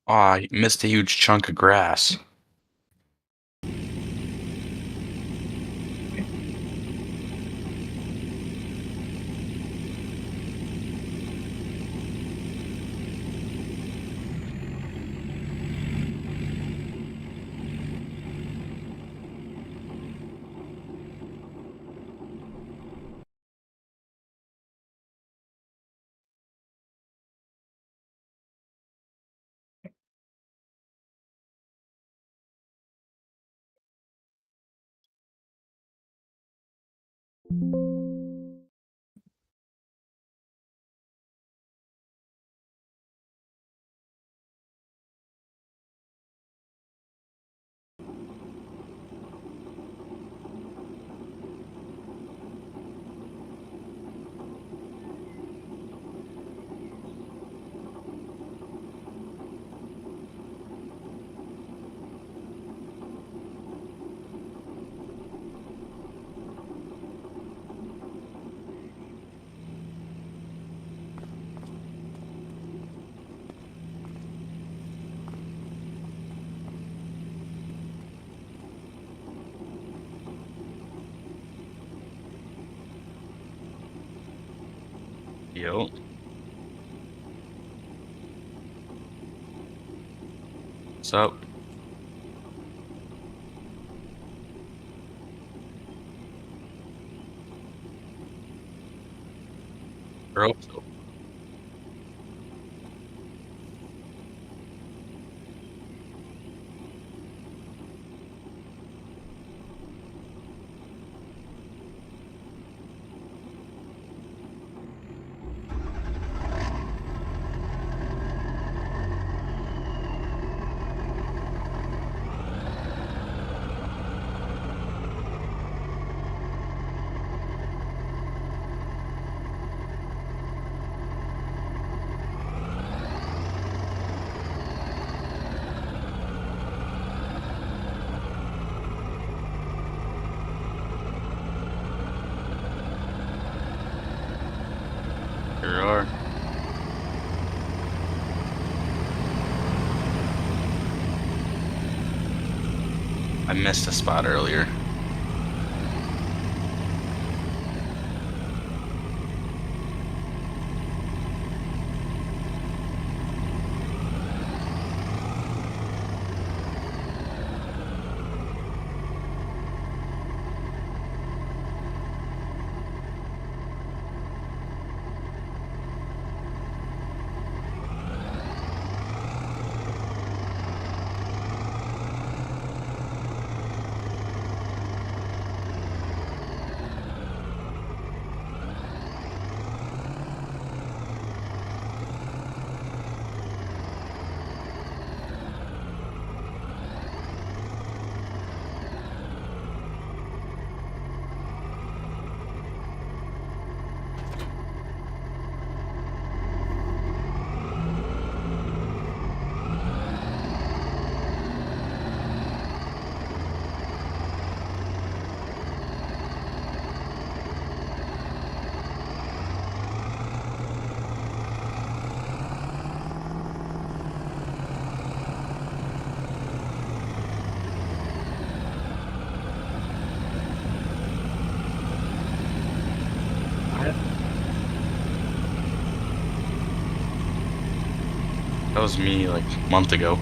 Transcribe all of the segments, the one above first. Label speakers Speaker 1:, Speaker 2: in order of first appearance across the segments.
Speaker 1: Aw, you missed a huge chunk of grass. Yo. What's up? Bro? Sure are. I missed a spot earlier. That was me like a month ago.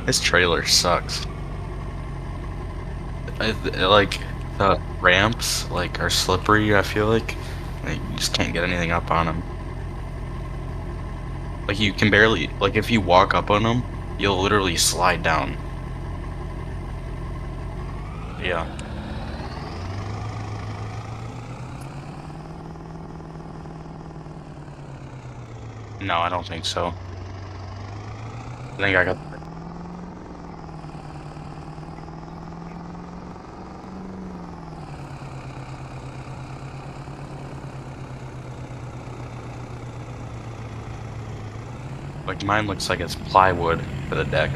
Speaker 1: This trailer sucks. Like the ramps like are slippery, I feel like you just can't get anything up on them. Like you can barely like if you walk up on them, you'll literally slide down. Yeah. No, I don't think so. I think I got like mine looks like it's plywood for the deck.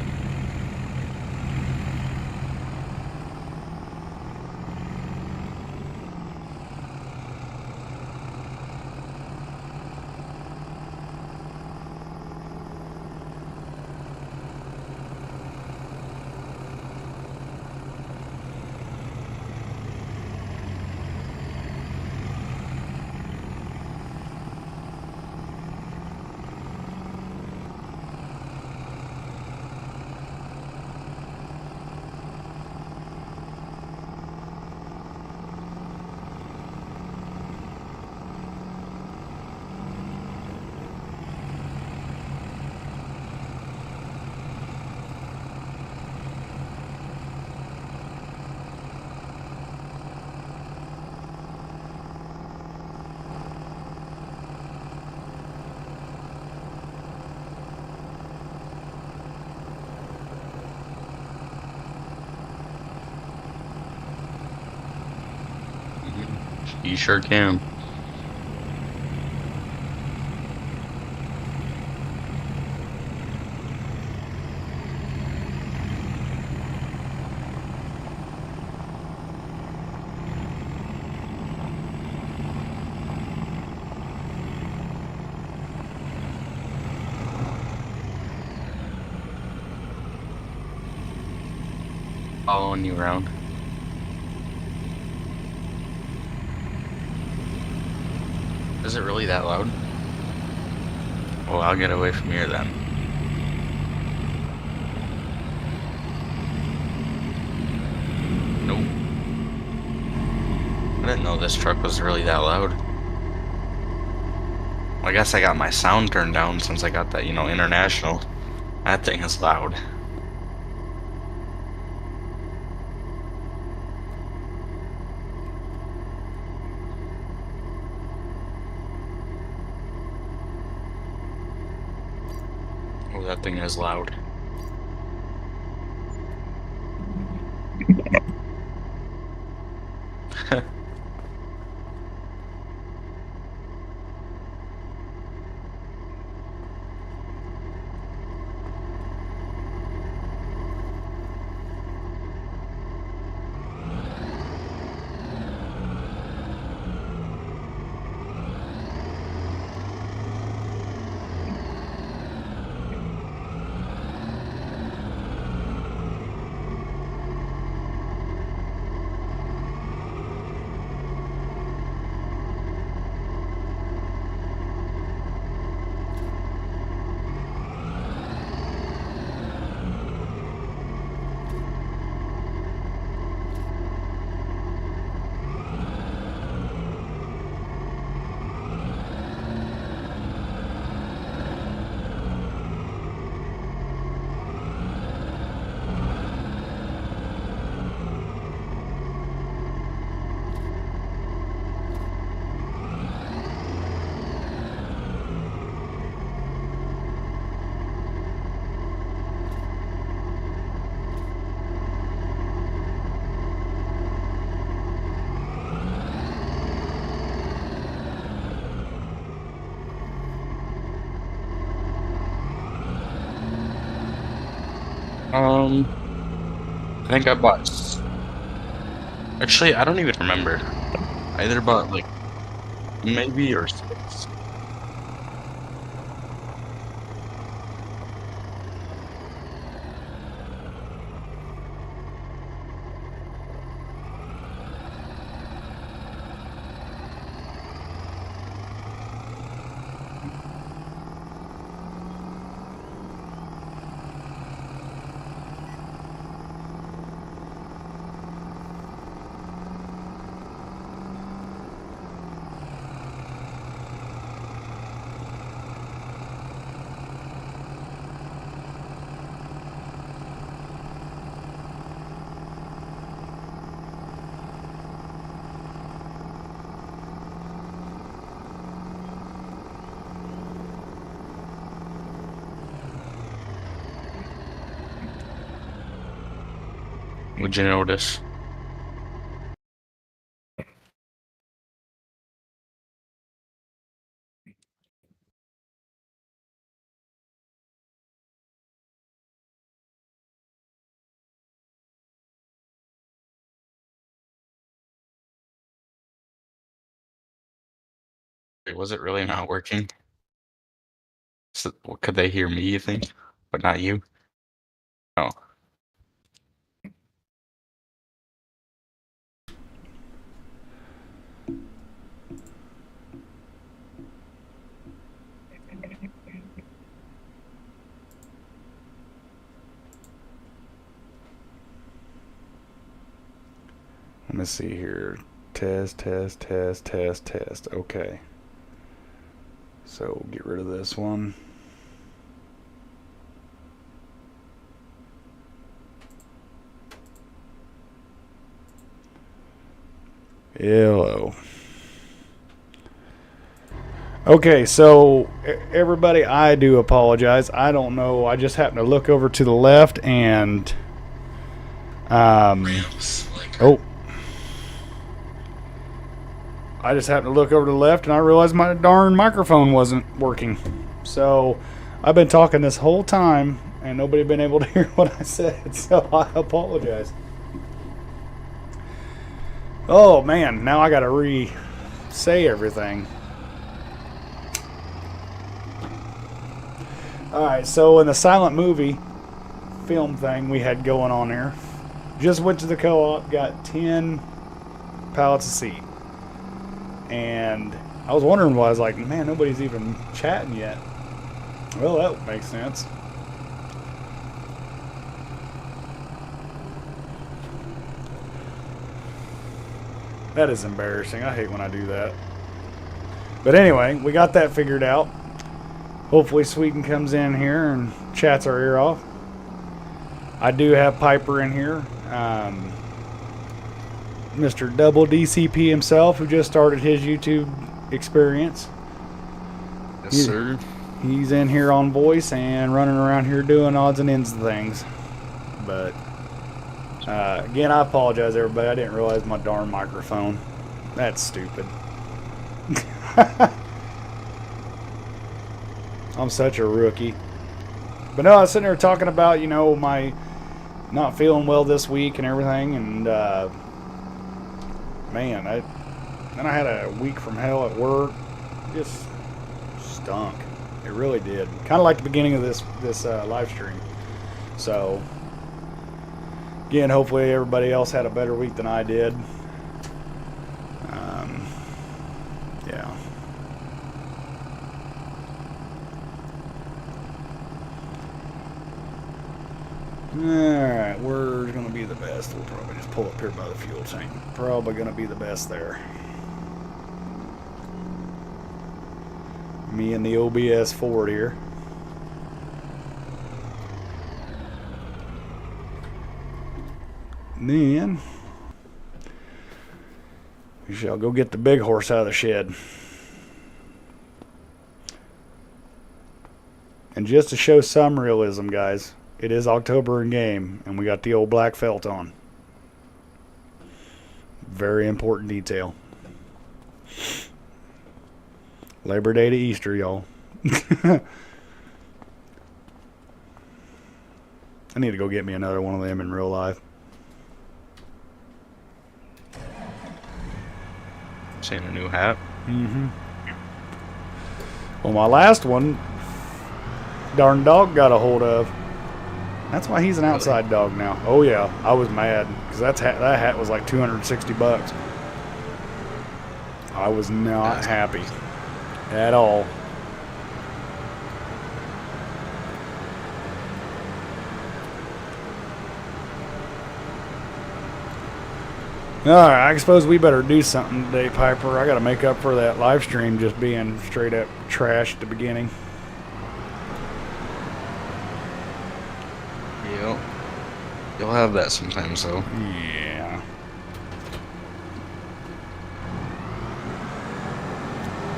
Speaker 1: You sure can. Following you around. Is it really that loud? Well, I'll get away from here then. Nope. I didn't know this truck was really that loud. Well, I guess I got my sound turned down since I got that, international. That thing is loud. Oh, that thing is loud. I think I bought. Actually, I don't even remember. I either bought like maybe or six. Would you notice? Wait, was it really not working? So, could they hear me, you think? But not you? Oh.
Speaker 2: Let me see here. Test, test, test, test, test. Okay. So get rid of this one. Hello. Okay, so everybody, I do apologize. I don't know. I just happened to look over to the left and oh, I just happened to look over to the left and I realized my darn microphone wasn't working. So I've been talking this whole time and nobody been able to hear what I said. So I apologize. Oh man, now I gotta re-say everything. Alright, so in the silent movie film thing we had going on there, just went to the co-op, got 10 pallets of seed. And I was wondering why. I was like, man, nobody's even chatting yet. Well, that makes sense. That is embarrassing. I hate when I do that. But anyway, we got that figured out. Hopefully Sweden comes in here and chats our ear off. I do have Piper in here. Mr. Double DCP himself, who just started his YouTube experience.
Speaker 1: Yes, sir.
Speaker 2: He's in here on voice and running around here doing odds and ends of things. But again, I apologize, everybody. I didn't realize my darn microphone. That's stupid. I'm such a rookie. But no, I was sitting there talking about, you know, my not feeling well this week and everything, and man, then I had a week from hell at work. Just stunk. It really did. Kind of like the beginning of this live stream. So again, hopefully everybody else had a better week than I did. Yeah. Alright, where's going to be the best? We'll probably just pull up here by the fuel tank. Probably going to be the best there. Me and the OBS Ford here. And then we shall go get the big horse out of the shed. And just to show some realism, guys, it is October in game, and we got the old black felt on. Very important detail. Labor Day to Easter, y'all. I need to go get me another one of them in real life.
Speaker 1: Seeing a new hat.
Speaker 2: Mm-hmm. Well, my last one, darn dog got a hold of. That's why he's an outside dog now. Oh yeah, I was mad because that hat was like $260. I was not happy at all. Alright, I suppose we better do something today, Piper. I gotta make up for that live stream just being straight up trash at the beginning.
Speaker 1: Yep. You'll have that sometimes, though.
Speaker 2: Yeah.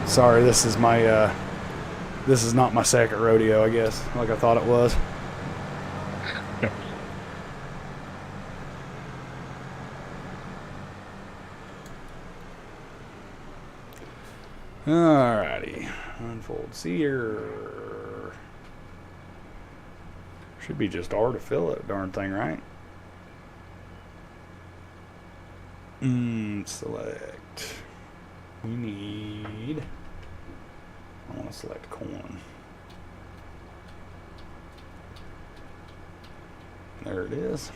Speaker 2: Sorry, this is not my second rodeo, I guess, like I thought it was. Alrighty. Unfold seer. Should be just R to fill it, darn thing, right? Select. We need. I want to select corn. There it is.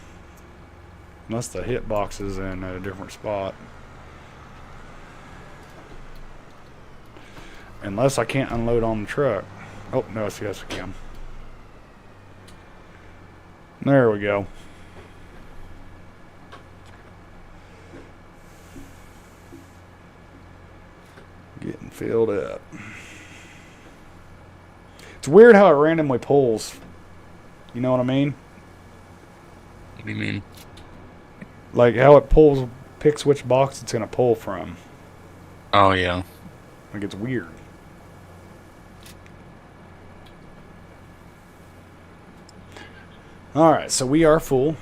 Speaker 2: Must have hit boxes in a different spot. Unless I can't unload on the truck. Oh, no, yes, I can. There we go. Getting filled up. It's weird how it randomly pulls. You know what I mean?
Speaker 1: What do you mean?
Speaker 2: Like how it pulls, picks which box it's going to pull from.
Speaker 1: Oh, yeah.
Speaker 2: Like it's weird. Alright, so we are full.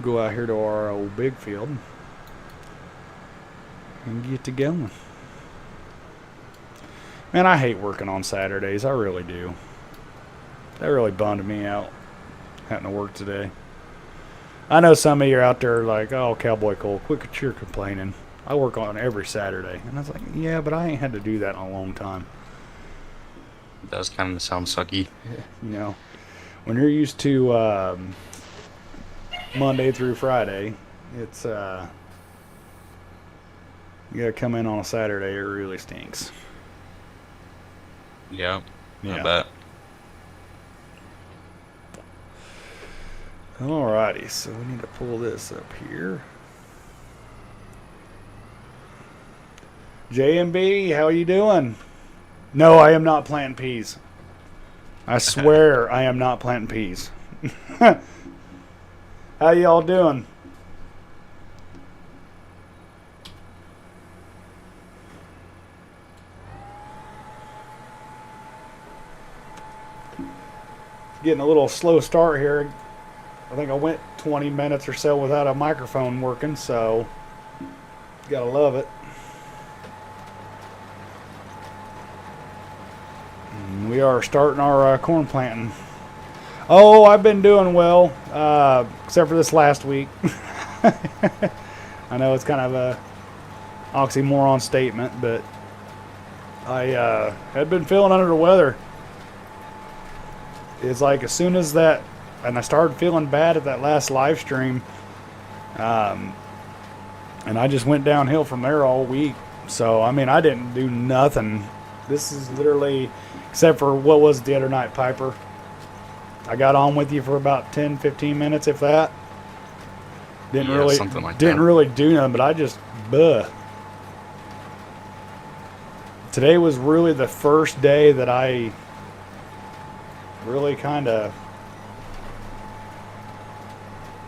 Speaker 2: Go out here to our old big field and get to going. Man, I hate working on Saturdays. I really do. That really bummed me out having to work today. I know some of you are out there like, oh, Cowboy Cole, quit your complaining. I work on every Saturday. And I was like, yeah, but I ain't had to do that in a long time.
Speaker 1: It does kind of sound sucky.
Speaker 2: You know, when you're used to Monday through Friday, it's you gotta come in on a Saturday, it really stinks.
Speaker 1: Yeah.
Speaker 2: Yeah.
Speaker 1: I bet.
Speaker 2: Alrighty, so we need to pull this up here. JMB, how are you doing? No, I am not planting peas. I swear I am not planting peas. How y'all doing? Getting a little slow start here. I think I went 20 minutes or so without a microphone working, so gotta love it. And we are starting our corn planting. Oh, I've been doing well, except for this last week. I know it's kind of a oxymoron statement, but I had been feeling under the weather. It's like as soon as that, and I started feeling bad at that last live stream, and I just went downhill from there all week. So, I mean, I didn't do nothing. This is literally, except for what was the other night, Piper. I got on with you for about 10, 15 minutes, if that. Didn't
Speaker 1: Yeah,
Speaker 2: really,
Speaker 1: something like
Speaker 2: didn't
Speaker 1: that.
Speaker 2: really do nothing, but I just, Today was really the first day that I really kind of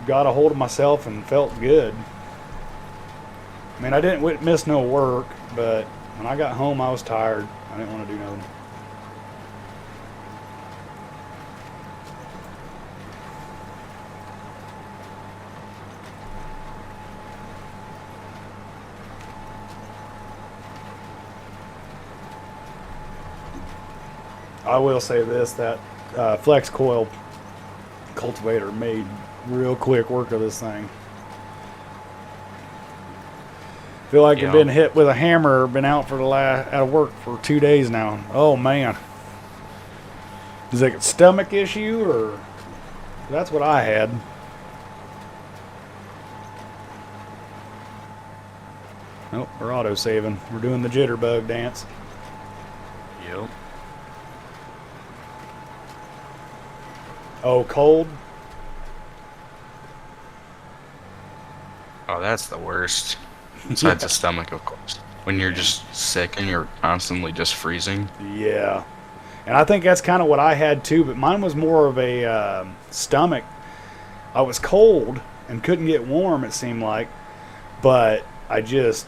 Speaker 2: got a hold of myself and felt good. I mean, I didn't miss no work, but when I got home, I was tired. I didn't want to do nothing. I will say this, that flex coil cultivator made real quick work of this thing. Feel like I've been hit with a hammer, been out out of work for 2 days now. Oh man. Is it a stomach issue or? That's what I had. Nope, we're auto saving. We're doing the jitterbug dance.
Speaker 1: Yep.
Speaker 2: Oh, cold?
Speaker 1: Oh, that's the worst. Besides the stomach, of course. When you're just sick and you're constantly just freezing.
Speaker 2: Yeah. And I think that's kind of what I had too, but mine was more of a stomach. I was cold and couldn't get warm, it seemed like. But I just,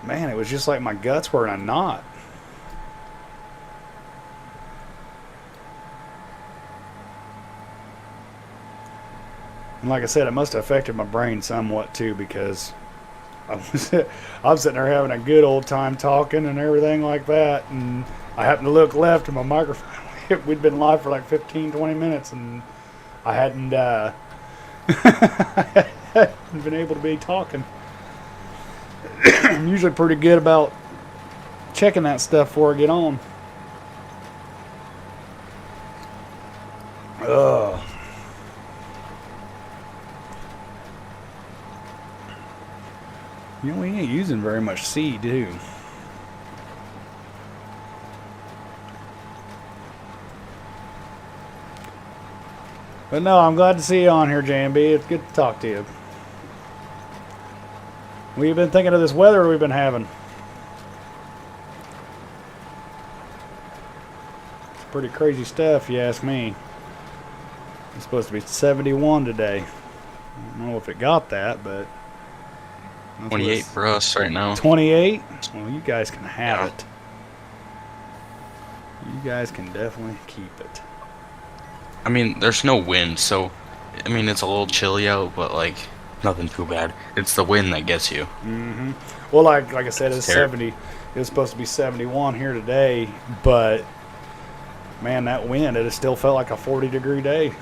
Speaker 2: man, it was just like my guts were in a knot. And like I said, it must have affected my brain somewhat too because I'm sitting there having a good old time talking and everything like that, and I happened to look left and my microphone. We'd been live for like 15, 20 minutes, and I hadn't hadn't been able to be talking. I'm usually pretty good about checking that stuff before I get on. Ugh. You know, we ain't using very much seed, do. But no, I'm glad to see you on here, JMB. It's good to talk to you. We've been thinking of this weather we've been having. It's pretty crazy stuff, if you ask me. It's supposed to be 71 today. I don't know if it got that, but
Speaker 1: 28 for us right now.
Speaker 2: 28? Well, you guys can have
Speaker 1: Yeah.
Speaker 2: it. You guys can definitely keep it.
Speaker 1: I mean, there's no wind, so I mean it's a little chilly out, but like nothing too bad. It's the wind that gets you.
Speaker 2: Mm-hmm. Well, like I said, it's
Speaker 1: Terrible.
Speaker 2: 70. It was supposed to be 71 here today, but man, that wind, it still felt like a 40-degree day.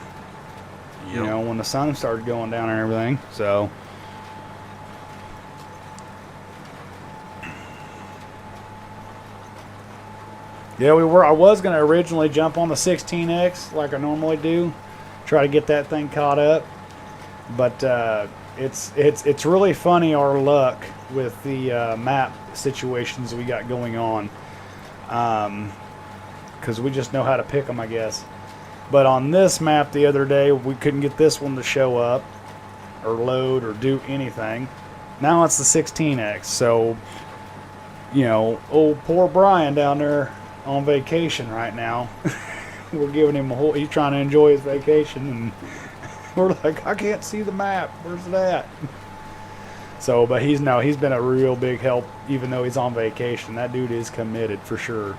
Speaker 2: You know, when the sun started going down and everything. So, yeah, we were. I was gonna originally jump on the 16X like I normally do, try to get that thing caught up. But it's really funny our luck with the map situations we got going on, because we just know how to pick them, I guess. But on this map the other day, we couldn't get this one to show up or load or do anything. Now it's the 16X. So, you know, old poor Brian down there on vacation right now. We're giving him a whole, he's trying to enjoy his vacation, and we're like, I can't see the map. Where's that? So, but he's been a real big help, even though he's on vacation. That dude is committed for sure.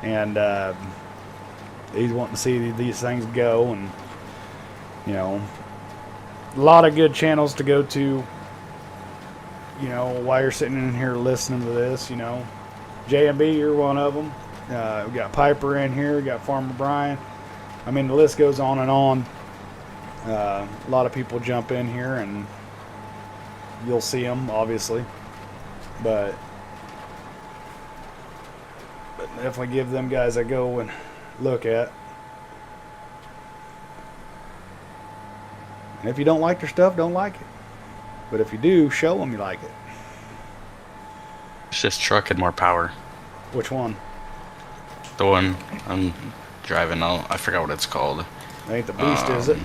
Speaker 2: And, he's wanting to see these things go, and you know, a lot of good channels to go to. You know, while you're sitting in here listening to this, you know, JMB, you're one of them. We got Piper in here. We got Farmer Brian. I mean, the list goes on and on. A lot of people jump in here, and you'll see them, obviously, but definitely give them guys a go and look at. And if you don't like their stuff, don't like it. But if you do, show them you like it.
Speaker 1: It's just truck had more power.
Speaker 2: Which one?
Speaker 1: The one I'm driving now, I forgot what it's called.
Speaker 2: It ain't the Beast, is it?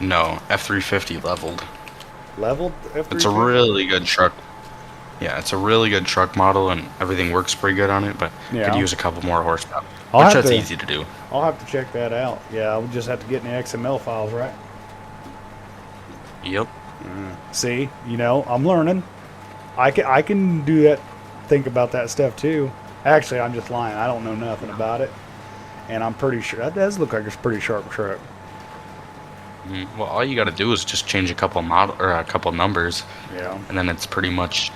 Speaker 1: No, F350 leveled.
Speaker 2: Leveled F350?
Speaker 1: It's a really good truck. Yeah, it's a really good truck model, and everything works pretty good on it, but
Speaker 2: Yeah.
Speaker 1: could use a couple more horsepower.
Speaker 2: I'll
Speaker 1: Which
Speaker 2: have
Speaker 1: that's
Speaker 2: to-
Speaker 1: easy to do.
Speaker 2: I'll have to check that out. Yeah, I'll just have to get in the XML files, right?
Speaker 1: Yep.
Speaker 2: See, you know, I'm learning. I can do that, think about that stuff too. Actually, I'm just lying. I don't know nothing about it, and I'm pretty sure that does look like it's a pretty sharp truck.
Speaker 1: Well, all you got to do is just change a couple a couple numbers,
Speaker 2: Yeah.
Speaker 1: and then it's pretty much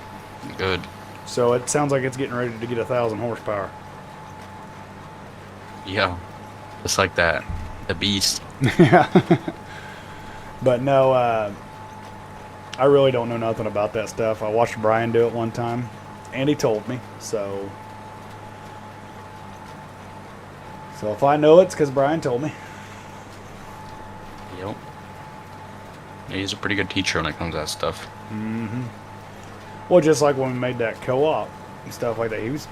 Speaker 1: good.
Speaker 2: So it sounds like it's getting ready to get 1,000 horsepower.
Speaker 1: Yeah, just like that. The Beast.
Speaker 2: Yeah. But no, I really don't know nothing about that stuff. I watched Brian do it one time, and he told me. So if I know it's because Brian told me.
Speaker 1: Yep. Yeah, he's a pretty good teacher when it comes to that stuff.
Speaker 2: Well, just like when we made that co-op and stuff like that, he was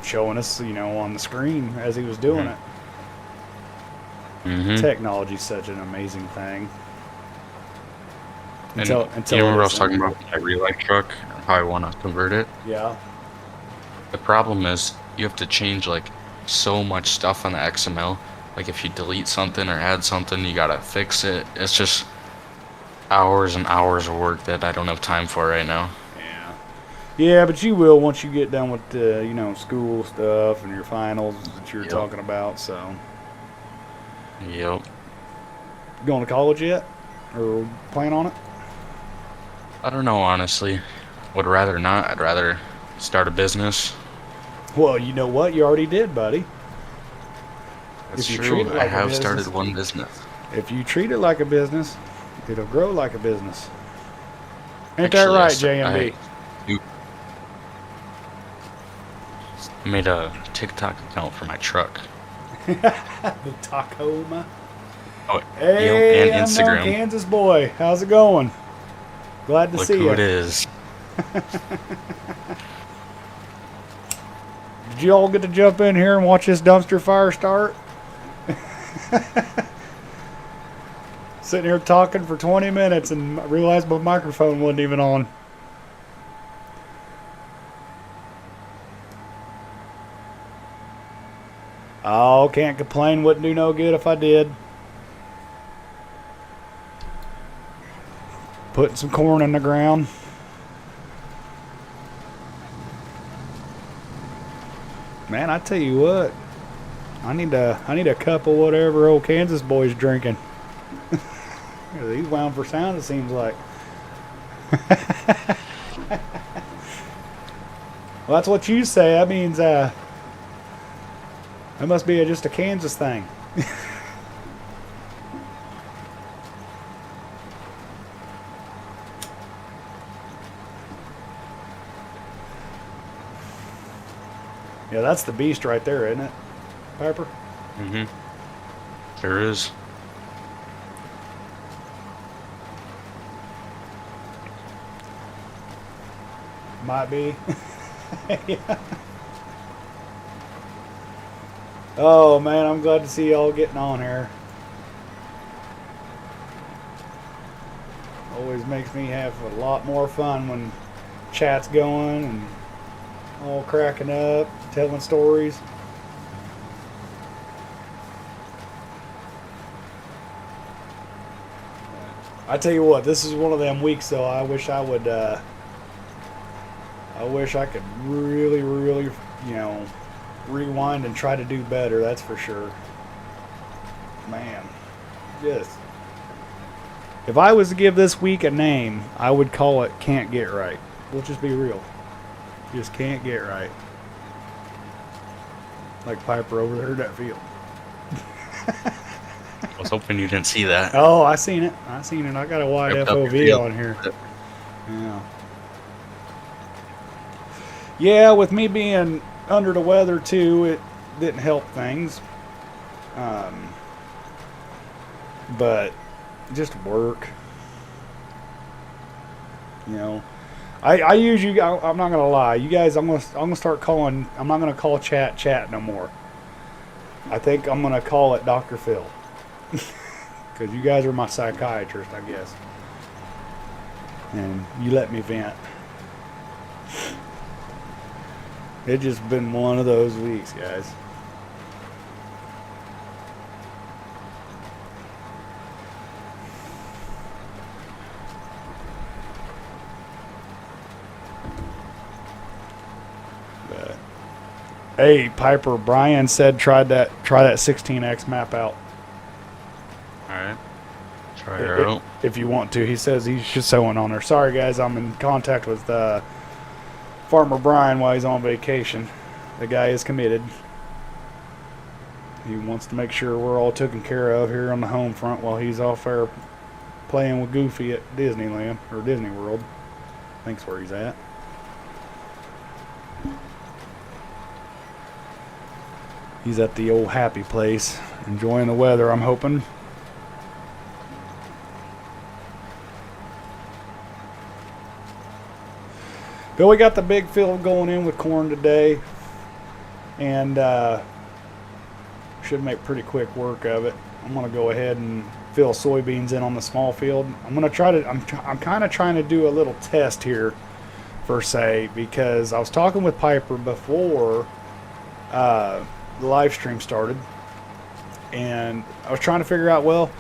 Speaker 2: showing us, you know, on the screen as he was doing it. Technology's such an amazing thing.
Speaker 1: And
Speaker 2: Until
Speaker 1: you remember
Speaker 2: it
Speaker 1: I was talking
Speaker 2: isn't.
Speaker 1: about that relay truck, how I want to convert it?
Speaker 2: Yeah.
Speaker 1: The problem is you have to change like so much stuff on the XML. Like if you delete something or add something, you gotta fix it. It's just hours and hours of work that I don't have time for right now.
Speaker 2: Yeah. Yeah, but you will once you get done with the, you know, school stuff and your finals that you're
Speaker 1: Yep.
Speaker 2: talking about. So
Speaker 1: Yep.
Speaker 2: going to college yet? Or plan on it?
Speaker 1: I don't know, honestly. Would rather not. I'd rather start a business.
Speaker 2: Well, you know what? You already did, buddy.
Speaker 1: That's
Speaker 2: If you treat
Speaker 1: true.
Speaker 2: it
Speaker 1: I
Speaker 2: like a
Speaker 1: have started
Speaker 2: business,
Speaker 1: one business.
Speaker 2: if you treat it like a business, it'll grow like a business. Ain't that
Speaker 1: Actually,
Speaker 2: right,
Speaker 1: I
Speaker 2: JMB?
Speaker 1: do- made a TikTok account for my truck.
Speaker 2: The Tacoma.
Speaker 1: Oh,
Speaker 2: Hey,
Speaker 1: and
Speaker 2: unknown
Speaker 1: Instagram.
Speaker 2: Kansas boy. How's it going? Glad to
Speaker 1: Look
Speaker 2: see
Speaker 1: who
Speaker 2: you.
Speaker 1: it is.
Speaker 2: Did you all get to jump in here and watch this dumpster fire start? Sitting here talking for 20 minutes and realized my microphone wasn't even on. Oh, can't complain. Wouldn't do no good if I did. Putting some corn in the ground. Man, I tell you what, I need a cup of whatever old Kansas boy's drinking. He's wound for sound, it seems like. Well, that's what you say. That means that must be just a Kansas thing. Yeah, that's the beast right there, isn't it, Piper?
Speaker 1: Mm-hmm. There is.
Speaker 2: Might be. Yeah. Oh man, I'm glad to see y'all getting on here. Always makes me have a lot more fun when chat's going and all cracking up, telling stories. I tell you what, this is one of them weeks though. I wish I would. I wish I could really, really, rewind and try to do better. That's for sure. Man, just if I was to give this week a name, I would call it "Can't Get Right." We'll just be real. Just can't get right. Like Piper over there in that field.
Speaker 1: I was hoping you didn't see that.
Speaker 2: Oh, I seen it. I got a wide
Speaker 1: Ripped up your
Speaker 2: FOV
Speaker 1: field.
Speaker 2: on here. Yeah. Yeah, with me being under the weather too, it didn't help things. But just work. I use you. I'm not gonna lie, you guys. I'm gonna start calling. I'm not gonna call chat no more. I think I'm gonna call it Dr. Phil, because you guys are my psychiatrist, I guess, and you let me vent. It's just been one of those weeks, guys. But, hey, Piper, Brian said try that 16x map out.
Speaker 1: All right. Try her out.
Speaker 2: If you want to. He says he's just sewing on her. Sorry, guys, I'm in contact with Farmer Brian while he's on vacation. The guy is committed. He wants to make sure we're all taken care of here on the home front while he's off there playing with Goofy at Disneyland, or Disney World. I think's where he's at. He's at the old happy place, enjoying the weather, I'm hoping. But we got the big field going in with corn today, and should make pretty quick work of it. I'm gonna go ahead and fill soybeans in on the small field. I'm gonna try to. I'm kind of trying to do a little test here, per se, because I was talking with Piper before the live stream started, and I was trying to figure out. Well,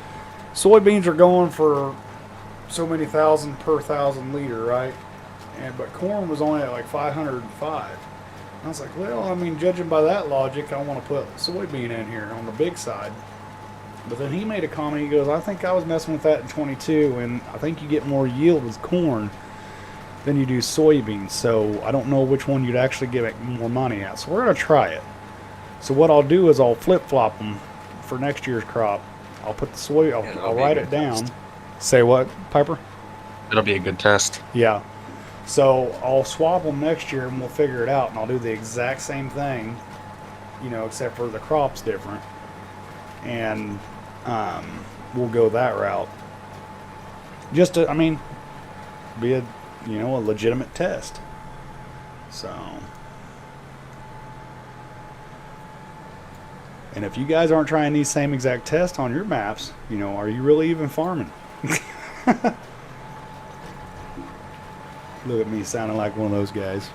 Speaker 2: soybeans are going for so many thousand per 1,000 liter, right? But corn was only at like 505. I was like, well, I mean, judging by that logic, I want to put soybean in here on the big side. But then he made a comment. He goes, I think I was messing with that in 22, and I think you get more yield with corn than you do soybeans. So I don't know which one you'd actually get more money at. So we're going to try it. So what I'll do is I'll flip-flop them for next year's crop. I'll put the soy, I'll write it down.
Speaker 1: Test.
Speaker 2: Say what, Piper?
Speaker 1: It'll be a good test.
Speaker 2: Yeah. So I'll swap them next year and we'll figure it out. And I'll do the exact same thing, except for the crop's different. And we'll go that route. Just to, be a legitimate test. So, and if you guys aren't trying these same exact tests on your maps, are you really even farming? Look at me sounding like one of those guys.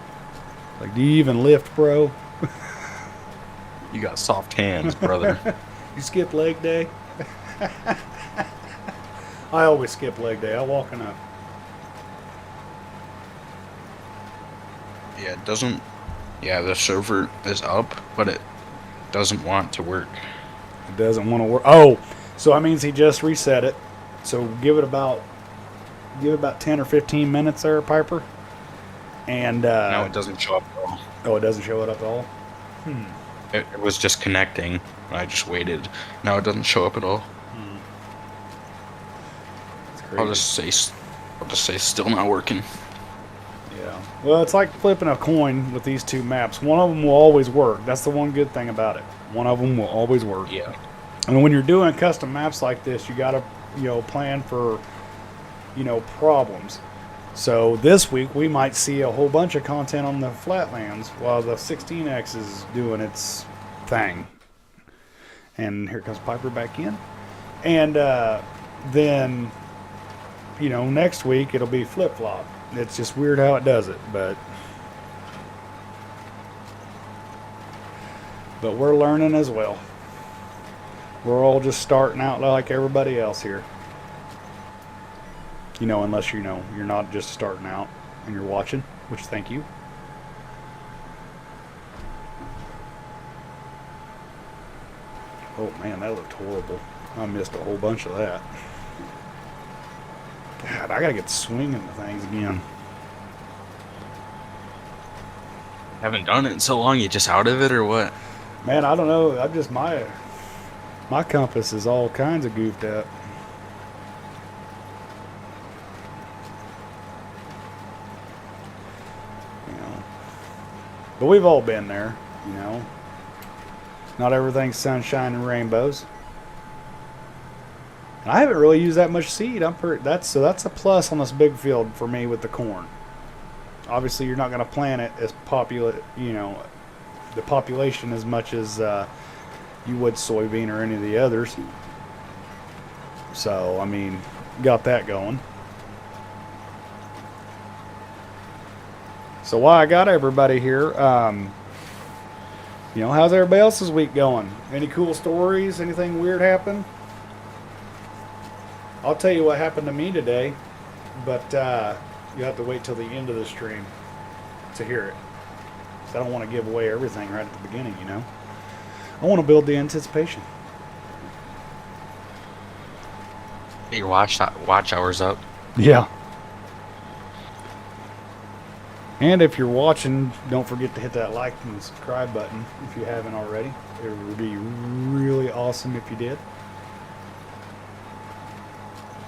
Speaker 2: Like, do you even lift, bro?
Speaker 1: You got soft hands, brother.
Speaker 2: You skip leg day? I always skip leg day. I walk enough.
Speaker 1: Yeah, it doesn't. Yeah, the server is up, but it doesn't want to work.
Speaker 2: It doesn't want to work. Oh, so that means he just reset it. So give it about 10 or 15 minutes there, Piper. And
Speaker 1: No, it doesn't show up at all.
Speaker 2: Oh, it doesn't show it up at all.
Speaker 1: It was just connecting. I just waited. Now it doesn't show up at all.
Speaker 2: It's crazy.
Speaker 1: I'll just say still not working.
Speaker 2: Yeah. Well, it's like flipping a coin with these two maps. One of them will always work. That's the one good thing about it. One of them will always work.
Speaker 1: Yeah.
Speaker 2: And when you're doing custom maps like this, you got to, plan for, problems. So this week we might see a whole bunch of content on the flatlands while the 16X is doing its thing. And here comes Piper back in. And then, next week it'll be flip-flop. It's just weird how it does it, but we're learning as well. We're all just starting out like everybody else here. Unless you're not just starting out and you're watching, which thank you. Oh man, that looked horrible. I missed a whole bunch of that. God, I gotta get swinging the things again.
Speaker 1: Haven't done it in so long. You just out of it or what?
Speaker 2: Man, I don't know. I'm just my compass is all kinds of goofed up. But we've all been there, Not everything's sunshine and rainbows. And I haven't really used that much seed. That's a plus on this big field for me with the corn. Obviously, you're not going to plant it as the population as much as you would soybean or any of the others. So, got that going. So while I got everybody here, how's everybody else's week going? Any cool stories? Anything weird happen? I'll tell you what happened to me today, but you have to wait till the end of the stream to hear it. So I don't want to give away everything right at the beginning, I want to build the anticipation.
Speaker 1: Get your watch hours up.
Speaker 2: Yeah. And if you're watching, don't forget to hit that like and subscribe button if you haven't already. It would be really awesome if you did.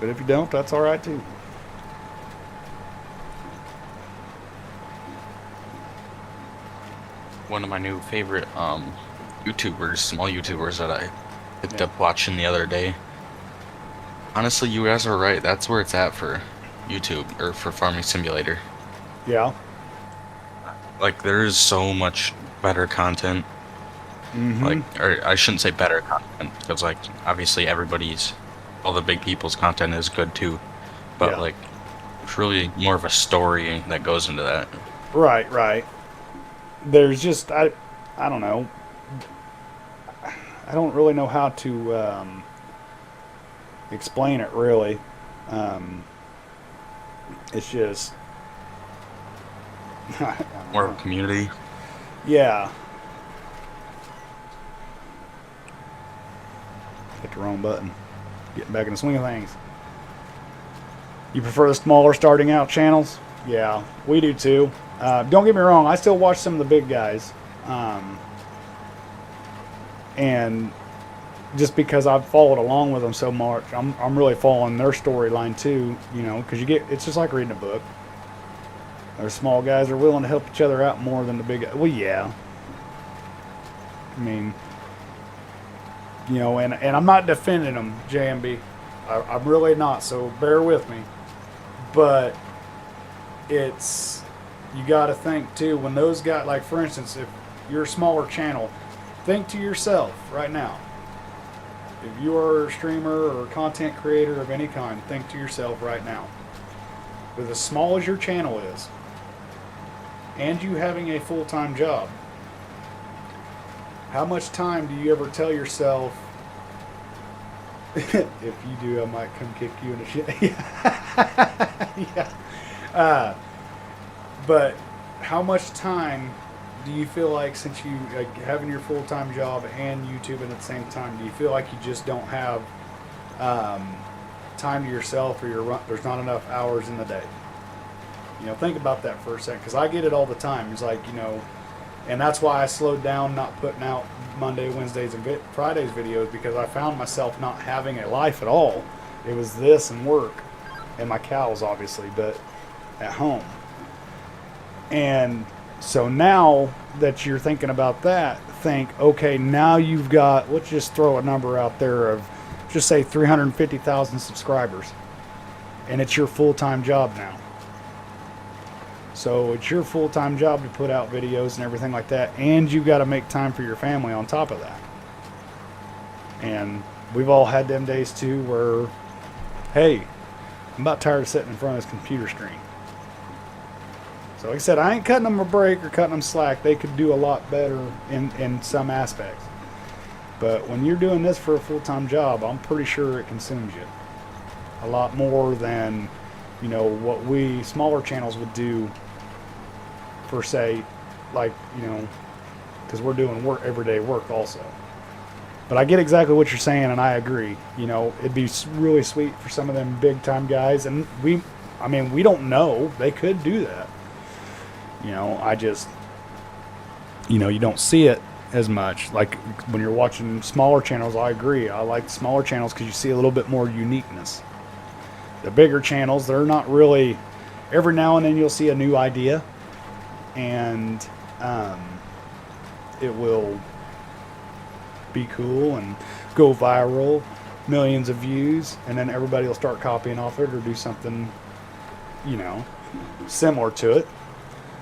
Speaker 2: But if you don't, that's all right too.
Speaker 1: One of my new favorite YouTubers, small YouTubers that I picked up watching the other day. Honestly, you guys are right. That's where it's at for YouTube or for Farming Simulator.
Speaker 2: Yeah.
Speaker 1: Like, there is so much better content.
Speaker 2: Mm-hmm.
Speaker 1: Or I shouldn't say better content, because, obviously all the big people's content is good too. But, it's really more of a story that goes into that.
Speaker 2: Right. There's just, I don't know. I don't really know how to explain it, really. It's just...
Speaker 1: More of a community.
Speaker 2: Yeah. the wrong button. Getting back in the swing of things. You prefer the smaller starting out channels? Yeah, we do too. Don't get me wrong, I still watch some of the big guys. And just because I've followed along with them so much, I'm really following their storyline too, you know, because it's just like reading a book. Our small guys are willing to help each other out more than the big guys. Well, yeah. I mean, you know, and I'm not defending them, JMB. I'm really not, so bear with me. But it's, you got to think too, when those guys, like for instance, if you're a smaller channel, think to yourself right now, if you are a streamer or a content creator of any kind, think to yourself right now, with as small as your channel is, and you having a full-time job, how much time do you ever tell yourself, if you do, I might come kick you in the shit. Yeah. But how much time do you feel like, since you like having your full-time job and YouTubing at the same time, do you feel like you just don't have time to yourself, or there's not enough hours in the day? You know, think about that for a second, because I get it all the time. It's like, you know, and that's why I slowed down not putting out Monday, Wednesdays, and Fridays videos, because I found myself not having a life at all. It was this and work, and my cows, obviously, but at home. And so now that you're thinking about that, think, okay, now you've got, let's just throw a number out there of, just say 350,000 subscribers, and it's your full-time job now. So it's your full-time job to put out videos and everything like that, and you've got to make time for your family on top of that. And we've all had them days too where, hey, I'm about tired of sitting in front of this computer screen. So like I said, I ain't cutting them a break or cutting them slack. They could do a lot better in some aspects. But when you're doing this for a full-time job, I'm pretty sure it consumes you a lot more than, you know, what we smaller channels would do for, say, like, you know, because we're doing work, everyday work also. But I get exactly what you're saying, and I agree. You know, it'd be really sweet for some of them big time guys, and we don't know, they could do that. You know, I just, you know, you don't see it as much. Like when you're watching smaller channels, I agree. I like smaller channels because you see a little bit more uniqueness. The bigger channels, they're not really, every now and then you'll see a new idea, and it will be cool and go viral, millions of views, and then everybody will start copying off it or do something, you know, similar to it.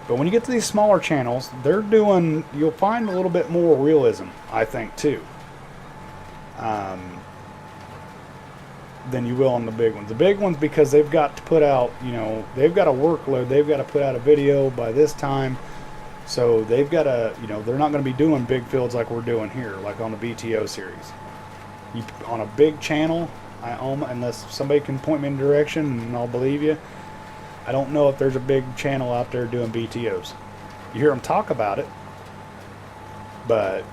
Speaker 2: But when you get to these smaller channels, you'll find a little bit more realism, I think, too, than you will on the big ones. The big ones, because they've got to put out, you know, they've got a workload. They've got to put out a video by this time. So they've got to, you know, they're not going to be doing big fields like we're doing here, like on the BTO series. On a big channel, unless somebody can point me in a direction and I'll believe you, I don't know if there's a big channel out there doing BTOs. You hear them talk about it, but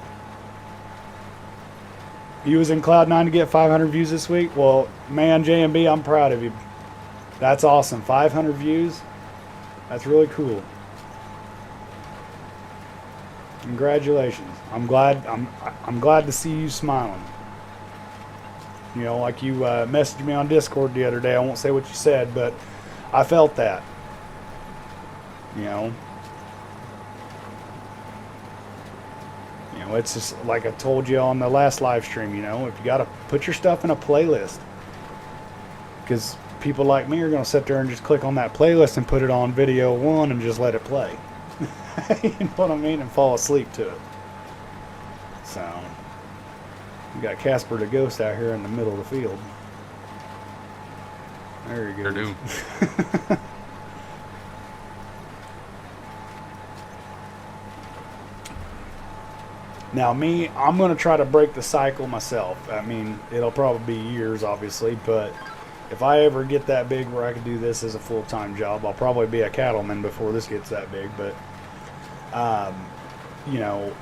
Speaker 2: you was in Cloud9 to get 500 views this week? Well, man, JMB, I'm proud of you. That's awesome. 500 views? That's really cool. Congratulations. I'm glad to see you smiling. You know, like you messaged me on Discord the other day. I won't say what you said, but I felt that. You know, it's just like I told you on the last live stream, you know, if you got to put your stuff in a playlist, because people like me are going to sit there and just click on that playlist and put it on video 1 and just let it play. You know what I mean? And fall asleep to it. So, we got Casper the Ghost out here in the middle of the field. There you go.
Speaker 1: Sure do.
Speaker 2: Now me, I'm going to try to break the cycle myself. I mean, it'll probably be years, obviously, but if I ever get that big where I can do this as a full-time job, I'll probably be a cattleman before this gets that big. But, you know,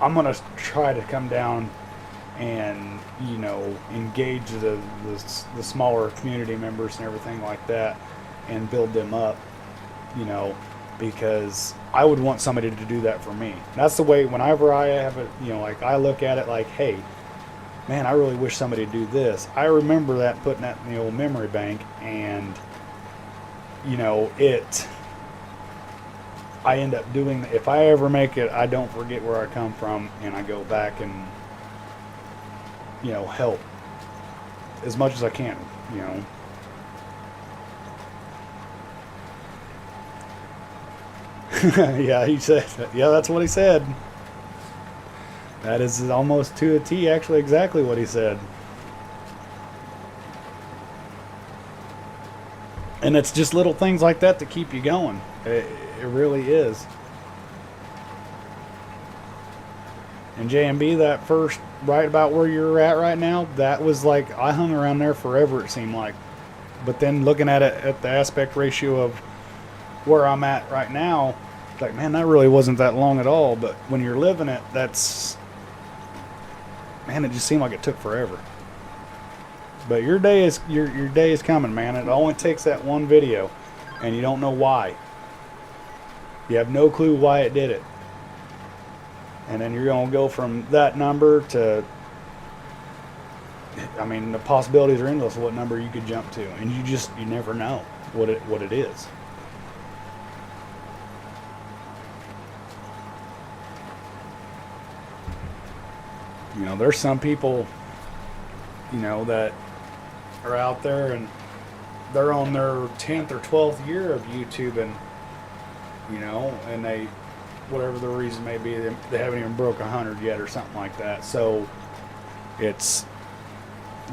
Speaker 2: I'm going to try to come down and engage the smaller community members and everything like that, and build them up, because I would want somebody to do that for me. That's the way whenever I have it, like I look at it like, hey, man, I really wish somebody would do this. I remember that, putting that in the old memory bank, and I end up doing, if I ever make it, I don't forget where I come from, and I go back and help as much as I can. Yeah, he said. Yeah, that's what he said. That is almost to a T, actually, exactly what he said. And it's just little things like that to keep you going. It really is. And JMB, that first, right about where you're at right now, that was like, I hung around there forever, it seemed like. But then looking at it at the aspect ratio of where I'm at right now, it's like, man, that really wasn't that long at all. But when you're living it, that's, man, it just seemed like it took forever. But your day is coming, man. It only takes that one video, and you don't know why. You have no clue why it did it. And then you're going to go from that number to, I mean, the possibilities are endless of what number you could jump to. And you never know what it is. There's some people, that are out there and they're on their 10th or 12th year of YouTubing, and they, whatever the reason may be, they haven't even broke 100 yet or something like that. So it's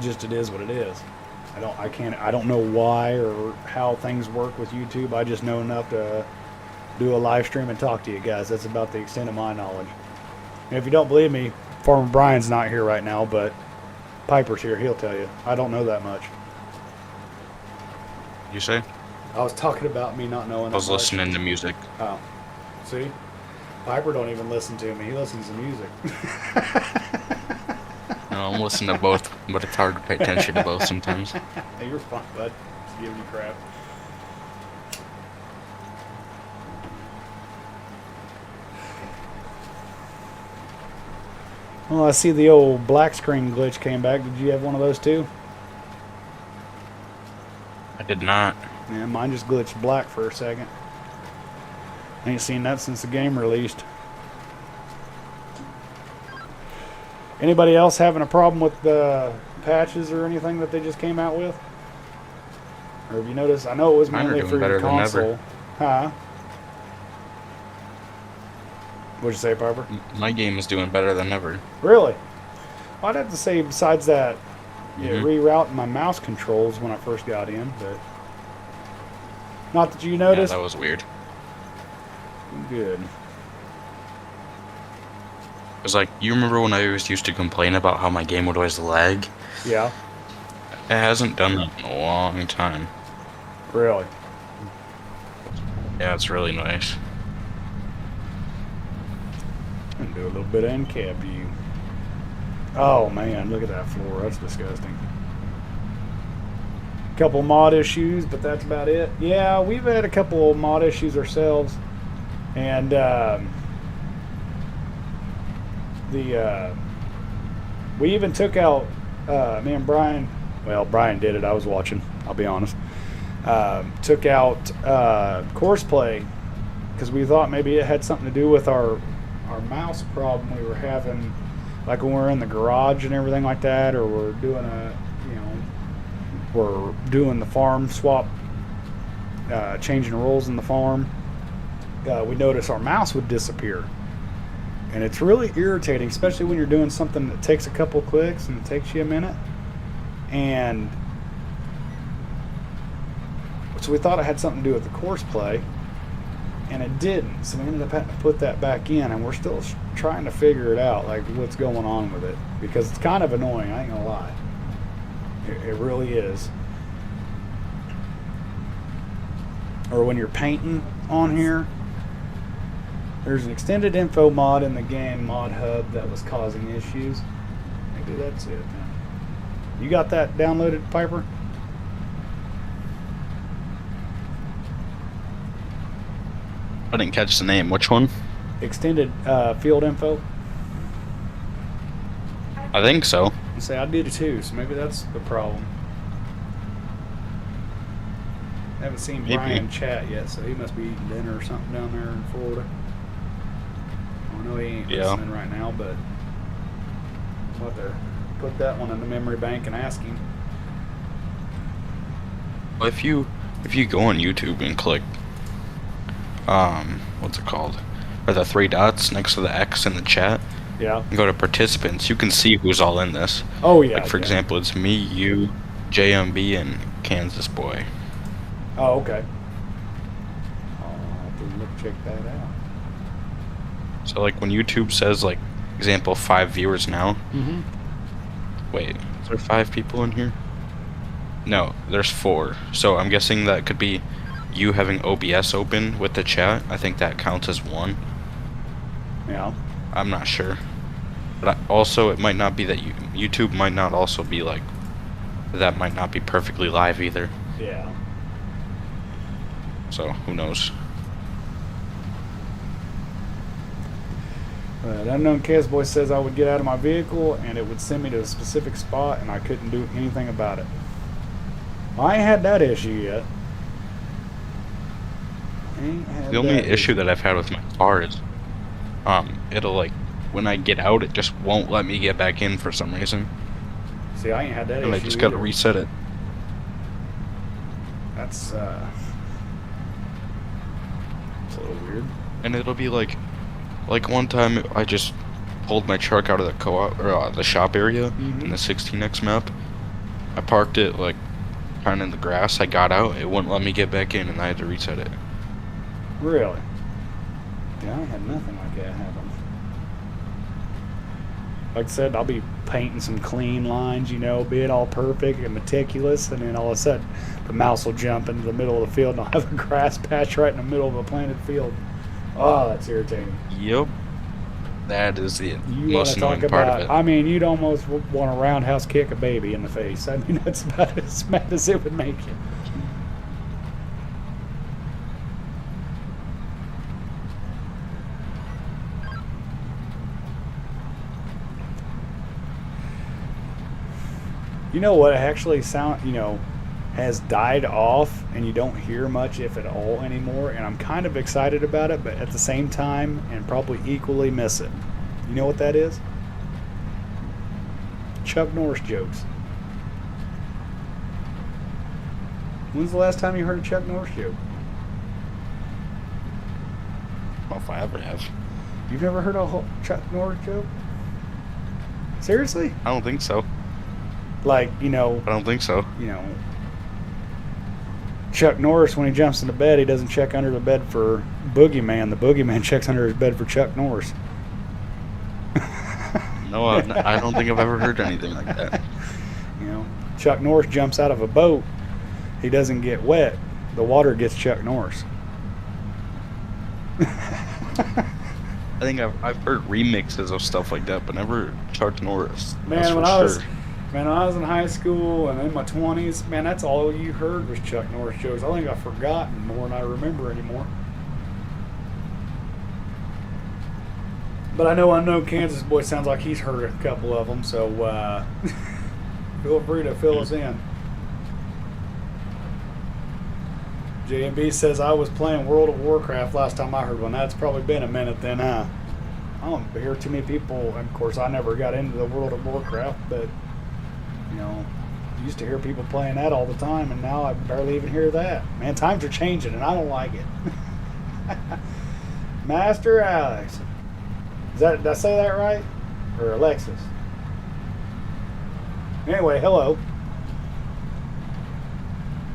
Speaker 2: just, it is what it is. I don't know why or how things work with YouTube. I just know enough to do a live stream and talk to you guys. That's about the extent of my knowledge. And if you don't believe me, Farmer Brian's not here right now, but Piper's here. He'll tell you. I don't know that much.
Speaker 1: You say?
Speaker 2: I was talking about me not knowing that much.
Speaker 1: I was listening to music.
Speaker 2: Oh. See? Piper don't even listen to me. He listens to music.
Speaker 1: No, I'm listening to both, but it's hard to pay attention to both sometimes.
Speaker 2: Hey, you're fine, bud. Just giving you crap. Well, I see the old black screen glitch came back. Did you have one of those too?
Speaker 1: I did not.
Speaker 2: Yeah, mine just glitched black for a second. I ain't seen that since the game released. Anybody else having a problem with the patches or anything that they just came out with? Or have you noticed? I know it was mainly for your console. Huh? What'd you say, Piper?
Speaker 1: My game is doing better than ever.
Speaker 2: Really? Well, I'd have to say, besides that, rerouting my mouse controls when I first got in, but not that you noticed.
Speaker 1: Yeah, that was weird.
Speaker 2: Good.
Speaker 1: It was like, you remember when I always used to complain about how my game would always lag?
Speaker 2: Yeah.
Speaker 1: It hasn't done that in a long time.
Speaker 2: Really?
Speaker 1: Yeah, it's really nice.
Speaker 2: And do a little bit of in-cab view. Oh man, look at that floor. That's disgusting. Couple mod issues, but that's about it. Yeah, we've had a couple mod issues ourselves, and we even took out me and Brian. Well, Brian did it. I was watching. I'll be honest. Took out course play because we thought maybe it had something to do with our mouse problem we were having, like when we're in the garage and everything like that, or we're doing the farm swap, changing roles in the farm. We noticed our mouse would disappear, and it's really irritating, especially when you're doing something that takes a couple clicks and it takes you a minute. And so we thought it had something to do with the course play, and it didn't. So we ended up having to put that back in, and we're still trying to figure it out, like what's going on with it, because it's kind of annoying. I ain't gonna lie. It really is. Or when you're painting on here, there's an extended info mod in the game mod hub that was causing issues. maybe that's it. You got that downloaded, Piper?
Speaker 1: I didn't catch the name. Which one?
Speaker 2: Extended field info.
Speaker 1: I think so.
Speaker 2: You say I did it too, so maybe that's the problem. Haven't seen
Speaker 1: Maybe.
Speaker 2: Brian chat yet, so he must be eating dinner or something down there in Florida. I know he ain't listening right now, but I'll have to put that one in the memory bank and ask him.
Speaker 1: Well, if you go on YouTube and click what's it called? Or the 3 dots next to the X in the chat.
Speaker 2: Yeah.
Speaker 1: And go to participants. You can see who's all in this.
Speaker 2: Oh yeah.
Speaker 1: Like for example, it's me, you, JMB, and Kansas Boy.
Speaker 2: Oh, okay. I'll have to check that out.
Speaker 1: So like when YouTube says like example 5 viewers now.
Speaker 2: Mm-hmm.
Speaker 1: Wait, is there 5 people in here? No, there's 4. So I'm guessing that could be you having OBS open with the chat. I think that counts as 1.
Speaker 2: Yeah.
Speaker 1: I'm not sure. But also it might not be that YouTube might not also be like that might not be perfectly live either.
Speaker 2: Yeah.
Speaker 1: So who knows?
Speaker 2: Unknown Chaos Boy says I would get out of my vehicle and it would send me to a specific spot and I couldn't do anything about it. Well, I ain't had that issue yet.
Speaker 1: The only issue that I've had with my car is it'll like when I get out it just won't let me get back in for some reason.
Speaker 2: See, I ain't had that issue.
Speaker 1: And I just gotta reset it.
Speaker 2: That's a little weird.
Speaker 1: And it'll be like one time I just pulled my truck out of the co-op or the shop area in the 16X map. I parked it like kind of in the grass. I got out, it wouldn't let me get back in, and I had to reset it.
Speaker 2: Really? Yeah, I had nothing like that happen. Like I said, I'll be painting some clean lines, you know, be it all perfect and meticulous, and then all of a sudden the mouse will jump into the middle of the field and I'll have a grass patch right in the middle of a planted field. Oh, that's irritating.
Speaker 1: Yep. That is the
Speaker 2: You
Speaker 1: most
Speaker 2: want to
Speaker 1: annoying
Speaker 2: talk
Speaker 1: part
Speaker 2: about,
Speaker 1: of it.
Speaker 2: I mean, you'd almost want to roundhouse kick a baby in the face. I mean, that's about as mad as it would make you. You know what actually has died off and you don't hear much, if at all, anymore, and I'm kind of excited about it, but at the same time and probably equally miss it. You know what that is? Chuck Norris jokes. When's the last time you heard a Chuck Norris joke?
Speaker 1: I don't know if I ever have.
Speaker 2: You've never heard a Chuck Norris joke? Seriously?
Speaker 1: I don't think so.
Speaker 2: Like,
Speaker 1: I don't think so.
Speaker 2: Chuck Norris, when he jumps into bed, he doesn't check under the bed for Boogeyman. The Boogeyman checks under his bed for Chuck Norris.
Speaker 1: No, I don't think I've ever heard anything like that.
Speaker 2: Chuck Norris jumps out of a boat. He doesn't get wet. The water gets Chuck Norris.
Speaker 1: I think I've heard remixes of stuff like that, but never Chuck Norris.
Speaker 2: Man, when I was in high school and in my 20s, man, that's all you heard was Chuck Norris jokes. I think I've forgotten more than I remember anymore. But I know Kansas Boy sounds like he's heard a couple of them, so feel free to fill us in. J&B says, I was playing World of Warcraft last time I heard one. That's probably been a minute then, huh? I don't hear too many people, and of course I never got into the World of Warcraft, but used to hear people playing that all the time, and now I barely even hear that. Man, times are changing, and I don't like it. Master Alex. Did I say that right? Or Alexis? Anyway, hello.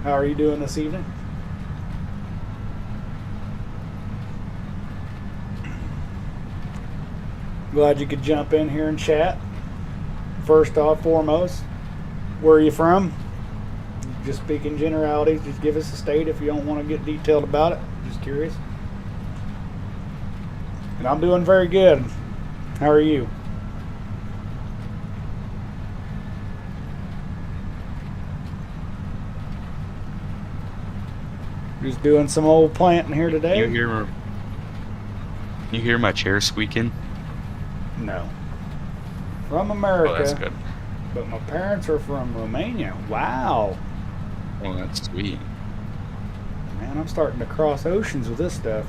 Speaker 2: How are you doing this evening? Glad you could jump in here and chat. First off, foremost, where are you from? Just speaking generalities. Just give us a state if you don't want to get detailed about it. Just curious. And I'm doing very good. How are you? Just doing some old planting here
Speaker 1: You
Speaker 2: today.
Speaker 1: hear you hear my chair squeaking?
Speaker 2: No. From
Speaker 1: Oh, that's
Speaker 2: America,
Speaker 1: good.
Speaker 2: but my parents are from Romania. Wow.
Speaker 1: Oh, that's sweet.
Speaker 2: Man, I'm starting to cross oceans with this stuff.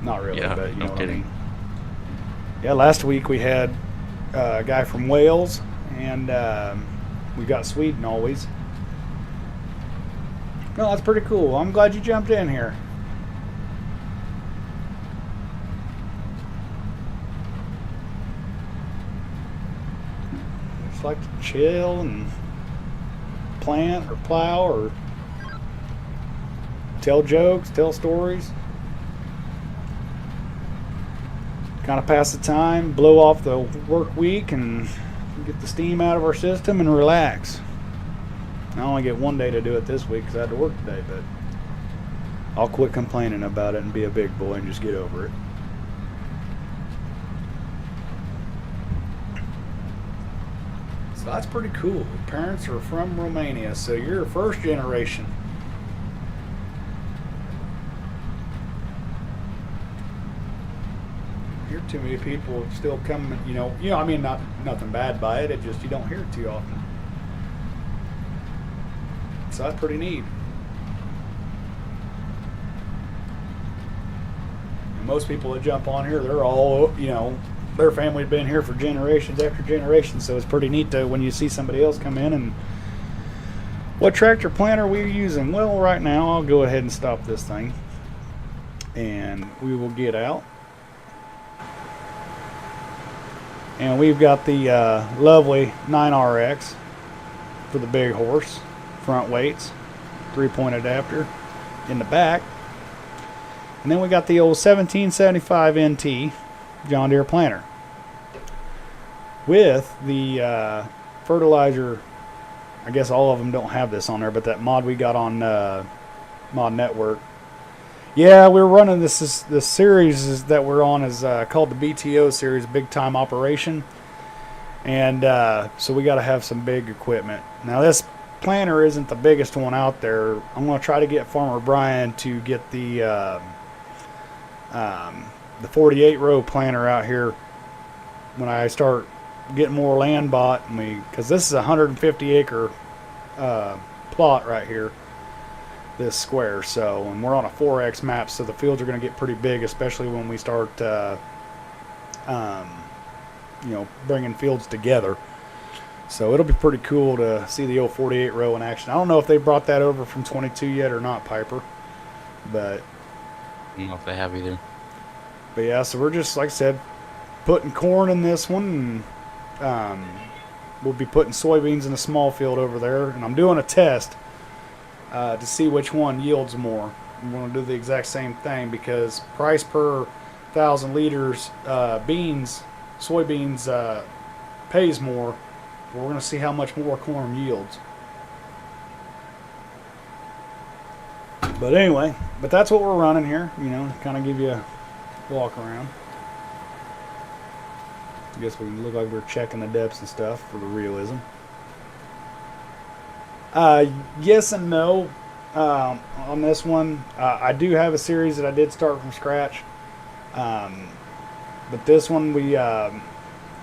Speaker 2: Not really,
Speaker 1: Yeah,
Speaker 2: but you
Speaker 1: no
Speaker 2: know what I
Speaker 1: kidding.
Speaker 2: mean. Yeah, last week we had a guy from Wales, and we got Sweden always. No, that's pretty cool. I'm glad you jumped in here. Just like to chill and plant or plow or tell jokes, tell stories. Kind of pass the time, blow off the work week, and get the steam out of our system and relax. I only get one day to do it this week because I had to work today, but I'll quit complaining about it and be a big boy and just get over it. So that's pretty cool. Parents are from Romania, so you're first generation. Hear too many people still coming, I mean, not nothing bad by it. It just you don't hear it too often. So that's pretty neat. And most people that jump on here, they're all, their family had been here for generations after generations. So it's pretty neat to when you see somebody else come in and what tractor planter we're using. Well, right now I'll go ahead and stop this thing, and we will get out. And we've got the lovely 9RX for the big horse, front weights, 3-point adapter in the back. And then we got the old 1775 NT John Deere planter with the fertilizer. I guess all of them don't have this on there, but that mod we got on Mod Network. Yeah, we're running this series that we're on is called the BTO series, Big Time Operation, and so we got to have some big equipment. Now this planter isn't the biggest one out there. I'm going to try to get Farmer Brian to get the 48 row planter out here when I start getting more land bought, because this is a 150 acre plot right here. This square, and we're on a 4x map, so the fields are going to get pretty big, especially when we start bringing fields together. So it'll be pretty cool to see the old 48 row in action. I don't know if they brought that over from 22 yet or not, Piper, but
Speaker 1: I don't know if they have either.
Speaker 2: But yeah, so we're just, like I said, putting corn in this one, and we'll be putting soybeans in a small field over there, and I'm doing a test to see which one yields more. I'm going to do the exact same thing because price per 1,000 liters soybeans pays more. We're going to see how much more corn yields. But anyway, that's what we're running here, kind of give you a walk around. I guess we look like we're checking the depths and stuff for the realism. Yes and no. On this one, I do have a series that I did start from scratch. But this one,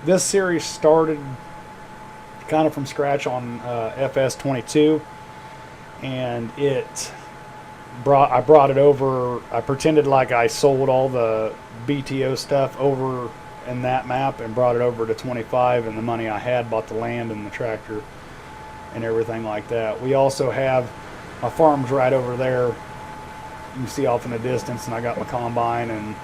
Speaker 2: this series started kind of from scratch on FS22, and I brought it over. I pretended like I sold all the BTO stuff over in that map and brought it over to 25, and the money I had bought the land and the tractor and everything like that. We also have my farm's right over there. You can see off in the distance, and I got my combine and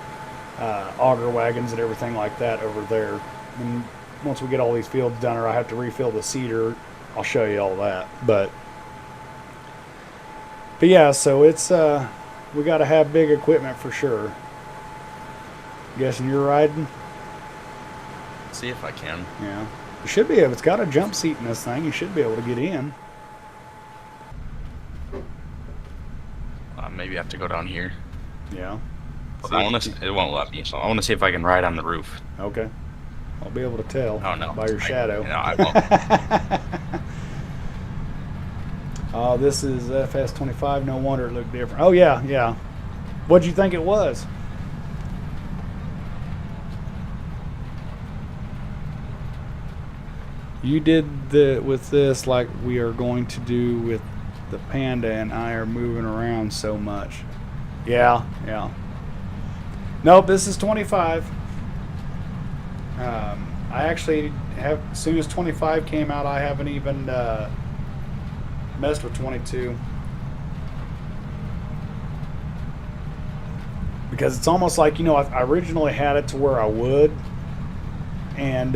Speaker 2: auger wagons and everything like that over there. And once we get all these fields done, or I have to refill the seeder, I'll show you all that. But yeah, so it's we got to have big equipment for sure. Guessing you're riding?
Speaker 1: See if I can.
Speaker 2: Yeah. You should be able. It's got a jump seat in this thing. You should be able to get in.
Speaker 1: Maybe I have to go down here.
Speaker 2: Yeah.
Speaker 1: It won't let me, so I want to see if I can ride on the roof.
Speaker 2: Okay. I'll be able to tell
Speaker 1: Oh no!
Speaker 2: by your shadow.
Speaker 1: I won't.
Speaker 2: This is FS25. No wonder it looked different. Oh, yeah, yeah. What'd you think it was? You did with this like we are going to do with the Panda, and I are moving around so much. Yeah, yeah. Nope, this is 25. I actually have, as soon as 25 came out, I haven't even messed with 22. Because it's almost like, I originally had it to where I would, and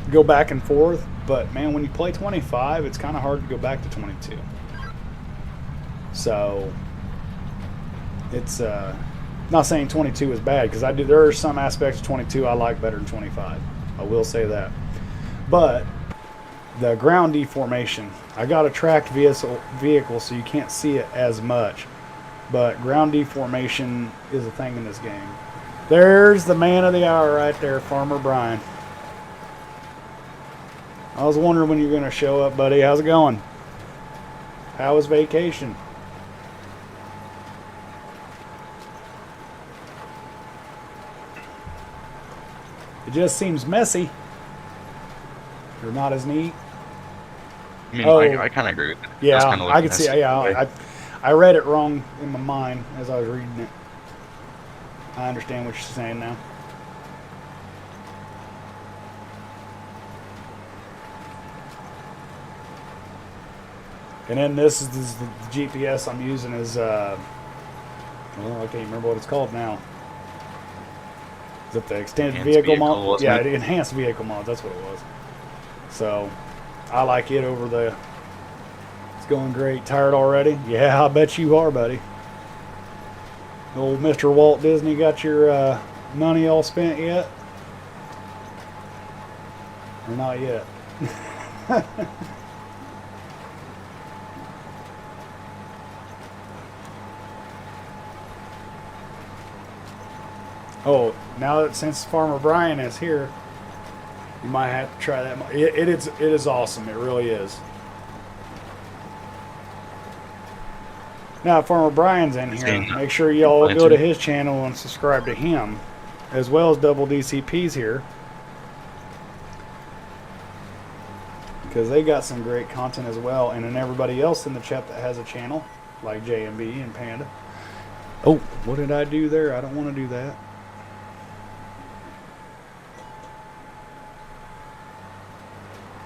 Speaker 2: go back and forth, but man, when you play 25, it's kind of hard to go back to 22. So it's not saying 22 is bad, because there are some aspects of 22 I like better than 25. I will say that. But the ground deformation, I got a tracked vehicle, so you can't see it as much. But ground deformation is a thing in this game. There's the man of the hour right there, Farmer Brian. I was wondering when you're going to show up, buddy. How's it going? How was vacation? It just seems messy. Or not as neat.
Speaker 1: I mean, I kind of agree with it.
Speaker 2: Yeah, I could see. Yeah, I read it wrong in my mind as I was reading it. I understand what you're saying now. And then this is the GPS I'm using is, well, I can't remember what it's called now. Is it the extended vehicle mod? Yeah, the enhanced vehicle mod. That's what it was. So, I like it over the. It's going great. Tired already? Yeah, I bet you are, buddy. Old Mr. Walt Disney got your money all spent yet? Or not yet? Oh, now that since Farmer Brian is here, you might have to try that. It is awesome. It really is. Now, Farmer Brian's in here. Make sure y'all go to his channel and subscribe to him, as well as Double DCP's here, because they got some great content as well. And then everybody else in the chat that has a channel, like JMB and Panda. Oh, what did I do there? I don't want to do that.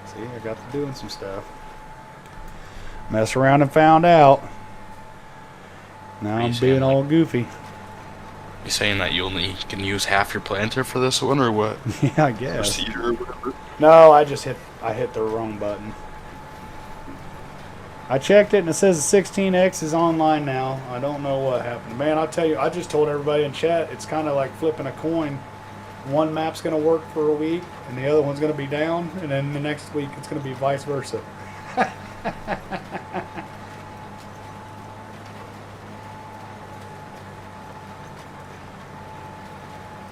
Speaker 2: See, I got to doing some stuff. Mess around and found out. Now I'm being all goofy.
Speaker 1: You saying that you only can use half your planter for this one, or what?
Speaker 2: Yeah, I guess.
Speaker 1: Or cedar or whatever?
Speaker 2: No, I hit the wrong button. I checked it and it says 16X is online now. I don't know what happened. Man, I'll tell you, I just told everybody in chat, it's kind of like flipping a coin. One map's going to work for a week and the other one's going to be down, and then the next week it's going to be vice versa.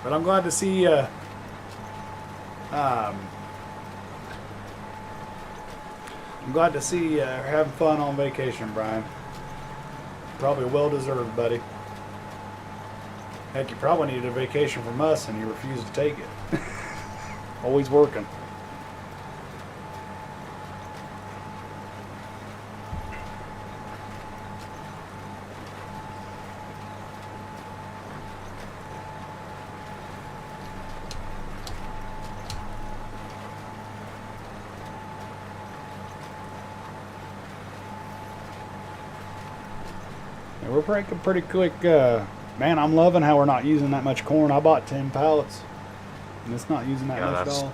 Speaker 2: But I'm glad to see I'm glad to see you having fun on vacation, Brian. Probably well deserved, buddy. Heck, you probably needed a vacation from us and you refused to take it. Always working. And we're breaking pretty quick. Man, I'm loving how we're not using that much corn. I bought 10 pallets, and it's not using that much at all.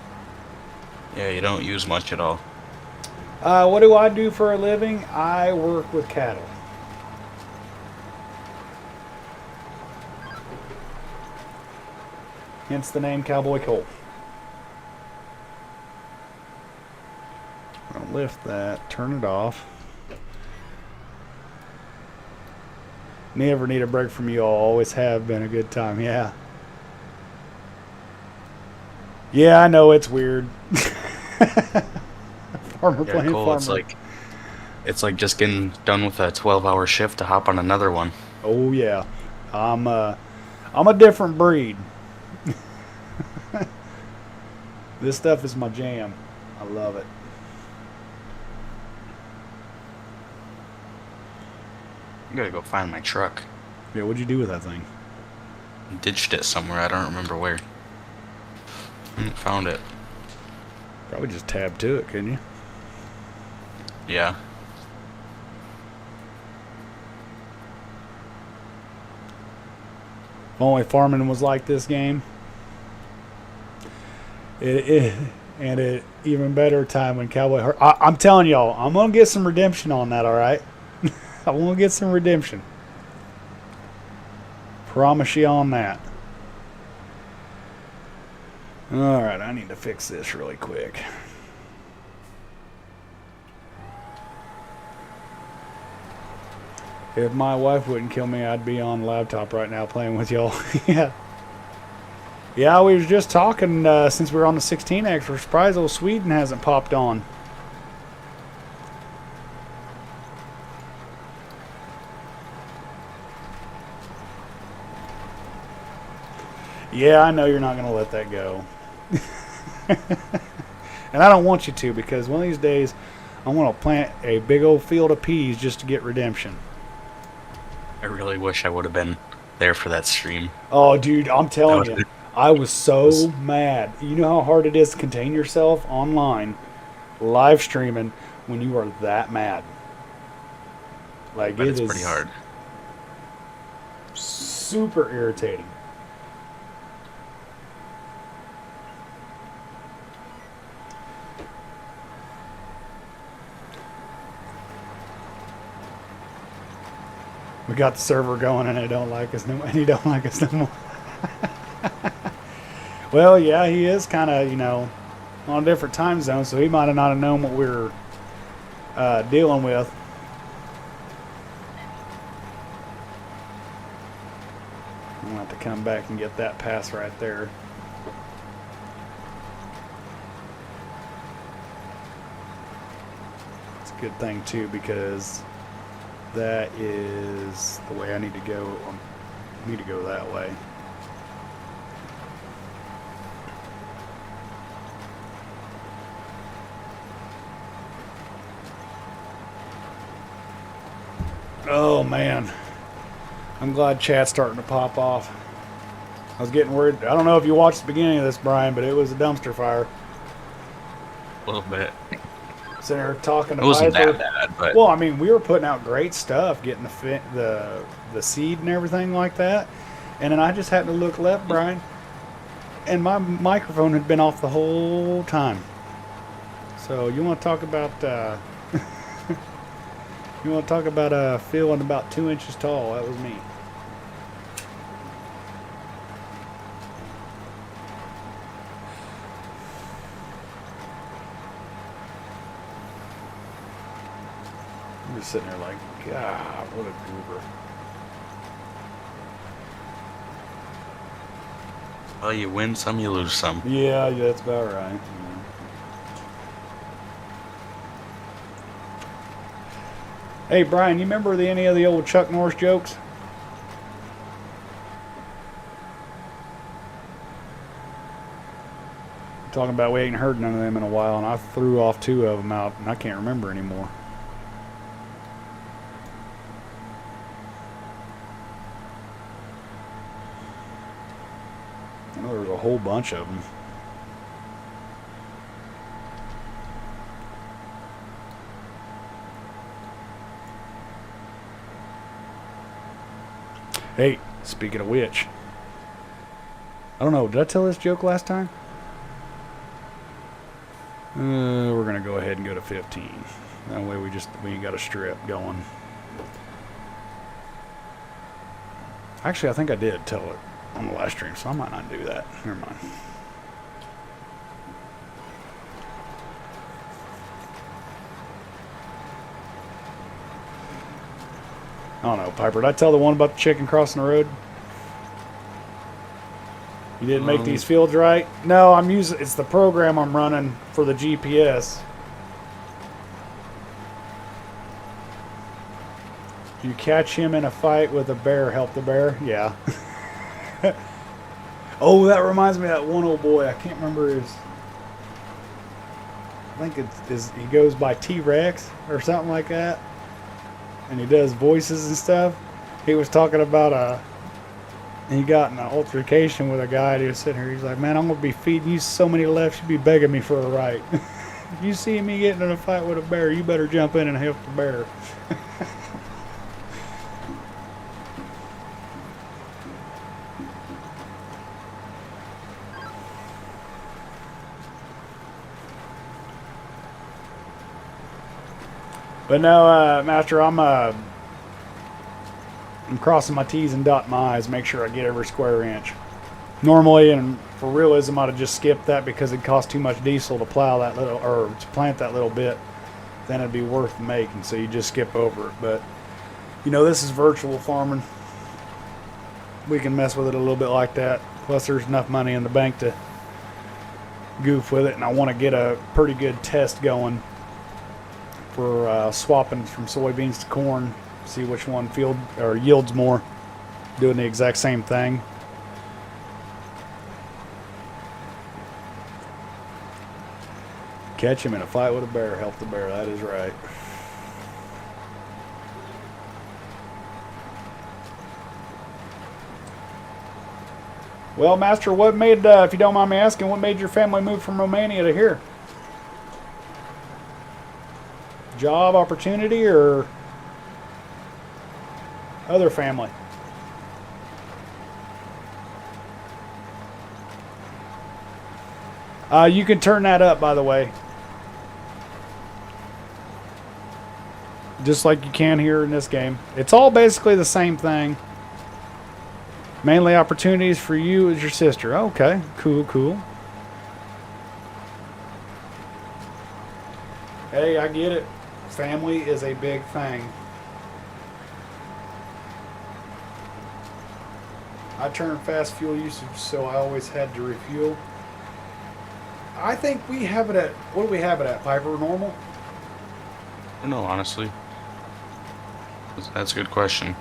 Speaker 1: Yeah, you don't use much at all.
Speaker 2: What do I do for a living? I work with cattle. Hence the name Cowboy Colt. I'll lift that, turn it off. Never need a break from you all. Always have been a good time. Yeah. Yeah, I know it's weird. farmer
Speaker 1: Yeah,
Speaker 2: playing
Speaker 1: cool.
Speaker 2: farmer.
Speaker 1: It's like just getting done with a 12-hour shift to hop on another one.
Speaker 2: Oh yeah, I'm I'm a different breed. This stuff is my jam. I love it.
Speaker 1: I gotta go find my truck.
Speaker 2: Yeah, what'd you do with that thing?
Speaker 1: Ditched it somewhere. I don't remember where. Found it.
Speaker 2: Probably just tab to it, couldn't you?
Speaker 1: Yeah.
Speaker 2: If only farming was like this game. It and it even better time when Cowboy. I'm telling y'all, I'm gonna get some redemption on that. All right, I'm gonna get some redemption. Promise you on that. All right, I need to fix this really quick. If my wife wouldn't kill me, I'd be on the laptop right now playing with y'all. Yeah. Yeah, we was just talking since we were on the 16X. We're surprised old Sweden hasn't popped on. Yeah, I know you're not going to let that go. And I don't want you to, because one of these days I want to plant a big old field of peas just to get redemption.
Speaker 1: I really wish I would have been there for that stream.
Speaker 2: Oh, dude, I'm
Speaker 1: That
Speaker 2: telling
Speaker 1: was,
Speaker 2: you, I was so mad. You know how hard it is to contain yourself online, live streaming, when you are that mad. Like,
Speaker 1: but
Speaker 2: it
Speaker 1: it's pretty
Speaker 2: is
Speaker 1: hard.
Speaker 2: super irritating. We got the server going, and they don't like us no, and he don't like us no more. Well, yeah, he is kind of, on a different time zone, so he might have not have known what we were dealing with. I'm gonna have to come back and get that pass right there. It's a good thing too, because that is the way I need to go. I need to go that way. Oh man, I'm glad chat's starting to pop off. I was getting worried. I don't know if you watched the beginning of this, Brian, but it was a dumpster fire.
Speaker 1: A little bit.
Speaker 2: Sitting there talking to
Speaker 1: It wasn't
Speaker 2: Piper.
Speaker 1: that bad, but
Speaker 2: Well, I mean, we were putting out great stuff, getting the seed and everything like that, and then I just happened to look left, Brian, and my microphone had been off the whole time. So you want to talk about feeling about 2 inches tall? That was me. I'm just sitting there like, God, what a goober.
Speaker 1: well, you win some, you lose some.
Speaker 2: Yeah, that's about right. Yeah. Hey, Brian, you remember any of the old Chuck Norris jokes? Talking about we ain't heard none of them in a while, and I threw off 2 of them out, and I can't remember anymore. I know there was a whole bunch of them. Hey, speaking of which, I don't know, did I tell this joke last time? We're gonna go ahead and go to 15. That way we ain't got a strip going. Actually, I think I did tell it on the last stream, so I might not do that. Never mind. I don't know, Piper. Did I tell the one about the chicken crossing the road? You didn't make these fields right? No, it's the program I'm running for the GPS. You catch him in a fight with a bear, help the bear. Yeah. Oh, that reminds me of that one old boy. I can't remember his. I think he goes by T-Rex or something like that, and he does voices and stuff. He was talking about he got in an altercation with a guy. And he was sitting here. He's like, "Man, I'm gonna be feeding you so many lefts. You'd be begging me for a right. If you see me getting in a fight with a bear, you better jump in and help the bear." But no, Master, I'm crossing my T's and dotting my I's, make sure I get every square inch. Normally, and for realism, I'd have just skipped that because it costs too much diesel to plow that little, or to plant that little bit. Then it'd be worth making, so you just skip over it. But, you know, this is virtual farming. We can mess with it a little bit like that. Plus, there's enough money in the bank to goof with it, and I want to get a pretty good test going for swapping from soybeans to corn, see which one yields more, doing the exact same thing. Catch him in a fight with a bear, help the bear. That is right. Well, Master, what made, if you don't mind me asking, what made your family move from Romania to here? Job opportunity or other family? You can turn that up, by the way. Just like you can here in this game. It's all basically the same thing. Mainly opportunities for you as your sister. Okay, cool, cool. Hey, I get it. Family is a big thing. I turned fast fuel usage, so I always had to refuel. I think we have it at, what do we have it at, Piper? Normal?
Speaker 1: I don't know, honestly. That's a good question.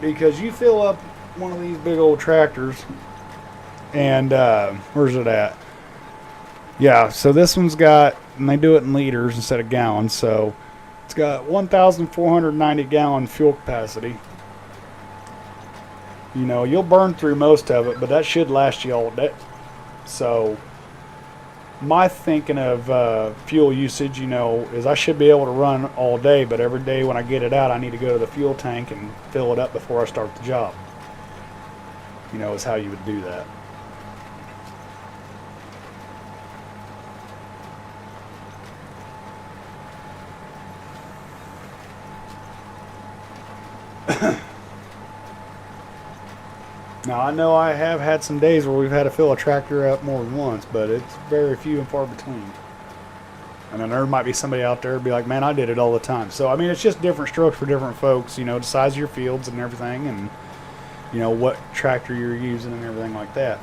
Speaker 2: Because you fill up one of these big old tractors, and where's it at? Yeah, so this one's got, and they do it in liters instead of gallons, so it's got 1,490 gallon fuel capacity. You know, you'll burn through most of it, but that should last you all day. So my thinking of fuel usage, you know, is I should be able to run all day, but every day when I get it out, I need to go to the fuel tank and fill it up before I start the job. You know, is how you would do that. Now, I know I have had some days where we've had to fill a tractor up more than once, but it's very few and far between. And then there might be somebody out there be like, man, I did it all the time. So, I mean, it's just different strokes for different folks, you know, the size of your fields and everything, and, you know, what tractor you're using and everything like that.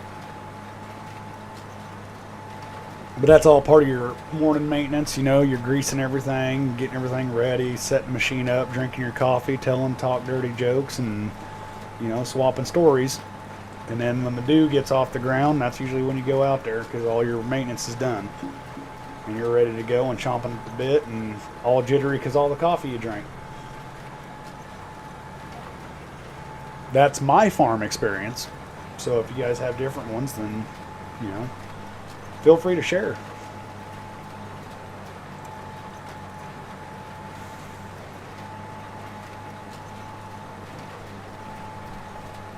Speaker 2: But that's all part of your morning maintenance, you know, you're greasing everything, getting everything ready, setting the machine up, drinking your coffee, telling talk dirty jokes, and, you know, swapping stories. And then when the dew gets off the ground, that's usually when you go out there because all your maintenance is done. And you're ready to go and chomping at the bit and all jittery because all the coffee you drank. That's my farm experience. So if you guys have different ones, then, you know, feel free to share.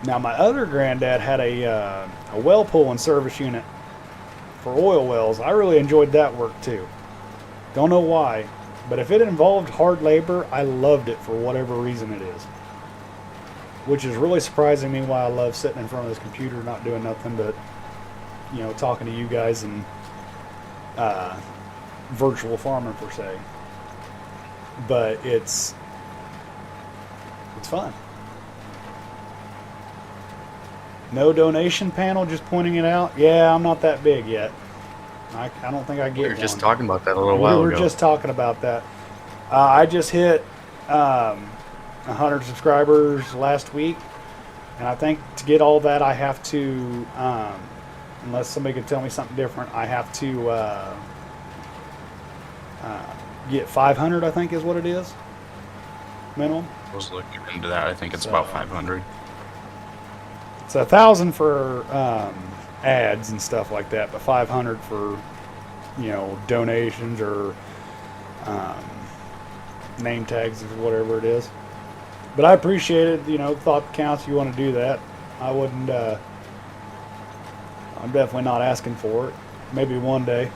Speaker 2: Now, my other granddad had a well pulling service unit for oil wells. I really enjoyed that work too. Don't know why, but if it involved hard labor, I loved it for whatever reason it is. Which is really surprising me why I love sitting in front of this computer not doing nothing but, you know, talking to you guys and virtual farming per se. But it's fun. No donation panel, just pointing it out. Yeah, I'm not that big yet. I don't think I get one.
Speaker 1: We were just talking about that a little while ago.
Speaker 2: We were just talking about that. I just hit um, 100 subscribers last week, and I think to get all that, I have to, unless somebody can tell me something different, I have to get 500. I think is what it is minimum.
Speaker 1: I was looking into that. I think it's
Speaker 2: So
Speaker 1: about 500.
Speaker 2: it's 1,000 for ads and stuff like that, but 500 for donations or um, name tags or whatever it is. But I appreciate it. Thought counts. You want to do that? I wouldn't. I'm definitely not asking for it. Maybe one day.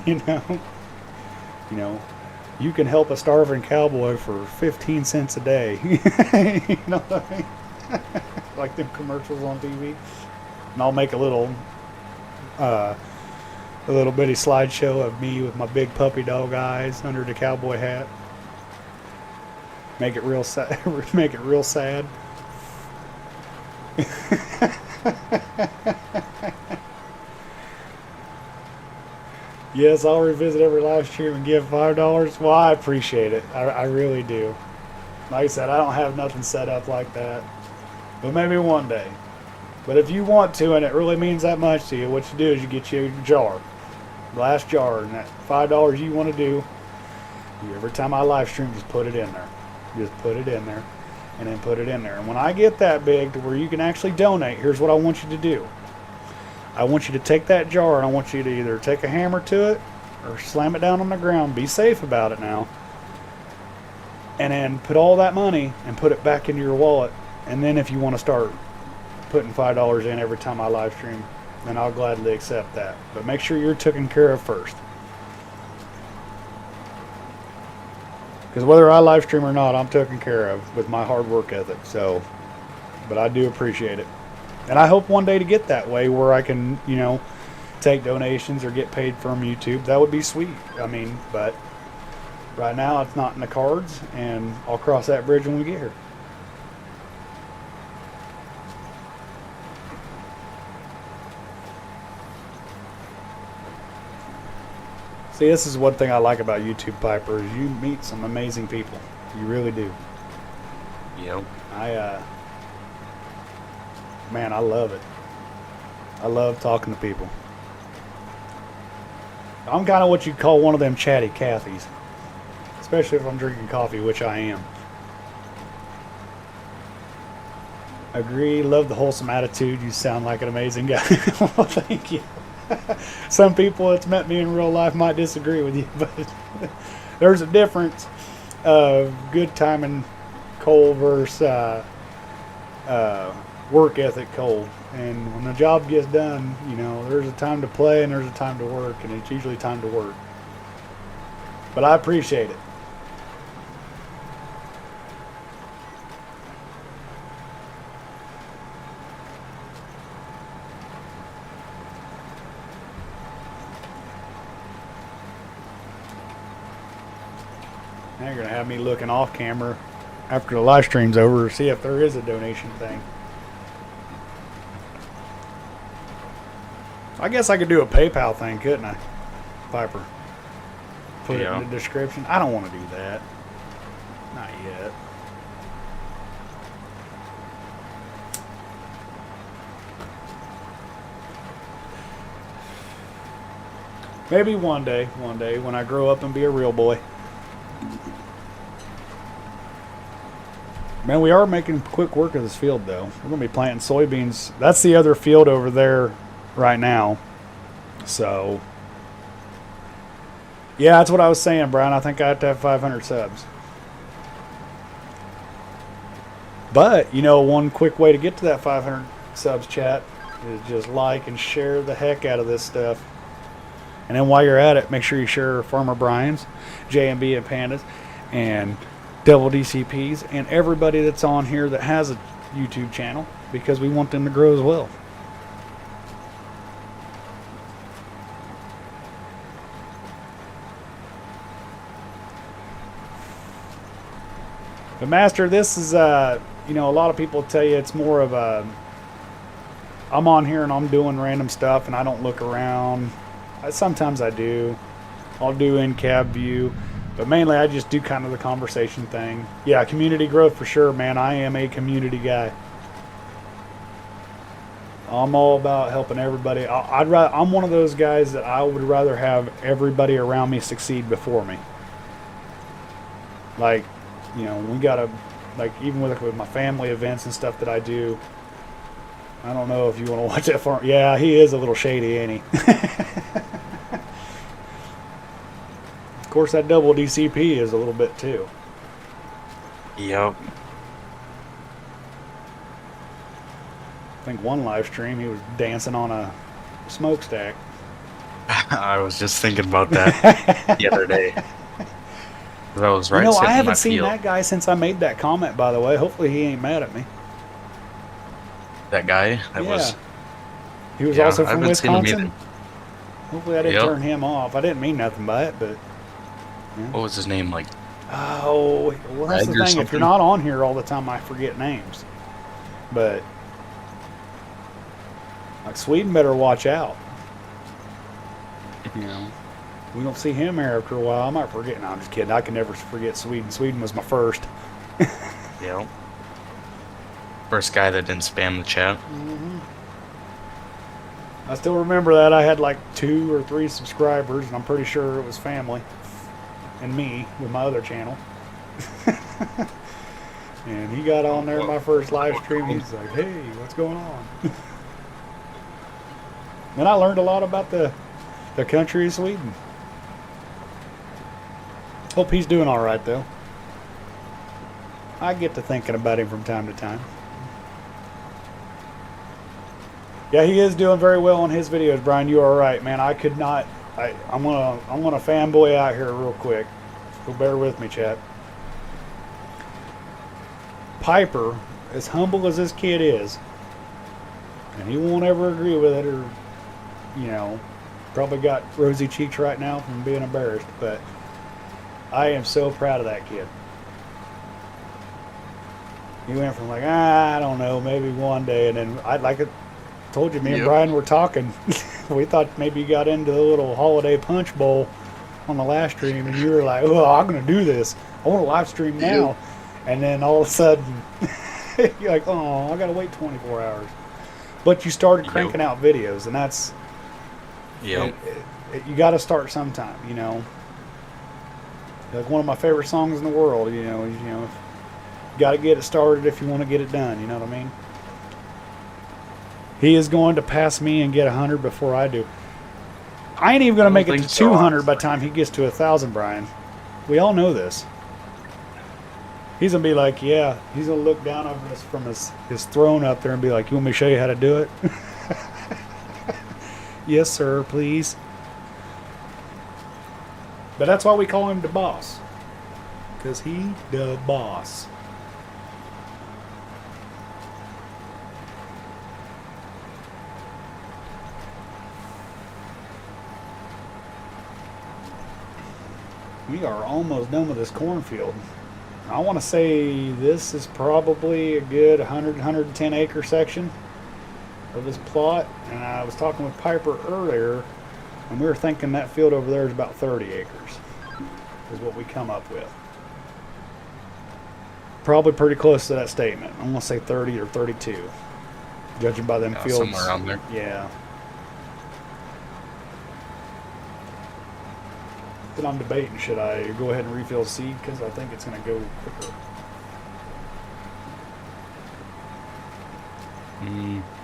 Speaker 2: you know. You know. You can help a starving cowboy for 15 cents a day. You know what I mean? Like them commercials on TV. And I'll make a little bitty slideshow of me with my big puppy dog eyes under the cowboy hat. Make it real sad. Make it real sad. Yes, I'll revisit every live stream and give $5. Well, I appreciate it. I really do. Like I said, I don't have nothing set up like that. But maybe one day. But if you want to, and it really means that much to you, what you do is you get you a jar. Glass jar. And that $5 you want to do, every time I live stream, just put it in there. Just put it in there. And then put it in there. And when I get that big to where you can actually donate, here's what I want you to do. I want you to take that jar and I want you to either take a hammer to it or slam it down on the ground. Be safe about it now. And then put all that money and put it back into your wallet. And then if you want to start putting $5 in every time I live stream, then I'll gladly accept that. But make sure you're taken care of first. Because whether I live stream or not, I'm taken care of with my hard work ethic. So, but I do appreciate it. And I hope one day to get that way where I can, take donations or get paid from YouTube. That would be sweet. I mean, but right now it's not in the cards, and I'll cross that bridge when we get here. See, this is one thing I like about YouTube, Piper, is you meet some amazing people. You really do.
Speaker 1: Yep.
Speaker 2: Man, I love it. I love talking to people. I'm kind of what you'd call one of them chatty Cathys. Especially if I'm drinking coffee, which I am. Agree, love the wholesome attitude. You sound like an amazing guy. Well, thank you. Some people that's met me in real life might disagree with you, but there's a difference of good timing Cole versus work ethic Cole. And when the job gets done, there's a time to play and there's a time to work, and it's usually time to work. But I appreciate it. Now you're going to have me looking off camera after the live stream's over to see if there is a donation thing. I guess I could do a PayPal thing, couldn't I, Piper? Put it in the description. I don't want to do that. Not yet. Maybe one day when I grow up and be a real boy. Man, we are making quick work of this field, though. We're going to be planting soybeans. That's the other field over there right now. So, yeah, that's what I was saying, Brian. I think I have to have 500 subs. But, one quick way to get to that 500 subs, chat, is just like and share the heck out of this stuff. And then while you're at it, make sure you share Farmer Brian's, JMB and Pandas, and Devil DCPs, and everybody that's on here that has a YouTube channel, because we want them to grow as well. But Master, this is, a lot of people tell you it's more of a, I'm on here and I'm doing random stuff and I don't look around. Sometimes I do. I'll do in-cab view. But mainly, I just do kind of the conversation thing. Yeah, community growth for sure, man. I am a community guy. I'm all about helping everybody. I'm one of those guys that I would rather have everybody around me succeed before me. Like, we gotta, like, even with my family events and stuff that I do. I don't know if you want to watch that far. Yeah, he is a little shady, ain't he? Of course, that double DCP is a little bit too.
Speaker 1: Yep.
Speaker 2: I think one live stream he was dancing on a smokestack.
Speaker 1: I was just thinking about that the other day. That was right.
Speaker 2: I haven't seen that guy since I made that comment, by the way. Hopefully he ain't mad at me.
Speaker 1: That guy that was.
Speaker 2: He was also from Wisconsin. Hopefully I didn't turn him off. I didn't mean nothing by it, but. Yeah.
Speaker 1: What was his name like?
Speaker 2: Oh, well, that's the thing. If you're not on here all the time, I forget names. But like Sweden better watch out. We don't see him here after a while. I might forget. No, I'm just kidding. I can never forget Sweden. Sweden was my first.
Speaker 1: Yeah. First guy that didn't spam the chat.
Speaker 2: Mm-hmm. I still remember that. I had like 2 or 3 subscribers, and I'm pretty sure it was family and me with my other channel. And he got on there my first live stream. He's like, "Hey, what's going on?" And I learned a lot about the country of Sweden. Hope he's doing all right, though. I get to thinking about him from time to time. Yeah, he is doing very well on his videos, Brian. You are right, man. I could not. I'm gonna fanboy out here real quick. So bear with me, chat. Piper, as humble as this kid is, and he won't ever agree with it, or probably got rosy cheeks right now from being embarrassed, but I am so proud of that kid. He went from like, I don't know, maybe one day, and then I told you, me and Brian were talking. We thought maybe you got into the little holiday punch bowl on the last stream, and you were like, "Oh, I'm gonna do this. I want to live stream now." Yep. And then all of a sudden, you're like, "Oh, I gotta wait 24 hours." But you started cranking out videos, and that's you got to start sometime, Like one of my favorite songs in the world, you got to get it started if you want to get it done. You know what I mean? He is going to pass me and get 100 before I do. I ain't even going to make it to 200 by the time he gets to 1,000, Brian. We all know this. He's going to be like, yeah. He's going to look down over us from his throne up there and be like, "You want me to show you how to do it?" "Yes, sir, please." But that's why we call him the boss. Because he the boss. We are almost done with this cornfield. I want to say this is probably a good 110 acre section of this plot. And I was talking with Piper earlier, and we were thinking that field over there is about 30 acres, is what we come up with. Probably pretty close to that statement. I'm going to say 30 or 32, judging by them fields.
Speaker 1: Somewhere around there.
Speaker 2: Yeah. Then I'm debating, should I go ahead and refill seed? Because I think it's going to go quicker.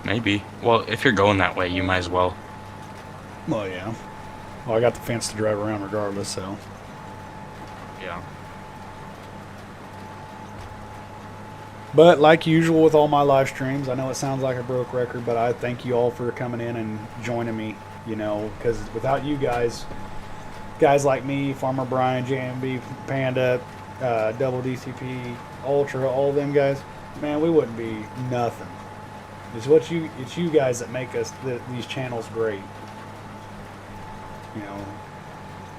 Speaker 1: Maybe. Well, if you're going that way, you might as well.
Speaker 2: Well, yeah. Well, I got the fence to drive around regardless, so.
Speaker 1: Yeah.
Speaker 2: But like usual with all my live streams, I know it sounds like a broke record, but I thank you all for coming in and joining me, because without you guys like me, Farmer Brian, JMB, Panda, Double DCP, Ultra, all them guys, man, we wouldn't be nothing. It's you guys that make us these channels great.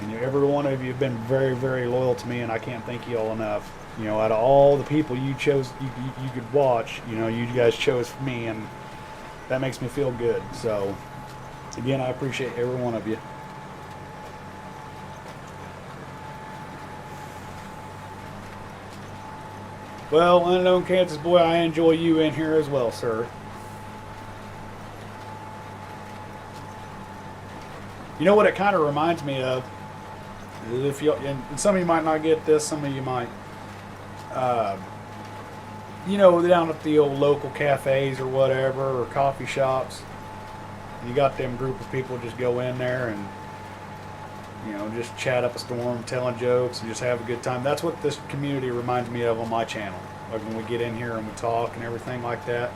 Speaker 2: And every one of you have been very, very loyal to me, and I can't thank you all enough. Out of all the people you chose, you could watch, you guys chose me, and that makes me feel good. So, again, I appreciate every one of you. Well, unknown Kansas boy, I enjoy you in here as well, sir. You know what it kind of reminds me of? If you and some of you might not get this, some of you might. Uh, you know, down at the old local cafes or whatever, or coffee shops, you got them group of people just go in there and just chat up a storm, telling jokes, and just have a good time. That's what this community reminds me of on my channel. Like when we get in here and we talk and everything like that,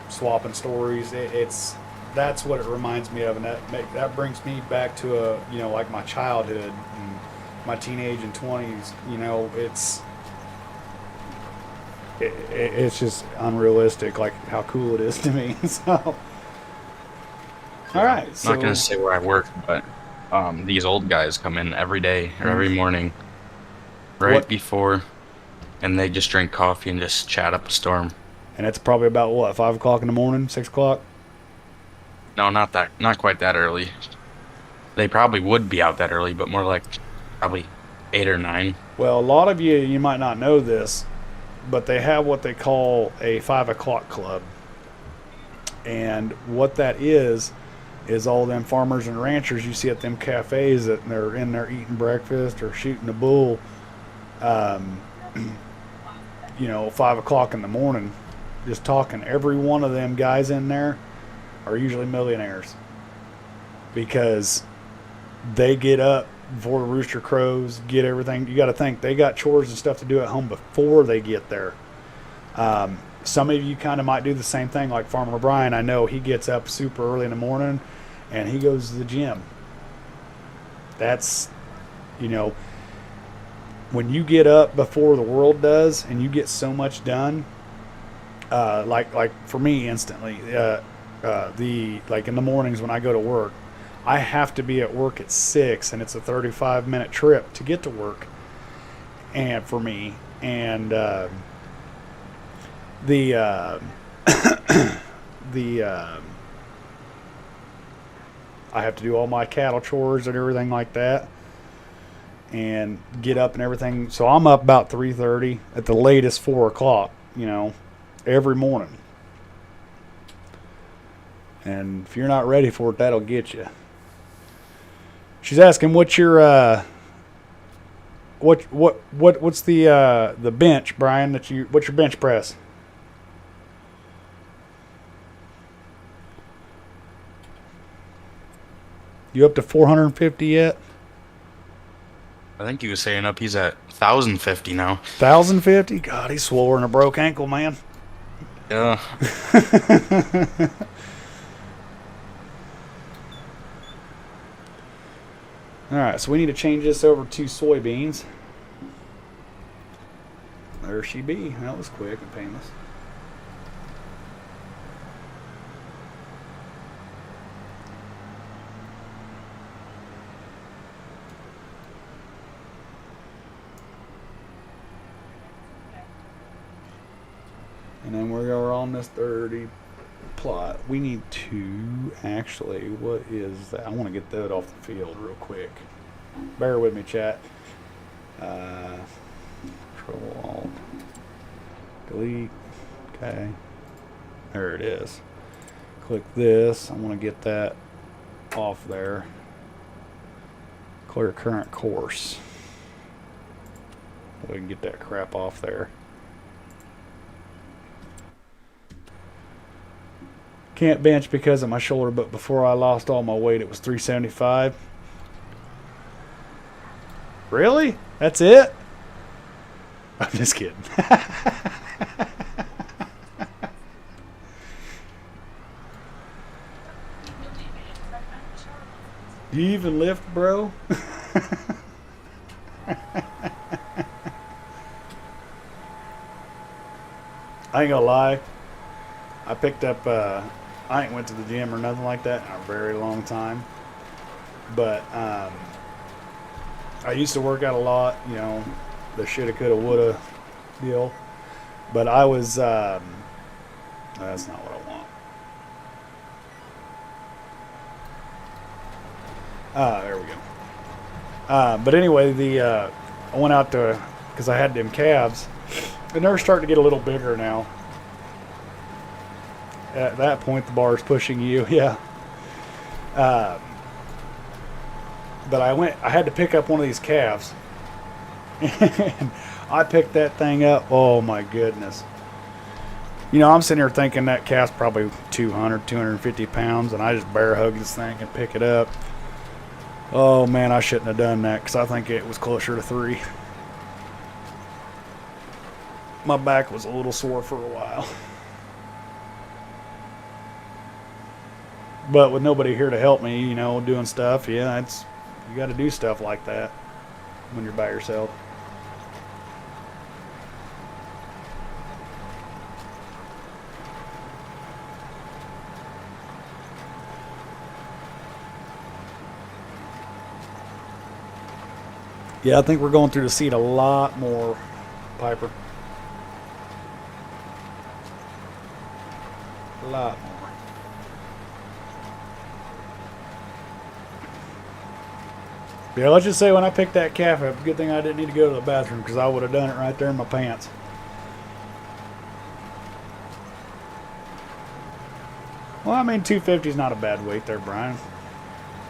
Speaker 2: swapping stories. That's what it reminds me of, and that brings me back to like my childhood and my teenage and 20s. It's just unrealistic, like how cool it is to me. So, all right.
Speaker 1: I'm not gonna say where I work, but these old guys come in every day or every morning, right before, and they just drink coffee and just chat up a storm.
Speaker 2: And it's probably about what, 5 o'clock in the morning, 6 o'clock?
Speaker 1: No, not quite that early. They probably would be out that early, but more like probably 8 or 9.
Speaker 2: Well, a lot of you might not know this, but they have what they call a 5 o'clock club. And what that is all them farmers and ranchers you see at them cafes that they're in there eating breakfast or shooting a bull, 5 o'clock in the morning, just talking. Every one of them guys in there are usually millionaires because they get up before the rooster crows, get everything. You got to think they got chores and stuff to do at home before they get there. Some of you kind of might do the same thing, like Farmer Brian. I know he gets up super early in the morning and he goes to the gym. That's, when you get up before the world does and you get so much done, like for me instantly, like in the mornings when I go to work, I have to be at work at 6, and it's a 35-minute trip to get to work. And for me, and I have to do all my cattle chores and everything like that, and get up and everything. So I'm up about 3:30, at the latest 4 o'clock, every morning. And if you're not ready for it, that'll get you. She's asking, what's your what's the bench, Brian? What's your bench press? You up to 450 yet?
Speaker 1: I think he was saying up. He's at 1,050 now.
Speaker 2: 1,050? God, he's swollen a broke ankle, man.
Speaker 1: Yeah.
Speaker 2: Alright, so we need to change this over to soybeans. There she be. That was quick and painless. And then we're on this 30 plot. We need to actually, what is that? I want to get that off the field real quick. Bear with me, chat. Control Alt delete. Okay, there it is. Click this. I want to get that off there. Clear current course. We can get that crap off there. Can't bench because of my shoulder, but before I lost all my weight, it was 375. Really? That's it? I'm just kidding. Do you even lift, bro? I ain't gonna lie. I picked up, I ain't went to the gym or nothing like that in a very long time. But I used to work out a lot, the shoulda, coulda, woulda deal. But I was, that's not what I want. There we go. But anyway, I went out to, because I had them calves, And they're starting to get a little bigger now. At that point, the bar is pushing you. Yeah. But I had to pick up one of these calves. And I picked that thing up. Oh my goodness. You know, I'm sitting here thinking that calf's probably 200, 250 pounds, and I just bear hug this thing and pick it up. Oh man, I shouldn't have done that because I think it was closer to 3. My back was a little sore for a while. But with nobody here to help me, you know, doing stuff, yeah, you got to do stuff like that when you're by yourself. Yeah, I think we're going through the seat a lot more, Piper. A lot more. Yeah, let's just say when I picked that calf up, good thing I didn't need to go to the bathroom because I would have done it right there in my pants. Well, I mean, 250 is not a bad weight there, Brian.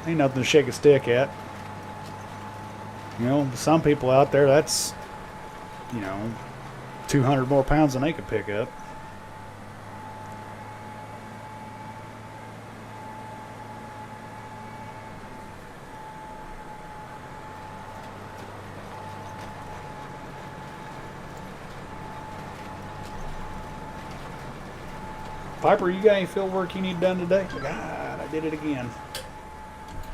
Speaker 2: Ain't nothing to shake a stick at. You know, some people out there, that's, you know, 200 more pounds than they could pick up. Piper, you got any field work you need done today? God, I did it again.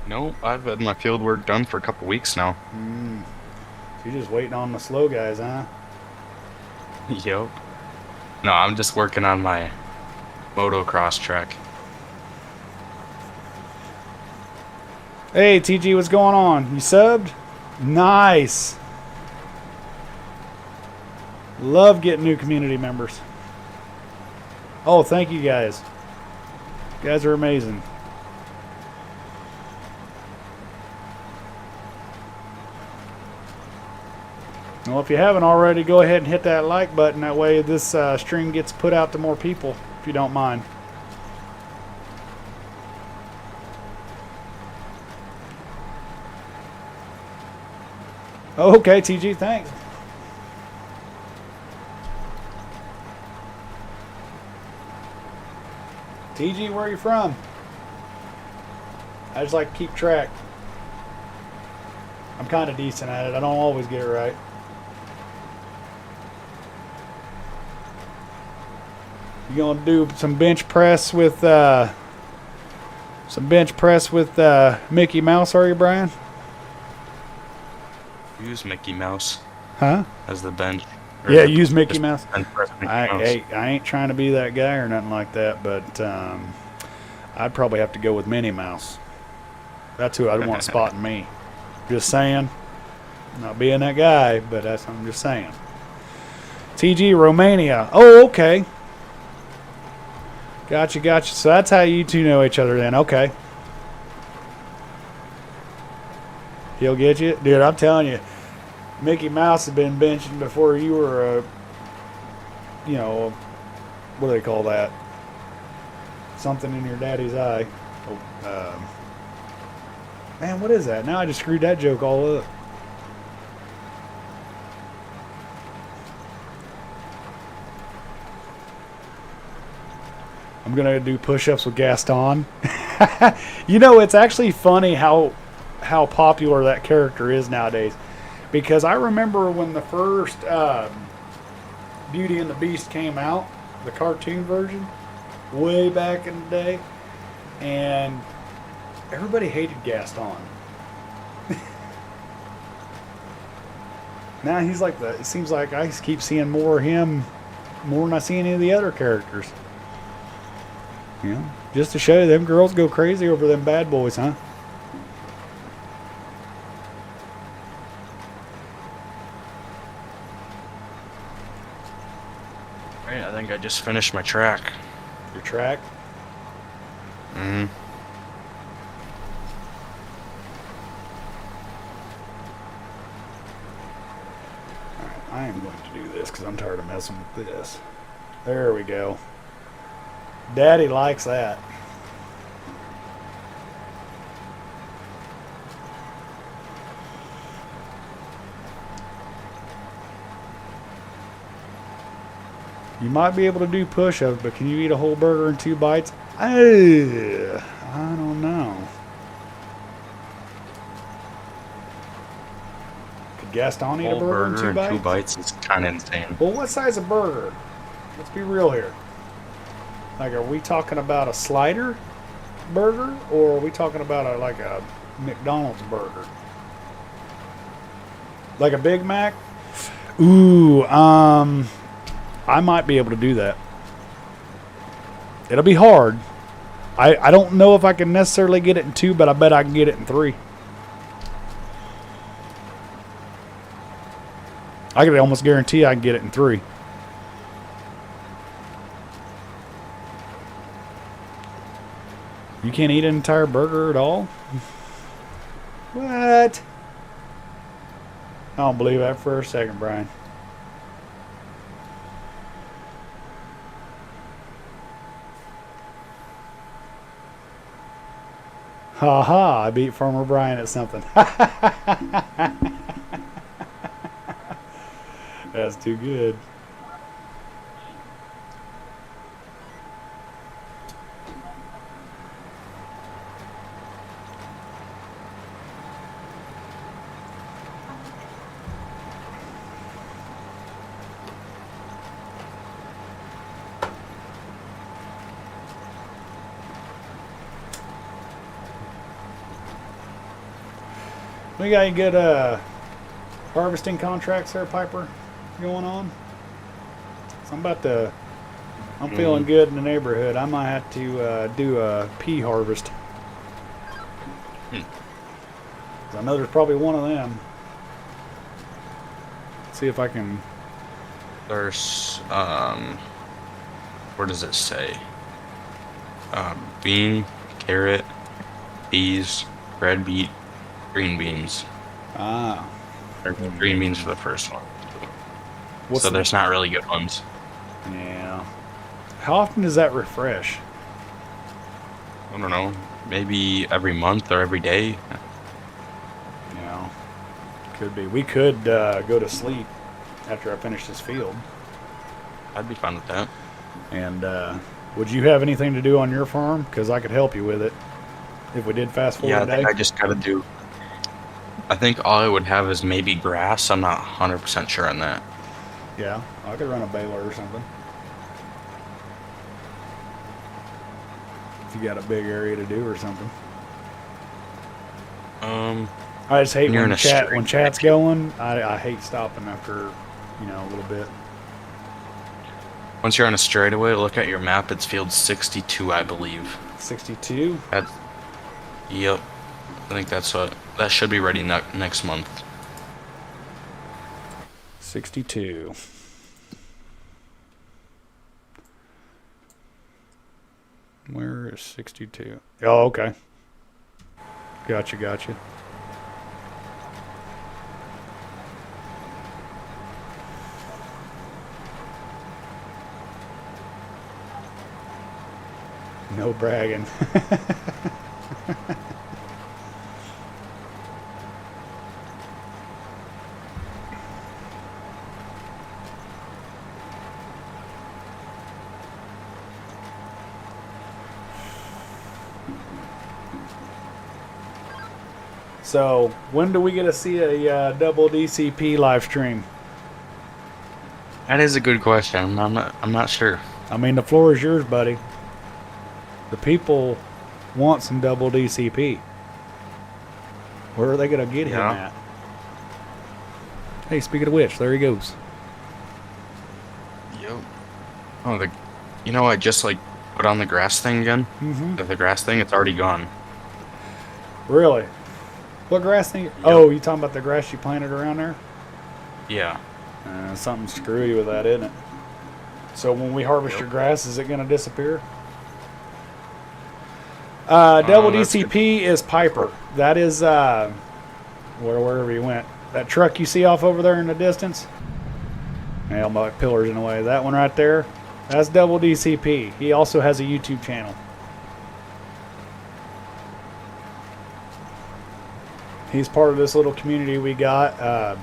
Speaker 1: No, I've had my field work done for a couple weeks now.
Speaker 2: So you're just waiting on the slow guys, huh?
Speaker 1: Yep. No, I'm just working on my motocross track.
Speaker 2: Hey, TG, what's going on? You subbed? Nice. Love getting new community members. Oh, thank you guys. You guys are amazing. Well, if you haven't already, go ahead and hit that like button. That way this stream gets put out to more people, if you don't mind. Oh, okay, TG, thanks. TG, where are you from? I just like to keep track. I'm kind of decent at it. I don't always get it right. You gonna do some bench press with Mickey Mouse, are you, Brian?
Speaker 1: Use Mickey Mouse
Speaker 2: Huh?
Speaker 1: as the bench.
Speaker 2: Yeah, use Mickey Mouse.
Speaker 1: Bench press Mickey Mouse.
Speaker 2: Hey, I ain't trying to be that guy or nothing like that, but I'd probably have to go with Minnie Mouse. That's who I'd want spotting me. Just saying. Not being that guy, but I'm just saying. TG Romania. Oh, okay. Gotcha. So that's how you two know each other then. Okay. He'll get you? Dude, I'm telling you, Mickey Mouse has been benching before you were a, you know, what do they call that? Something in your daddy's eye. Oh, man, what is that? Now I just screwed that joke all up. I'm going to do push-ups with Gaston. You know, it's actually funny how popular that character is nowadays. Because I remember when the first Beauty and the Beast came out, the cartoon version, way back in the day, and everybody hated Gaston. Now he's like it seems like I keep seeing more of him more than I see any of the other characters. You know, just to show you them girls go crazy over them bad boys, huh?
Speaker 1: Right, I think I just finished my track.
Speaker 2: Your track?
Speaker 1: Mm-hmm.
Speaker 2: Alright, I am going to to do this because I'm tired of messing with this. There we go. Daddy likes that. You might be able to do push-ups, but can you eat a whole burger in 2 bites? I don't know. Could Gaston eat a
Speaker 1: Whole
Speaker 2: burger in
Speaker 1: burger
Speaker 2: 2
Speaker 1: in
Speaker 2: bites?
Speaker 1: 2 bites is kind of insane.
Speaker 2: Well, what size of burger? Let's be real here. Like, are we talking about a slider burger, or are we talking about a McDonald's burger? Like a Big Mac? Ooh, I might be able to do that. It'll be hard. I don't know if I can necessarily get it in 2, but I bet I can get it in 3. I can almost guarantee I can get it in 3. You can't eat an entire burger at all? What? I don't believe that for a second, Brian. Ha ha, I beat Farmer Brian at something. That's too good. We got any good harvesting contracts there, Piper, going on? So I'm feeling good in the neighborhood. I might have to do a pea harvest. I know there's probably one of them. See if I can.
Speaker 1: There's, where does it say? Bean, carrot, peas, red beet, green beans.
Speaker 2: Ah.
Speaker 1: Or green beans for the first one.
Speaker 2: What's
Speaker 1: So
Speaker 2: the-
Speaker 1: there's not really good ones.
Speaker 2: Yeah. How often does that refresh?
Speaker 1: I don't know. Maybe every month or every day.
Speaker 2: Yeah. Could be. We could go to sleep after I finish this field.
Speaker 1: I'd be fine with that.
Speaker 2: And would you have anything to do on your farm? Because I could help you with it if we did fast forward
Speaker 1: Yeah, I
Speaker 2: today.
Speaker 1: think I just gotta do. I think all I would have is maybe grass. I'm not 100% sure on that.
Speaker 2: Yeah, I could run a baler or something. If you got a big area to do or something. I just hate
Speaker 1: When you're
Speaker 2: when
Speaker 1: in a
Speaker 2: when
Speaker 1: straight
Speaker 2: chat's going. I hate stopping after a little bit.
Speaker 1: Once you're on a straightaway, look at your map. It's field 62, I believe.
Speaker 2: 62.
Speaker 1: That's. Yep. I think that's what. That should be ready next month.
Speaker 2: 62. Where is 62? Oh, okay. Gotcha. No bragging. So, when do we get to see a double DCP live stream?
Speaker 1: That is a good question. I'm not sure.
Speaker 2: I mean, the floor is yours, buddy. The people want some double DCP. Where are they going to get him
Speaker 1: Yeah.
Speaker 2: at? Hey, speaking of which, there he goes.
Speaker 1: Yep. Oh, you know, I just put on the grass thing again.
Speaker 2: Mm-hmm.
Speaker 1: The grass thing, it's already gone.
Speaker 2: Really? What grass thing? Oh, you talking about the grass you planted around there?
Speaker 1: Yeah.
Speaker 2: Something screwy with that, isn't it? So when we harvest your grass, is it going to disappear? Double
Speaker 1: that's
Speaker 2: DCP is Piper. That is wherever he went. That truck you see off over there in the distance. Yeah, my pillar's in the way. That one right there, that's Double DCP. He also has a YouTube channel. He's part of this little community we got.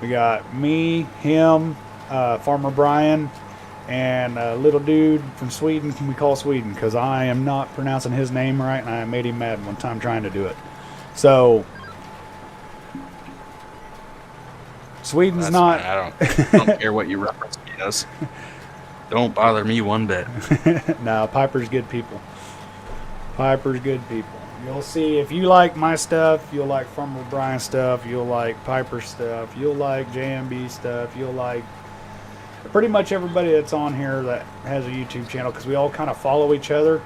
Speaker 2: We got me, him, Farmer Brian, and a little dude from Sweden. We call Sweden because I am not pronouncing his name right, and I made him mad one time trying to do it. So Sweden's
Speaker 1: That's
Speaker 2: not.
Speaker 1: fine. I don't care what you reference me as. Don't bother me one bit.
Speaker 2: No, Piper's good people. Piper's good people. You'll see if you like my stuff, you'll like Farmer Brian stuff, you'll like Piper stuff, you'll like JMB stuff, you'll like pretty much everybody that's on here that has a YouTube channel because we all kind of follow each other.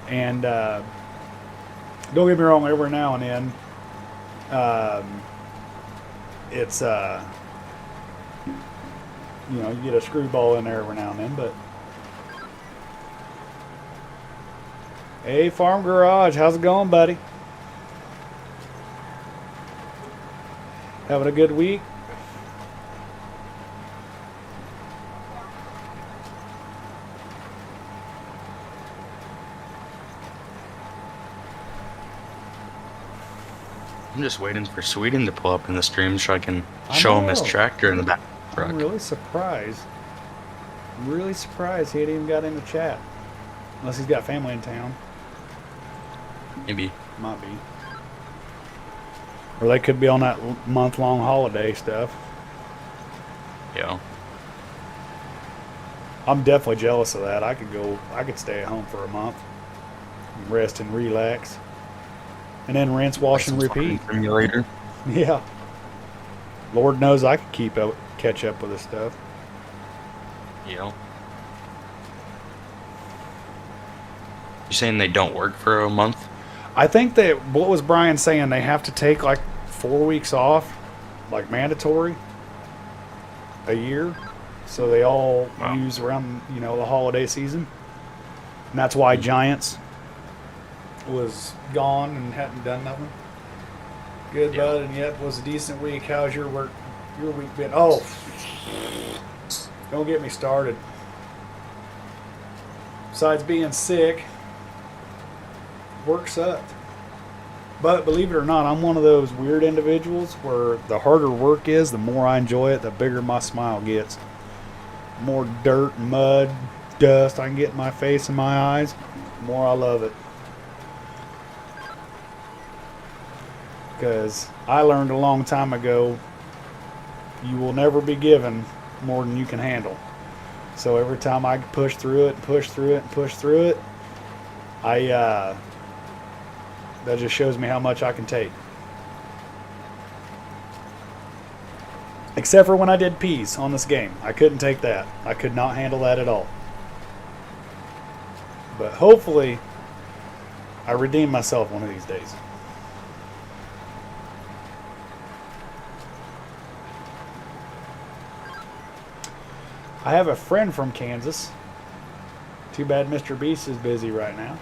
Speaker 2: And don't get me wrong, every now and then, it's you know, you get a screwball in there every now and then, but hey, Farm Garage, how's it going, buddy? Having a good week?
Speaker 1: I'm just waiting for Sweden to pull up in the stream so I can show him his tractor in the back of the truck.
Speaker 2: I'm really surprised. I'm really surprised he hadn't even got in the chat. Unless he's got family in town.
Speaker 1: Maybe.
Speaker 2: Might be. Or they could be on that month-long holiday stuff.
Speaker 1: Yeah.
Speaker 2: I'm definitely jealous of that. I could stay at home for a month. Rest and relax. And then rinse, wash, and repeat.
Speaker 1: Simulator.
Speaker 2: Yeah. Lord knows I could catch up with this stuff.
Speaker 1: Yeah. You saying they don't work for a month?
Speaker 2: I think that, what was Brian saying, they have to take like 4 weeks off, like mandatory, a year. So they all use around, you know, the holiday season. And that's why Giants was gone and hadn't done nothing. Good, bud, and yet was a decent week. How's your week been? Oh, don't get me started. Besides being sick, work sucked. But believe it or not, I'm one of those weird individuals where the harder work is, the more I enjoy it, the bigger my smile gets. The more dirt, mud, dust I can get in my face and my eyes, the more I love it. Because I learned a long time ago, you will never be given more than you can handle. So every time I push through it, push through it, and push through it, that just shows me how much I can take. Except for when I did peas on this game. I couldn't take that. I could not handle that at all. But hopefully, I redeem myself one of these days. I have a friend from Kansas. Too bad Mr. Beast is busy right now.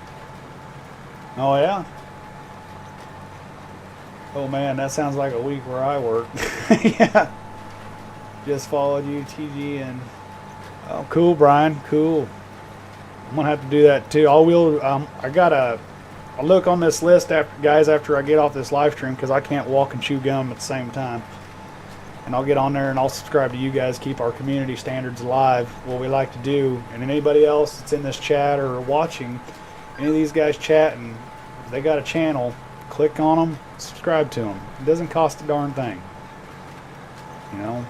Speaker 2: Oh, yeah? Oh, man, that sounds like a week where I work. Yeah. Just followed you, TG, and... Oh, cool, Brian. Cool. I'm going to have to do that, too. I got to... I'll look on this list, after I get off this live stream, because I can't walk and chew gum at the same time. And I'll get on there and I'll subscribe to you guys, keep our community standards alive, what we like to do. And anybody else that's in this chat or watching, any of these guys chatting, if they got a channel, click on them, subscribe to them. It doesn't cost a darn thing. You know?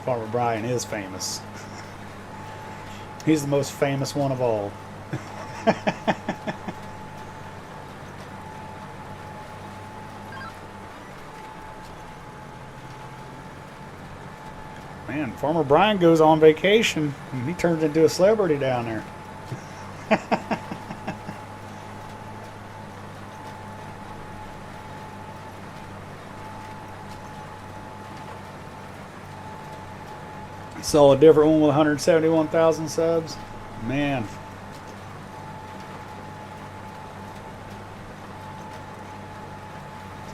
Speaker 2: Farmer Brian is famous. He's the most famous one of all. Man, Farmer Brian goes on vacation and he turns into a celebrity down there. Saw a different one with 171,000 subs. Man.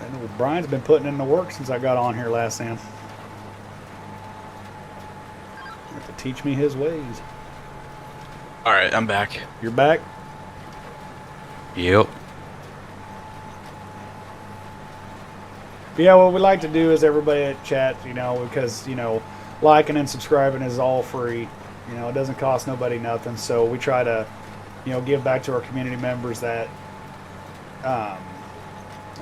Speaker 2: I know Brian's been putting in the work since I got on here last Sam. Have to teach me his ways.
Speaker 3: All right, I'm back.
Speaker 2: You're back?
Speaker 1: Yep.
Speaker 2: Yeah, what we like to do is everybody at chat, because, liking and subscribing is all free. It doesn't cost nobody nothing. So we try to, give back to our community members that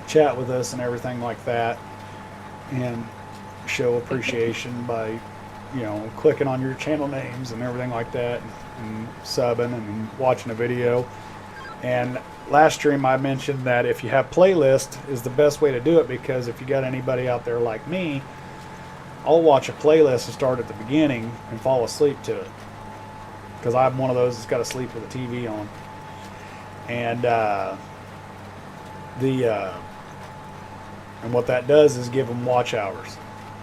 Speaker 2: chat with us and everything like that, and show appreciation by, clicking on your channel names and everything like that, and subbing and watching a video. And last stream I mentioned that if you have playlist is the best way to do it, because if you got anybody out there like me, I'll watch a playlist and start at the beginning and fall asleep to it, because I'm one of those that's got to sleep with the TV on. And and what that does is give them watch hours,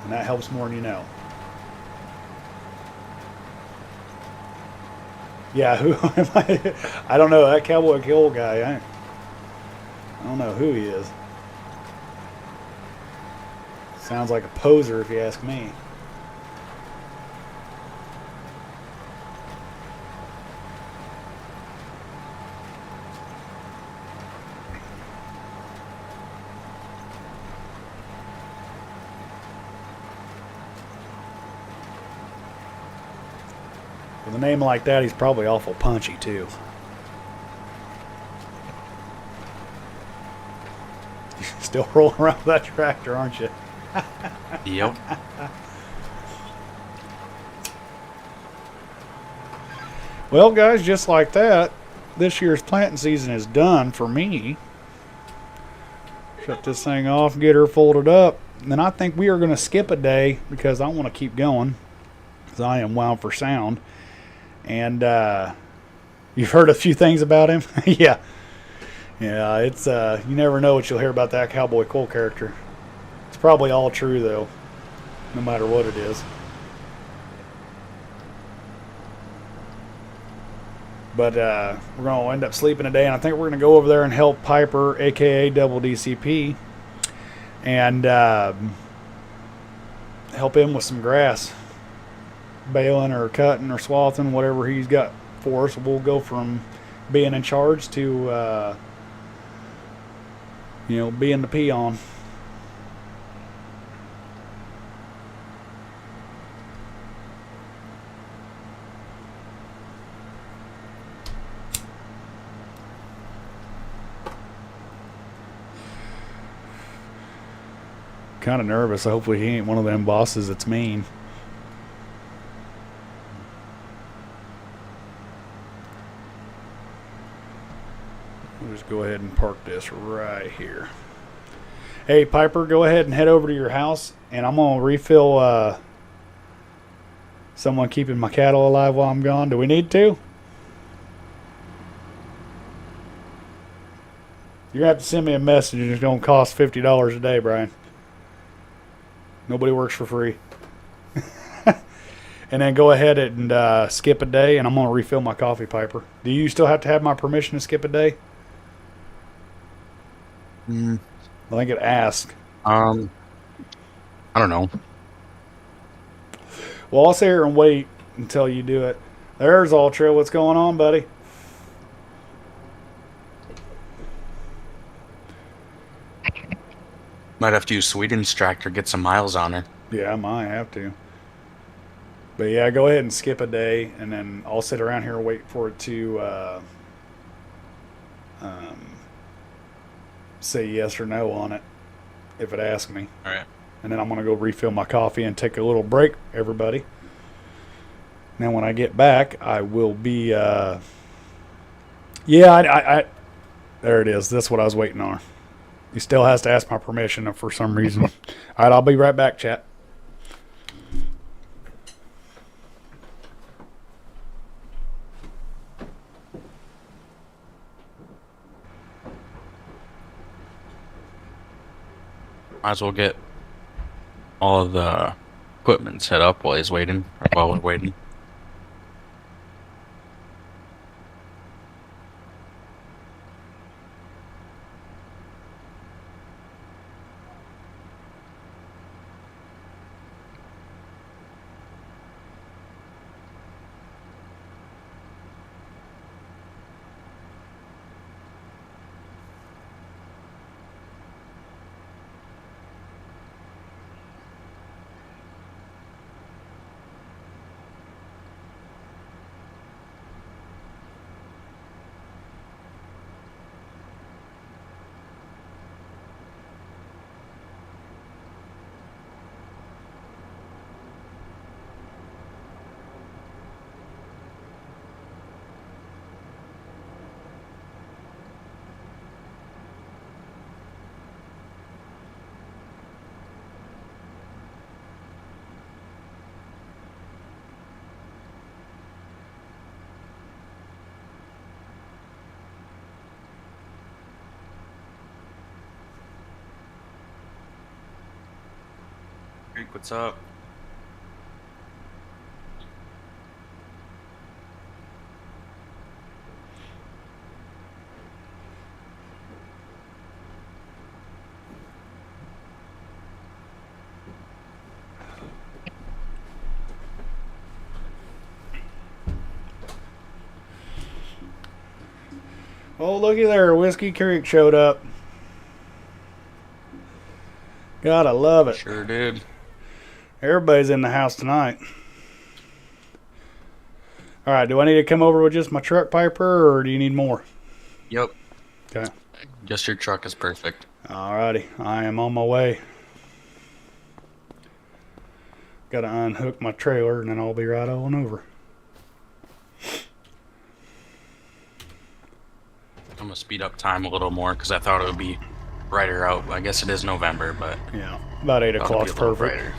Speaker 2: and that helps more than you know. Yeah, who am I? I don't know. That Cowboy Kill guy, I don't know who he is. Sounds like a poser if you ask me. With a name like that, he's probably awful punchy, too. You're still rolling around with that tractor, aren't you?
Speaker 1: Yep.
Speaker 2: Well, guys, just like that, this year's planting season is done for me. Shut this thing off, get her folded up. And then I think we are going to skip a day because I want to keep going, because I am wound for sound. And you've heard a few things about him. Yeah, it's you never know what you'll hear about that Cowboy Cole character. It's probably all true though, no matter what it is. But we're going to end up sleeping today, and I think we're going to go over there and help Piper, aka Double DCP, and help him with some grass, baling or cutting or swathing, whatever he's got for us. We'll go from being in charge to being the peon. Kind of nervous. Hopefully he ain't one of them bosses that's mean. We'll just go ahead and park this right here. Hey, Piper, go ahead and head over to your house, and I'm going to refill someone keeping my cattle alive while I'm gone. Do we need to? You're going to have to send me a message. It's going to cost $50 a day, Brian. Nobody works for free. And then go ahead and skip a day, and I'm going to refill my coffee, Piper. Do you still have to have my permission to skip a day? I think it asks.
Speaker 1: I don't know.
Speaker 2: Well, I'll sit here and wait until you do it. There's Ultra. What's going on, buddy?
Speaker 1: Might have to use Sweden's tractor, get some miles on her.
Speaker 2: Yeah, I might have to. But yeah, go ahead and skip a day, and then I'll sit around here and wait for it to say yes or no on it, if it asks me.
Speaker 3: All right.
Speaker 2: And then I'm going to go refill my coffee and take a little break, everybody. Now when I get back, I will be... I there it is. That's what I was waiting on. He still has to ask my permission for some reason. All right, I'll be right back, chat.
Speaker 1: Might as well get all of the equipment set up while he's waiting, or while we're waiting. Creek, what's up?
Speaker 2: Oh, looky there. Whiskey Creek showed up. Gotta love it.
Speaker 1: Sure did.
Speaker 2: Everybody's in the house tonight. All right, do I need to come over with just my truck, Piper, or do you need more?
Speaker 1: Yep.
Speaker 2: Okay.
Speaker 1: Just your truck is perfect.
Speaker 2: Alrighty, I am on my way. Gotta unhook my trailer and then I'll be right on over.
Speaker 1: I'm gonna speed up time a little more because I thought it would be brighter out. I guess it is November, but
Speaker 2: Yeah, about 8
Speaker 1: thought it'd
Speaker 2: o'clock's
Speaker 1: be a little
Speaker 2: perfect.
Speaker 1: brighter.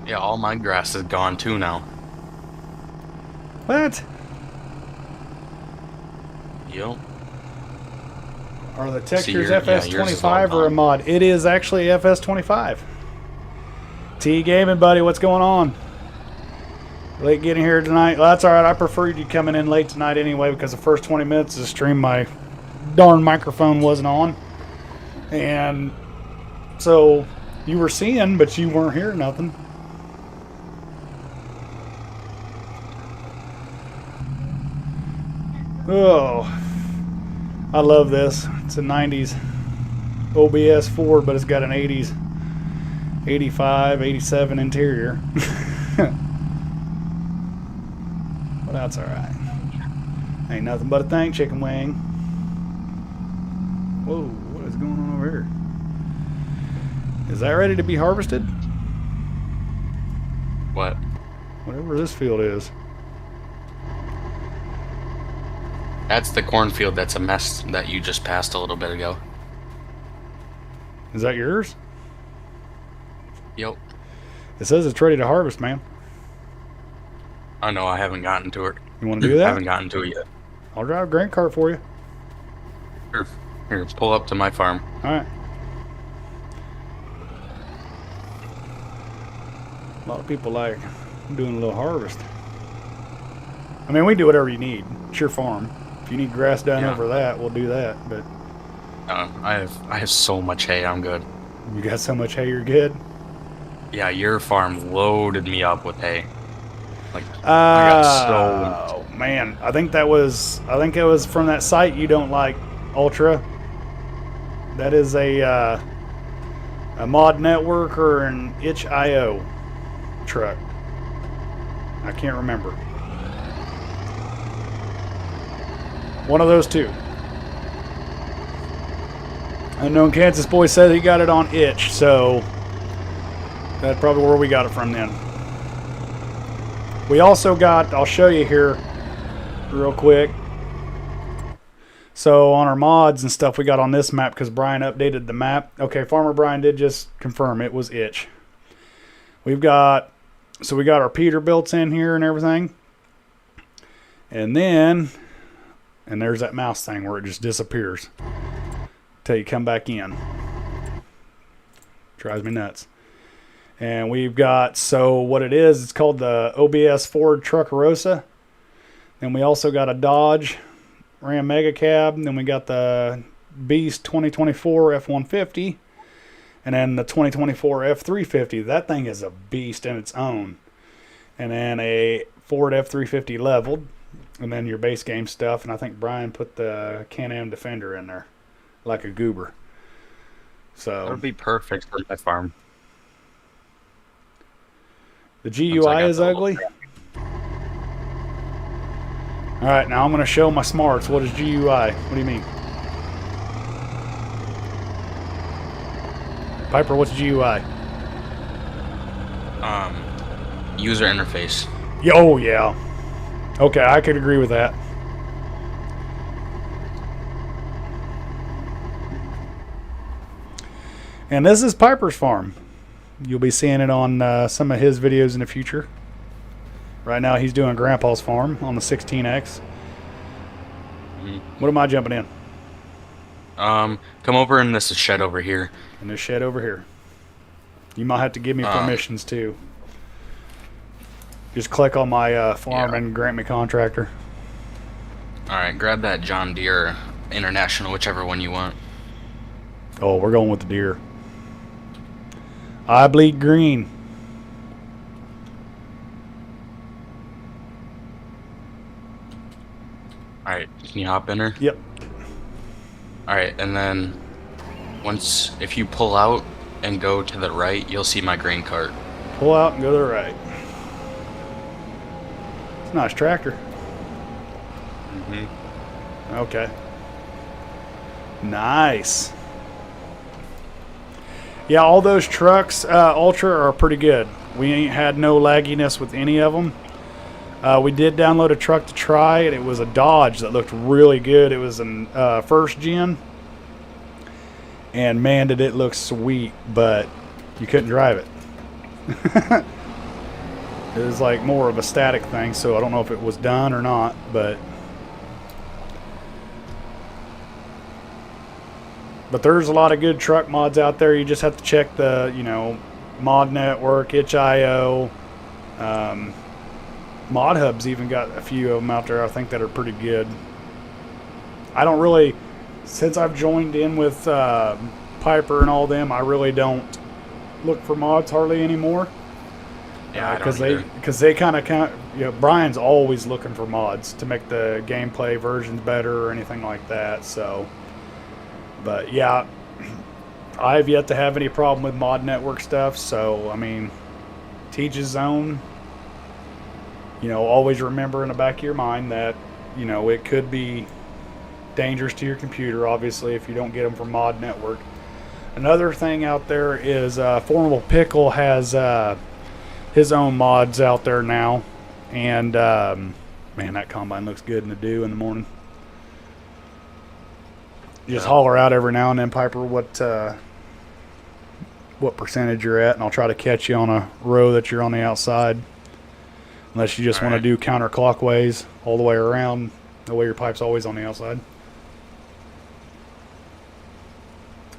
Speaker 1: Yeah, all my grass is gone too now.
Speaker 2: What?
Speaker 1: Yep.
Speaker 2: Are the textures
Speaker 1: yours is
Speaker 2: FS25
Speaker 1: all
Speaker 2: or a
Speaker 1: gone.
Speaker 2: mod? It is actually FS25. T Gaming, buddy, what's going on? Late getting here tonight. Well, that's alright. I preferred you coming in late tonight anyway because the first 20 minutes of the stream my darn microphone wasn't on. And so you were seeing, but you weren't hearing nothing. Oh, I love this. It's a 90s OBS Ford, but it's got an 80s, 85, 87 interior. But that's alright. Ain't nothing but a thing, chicken wing. Whoa, what is going on over here? Is that ready to be harvested?
Speaker 1: What?
Speaker 2: Whatever this field is.
Speaker 1: That's the cornfield that's a mess that you just passed a little bit ago.
Speaker 2: Is that yours?
Speaker 1: Yep.
Speaker 2: It says it's ready to harvest, man.
Speaker 1: I know, I haven't gotten to it.
Speaker 2: You want to do
Speaker 1: I
Speaker 2: that?
Speaker 1: haven't gotten to it yet.
Speaker 2: I'll drive a grain cart for you.
Speaker 1: Here, pull up to my farm.
Speaker 2: Alright. A lot of people like doing a little harvest. I mean, we do whatever you need. It's your farm. If you need grass done
Speaker 1: Yeah.
Speaker 2: over that, we'll do that. But
Speaker 1: I have so much hay, I'm good.
Speaker 2: you got so much hay, you're good.
Speaker 1: Yeah, your farm loaded me up with hay. Like, I got
Speaker 2: Oh man, I think it was from that site you don't like, Ultra. That is a mod network or an itch.io truck. I can't remember. One of those two. Unknown Kansas boy said he got it on itch, so that's probably where we got it from then. We also got, I'll show you here real quick. So on our mods and stuff we got on this map because Brian updated the map. Okay, Farmer Brian did just confirm it was itch. We've got, so we got our Peterbilts in here and everything. And then and there's that mouse thing where it just disappears till you come back in. Drives me nuts. And we've got, so what it is, it's called the OBS Ford Truckarosa. Then we also got a Dodge Ram Mega Cab. And then we got the Beast 2024 F-150. And then the 2024 F-350. That thing is a beast in its own. And then a Ford F-350 leveled. And then your base game stuff. And I think Brian put the Can-Am Defender in there like a goober. So
Speaker 1: That would be perfect for my farm.
Speaker 2: the GUI is ugly. All right, now I'm going to show my smarts. What is GUI? What do you mean? Piper, what's GUI?
Speaker 1: User interface.
Speaker 2: Oh, yeah. Okay, I could agree with that. And this is Piper's farm. You'll be seeing it on some of his videos in the future. Right now he's doing Grandpa's farm on the 16X. What am I jumping in?
Speaker 1: Come over in this shed over here.
Speaker 2: In this shed over here. You might have to give me permissions too. Just click on my farm and grant me contractor.
Speaker 1: Alright, grab that John Deere International, whichever one you want.
Speaker 2: Oh, we're going with the deer. I bleed green.
Speaker 1: Alright, can you hop in her?
Speaker 2: Yep.
Speaker 1: Alright, and then if you pull out and go to the right, you'll see my grain cart.
Speaker 2: Pull out and go to the right. It's a nice tractor. Okay. Nice. Yeah, all those trucks, Ultra, are pretty good. We ain't had no lagginess with any of them. We did download a truck to try, and it was a Dodge that looked really good. It was an first gen. And man, did it look sweet, but you couldn't drive it. It was like more of a static thing, so I don't know if it was done or not, but there's a lot of good truck mods out there. You just have to check the, Mod Network, itch.io. Mod Hub's even got a few of them out there, I think, that are pretty good. I don't really, since I've joined in with Piper and all them, I really don't look for mods hardly anymore.
Speaker 1: Yeah,
Speaker 2: because they kind of, Brian's always looking for mods to make the gameplay versions better or anything like that. So, but yeah, I've yet to have any problem with Mod Network stuff. So, I mean, teach his own. Always remember in the back of your mind that, it could be dangerous to your computer, obviously, if you don't get them from Mod Network. Another thing out there is Formable Pickle has his own mods out there now. And, man, that combine looks good in the dew in the morning. Just holler out every now and then, Piper, what percentage you're at, and I'll try to catch you on a row that you're on the outside. Unless you just want to do counterclockwise all the way around, the way your pipe's always on the outside.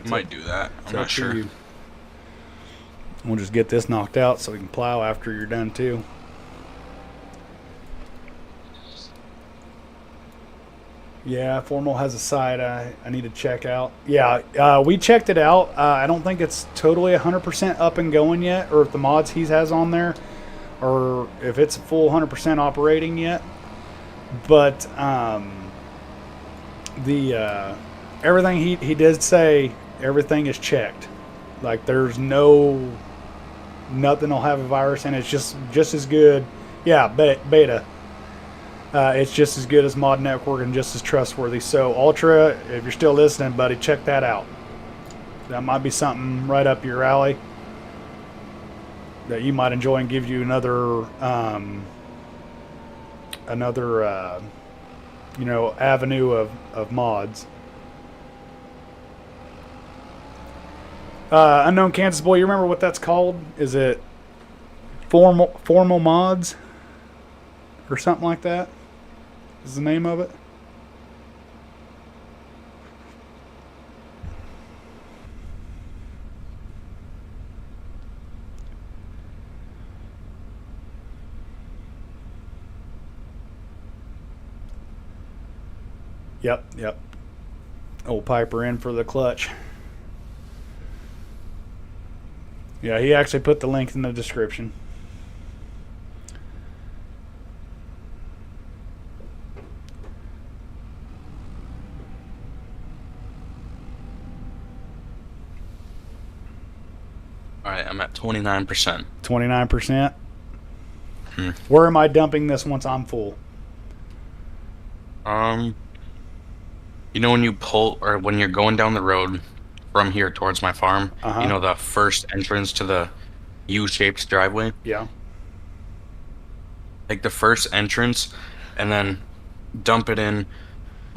Speaker 3: Might do that. I'm not sure.
Speaker 2: We'll just get this knocked out so we can plow after you're done too. Yeah, Formal has a site I need to check out. Yeah, we checked it out. I don't think it's totally 100% up and going yet, or if the mods he has on there, or if it's full 100% operating yet. But everything he did say, everything is checked. Like there's nothing will have a virus, and it's just as good. Yeah, beta. It's just as good as Mod Network and just as trustworthy. So Ultra, if you're still listening, buddy, check that out. That might be something right up your alley that you might enjoy and give you another avenue of mods. Unknown Kansas Boy, you remember what that's called? Is it formal mods or something like that? Is the name of it? Yep, yep. Old Piper in for the clutch. Yeah, he actually put the link in the description.
Speaker 1: All right, I'm at 29%.
Speaker 2: 29%.
Speaker 1: Hmm.
Speaker 2: Where am I dumping this once I'm full?
Speaker 1: You know when you pull or when you're going down the road from here towards my farm,
Speaker 2: Uh-huh.
Speaker 1: you know the first entrance to the U-shaped driveway?
Speaker 2: Yeah.
Speaker 1: Like the first entrance, and then dump it in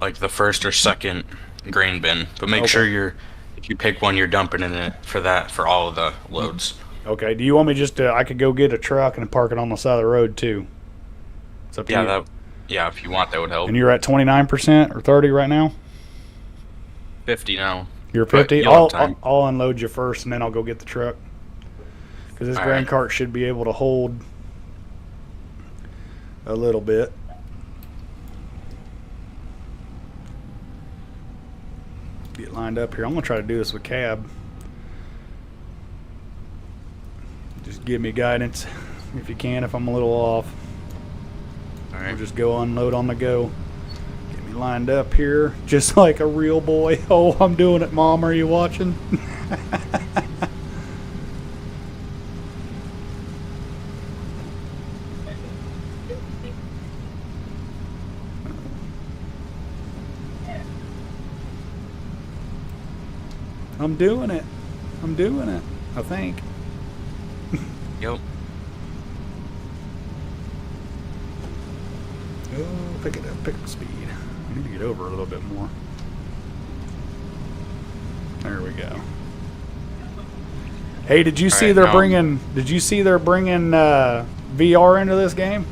Speaker 1: like the first or second grain bin. But make
Speaker 2: Okay.
Speaker 1: sure if you pick one, you're dumping in it for all of the loads.
Speaker 2: Okay. Do you want me just to? I could go get a truck and park it on the side of the road too. It's up to you.
Speaker 1: Yeah, if you want, that would help.
Speaker 2: And you're at 29% or 30 right now.
Speaker 1: 50 now.
Speaker 2: You're
Speaker 1: But
Speaker 2: 50.
Speaker 1: you'll have time.
Speaker 2: I'll unload you first, and then I'll go get the truck. Because this
Speaker 1: All
Speaker 2: grain
Speaker 1: right.
Speaker 2: cart should be able to hold a little bit. Get lined up here. I'm gonna try to do this with cab. Just give me guidance if you can. If I'm a little off,
Speaker 1: All
Speaker 2: we'll
Speaker 1: right.
Speaker 2: just go unload on the go. Get me lined up here, just like a real boy. Oh, I'm doing it, Mom. Are you watching? I'm doing it. I'm doing it. I think.
Speaker 1: Yep.
Speaker 2: Oh, pick it up. Pick up speed. I need to get over a little bit more. There we go. Hey, did you see
Speaker 1: right,
Speaker 2: they're
Speaker 1: now-
Speaker 2: bringing? Did you see they're bringing VR into this game?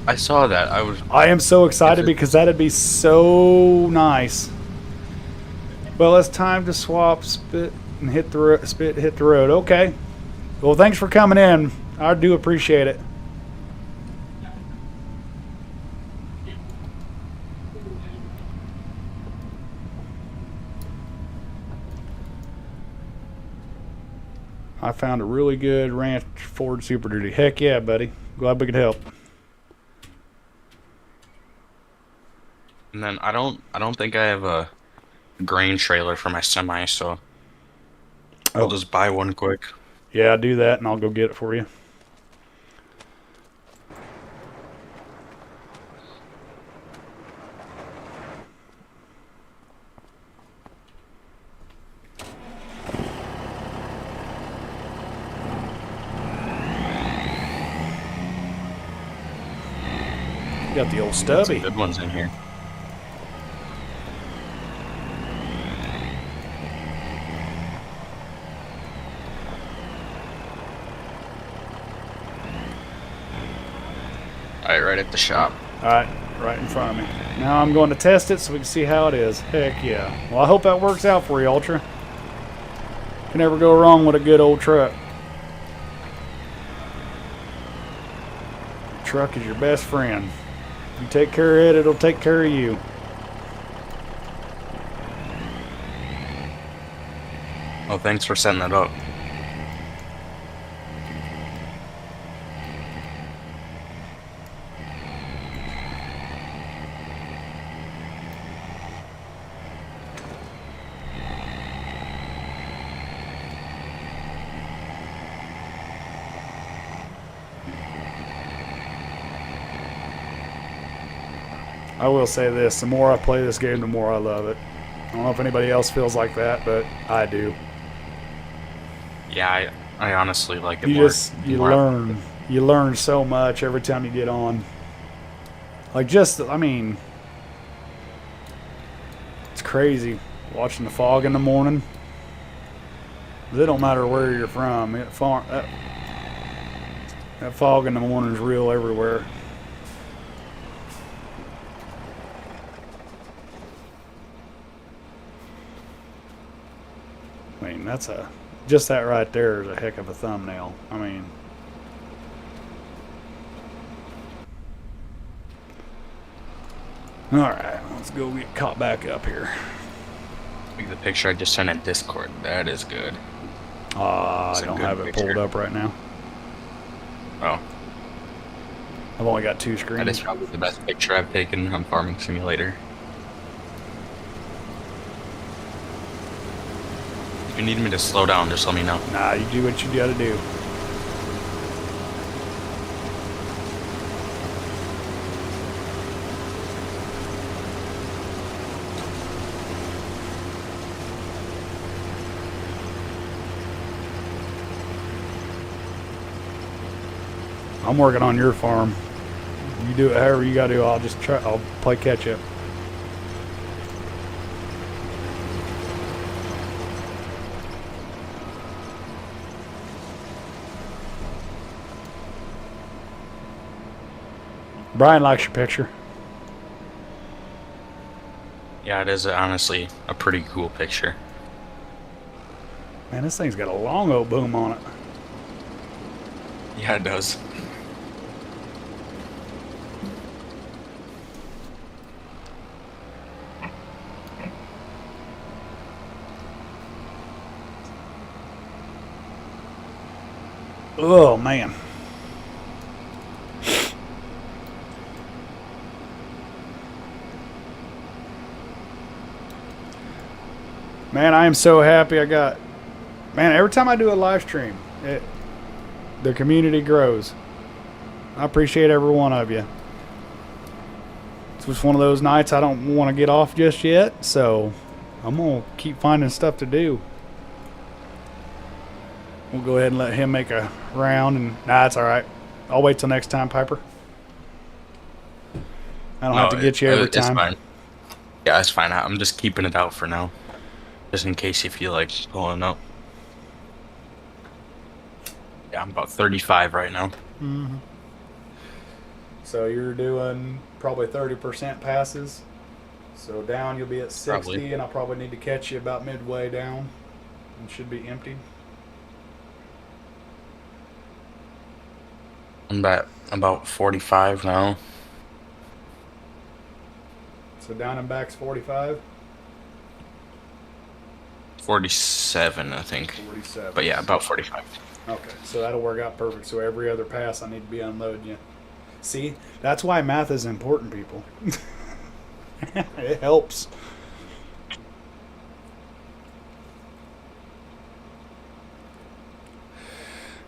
Speaker 1: I saw that.
Speaker 2: I am so excited
Speaker 1: Is it-
Speaker 2: because that'd be so nice. Well, it's time to swap spit and hit the road. Okay. Well, thanks for coming in. I do appreciate it. I found a really good ranch Ford Super Duty. Heck yeah, buddy. Glad we could help.
Speaker 1: And then I don't think I have a grain trailer for my semi, so I'll
Speaker 2: Oh.
Speaker 1: just buy one quick.
Speaker 2: Yeah, do that and I'll go get it for you. Got the old stubby.
Speaker 1: Good ones in here. All right, right at the shop.
Speaker 2: Alright, right in front of me. Now I'm going to test it so we can see how it is. Heck yeah. Well, I hope that works out for you, Ultra. Can never go wrong with a good old truck. Truck is your best friend. You take care of it, it'll take care of you.
Speaker 1: Oh, thanks for setting that up.
Speaker 2: I will say this, the more I play this game, the more I love it. I don't know if anybody else feels like that, but I do.
Speaker 1: Yeah, I honestly like it
Speaker 2: You
Speaker 1: more.
Speaker 2: just, you
Speaker 1: more-
Speaker 2: learn. You learn so much every time you get on. Like I mean, it's crazy watching the fog in the morning. It don't matter where you're from. That fog in the morning is real everywhere. I mean, just that right there is a heck of a thumbnail. I mean, all right. Let's go get caught back up here.
Speaker 1: Look at the picture I just sent in Discord. That is good.
Speaker 2: I don't have it pulled up right now.
Speaker 1: Oh.
Speaker 2: I've only got 2 screens.
Speaker 1: That is probably the best picture I've taken on Farming Simulator. If you need me to slow down, just let me know.
Speaker 2: Nah, you do what you gotta do. I'm working on your farm. You do it however you gotta do. I'll just try. I'll play catch up. Brian likes your picture.
Speaker 1: Yeah, it is honestly a pretty cool picture.
Speaker 2: Man, this thing's got a long old boom on it.
Speaker 1: Yeah, it does.
Speaker 2: Oh, man. Man, I am so happy I got... Man, every time I do a live stream, the community grows. I appreciate every one of you. It's just one of those nights I don't want to get off just yet, so I'm going to keep finding stuff to do. We'll go ahead and let him make a round, and nah, it's all right. I'll wait till next time, Piper. I don't have to get you every time.
Speaker 1: It's fine. Yeah, it's fine. I'm just keeping it out for now, just in case you feel like pulling up. Yeah, I'm about 35 right now.
Speaker 2: Mm-hmm. So you're doing probably 30% passes. So down you'll be at 60, probably. And I'll probably need to catch you about midway down. And should be emptied.
Speaker 1: I'm at about 45 now.
Speaker 2: So down and back's 45?
Speaker 1: 47, I think.
Speaker 2: 47.
Speaker 1: But yeah, about 45.
Speaker 2: Okay, so that'll work out perfect. So every other pass I need to be unloading you. See, that's why math is important, people. It helps.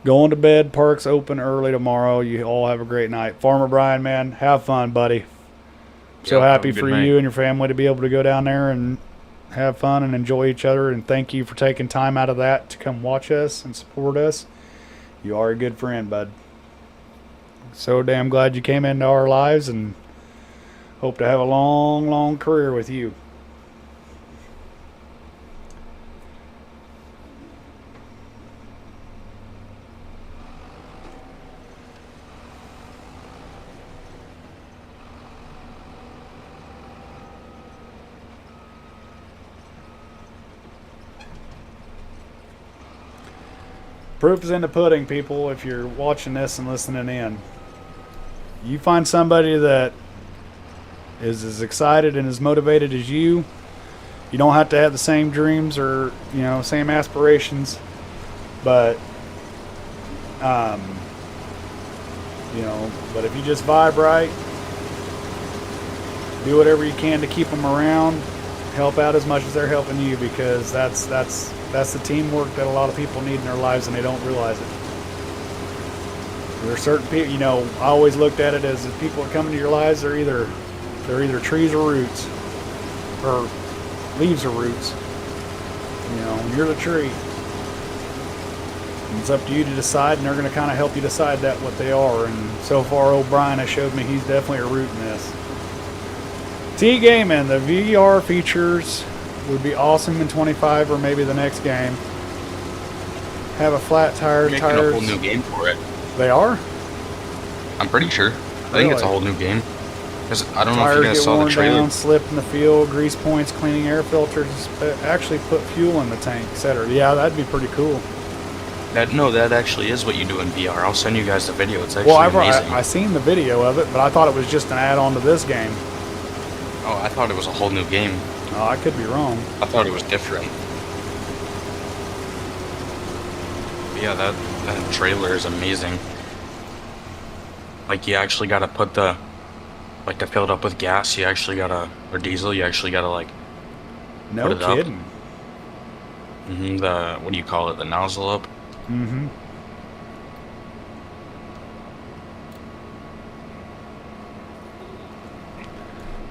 Speaker 2: Going to bed, parks open early tomorrow. You all have a great night. Farmer Brian, man, have fun, buddy. So happy for you and your family to be able to go down there and have fun and enjoy each other. And thank you for taking time out of that to come watch us and support us. You are a good friend, bud. So damn glad you came into our lives, and hope to have a long, long career with you. Proof is in the pudding, people, if you're watching this and listening in. You find somebody that is as excited and as motivated as you. You don't have to have the same dreams or, same aspirations. But, but if you just vibe right, do whatever you can to keep them around, help out as much as they're helping you, because that's the teamwork that a lot of people need in their lives, and they don't realize it. There are certain people, I always looked at it as the people that come into your lives, they're either trees or roots, or leaves or roots. You're the tree. And it's up to you to decide, and they're going to kind of help you decide what they are. And so far, O'Brien has showed me he's definitely a root in this. T-Gaming, the VR features would be awesome in 25 or maybe the next game. Have a flat tire.
Speaker 1: Making a whole new game for it.
Speaker 2: They are?
Speaker 1: I'm pretty sure. I think it's a whole new game. Because I don't know if you guys saw the trailer.
Speaker 2: Down, slip in the field, grease points, cleaning air filters, actually put fuel in the tank, etc. Yeah, that'd be pretty cool.
Speaker 1: That actually is what you do in VR. I'll send you guys the video. It's actually amazing.
Speaker 2: I seen the video of it, but I thought it was just an add-on to this game.
Speaker 1: Oh, I thought it was a whole new game.
Speaker 2: Oh, I could be wrong.
Speaker 1: I thought it was different. But yeah, that trailer is amazing. Like, you actually gotta put like, to fill it up with gas, you actually gotta, or diesel, you actually gotta, like,
Speaker 2: No
Speaker 1: put it up.
Speaker 2: kidding.
Speaker 1: What do you call it? The nozzle up?
Speaker 2: Mm-hmm.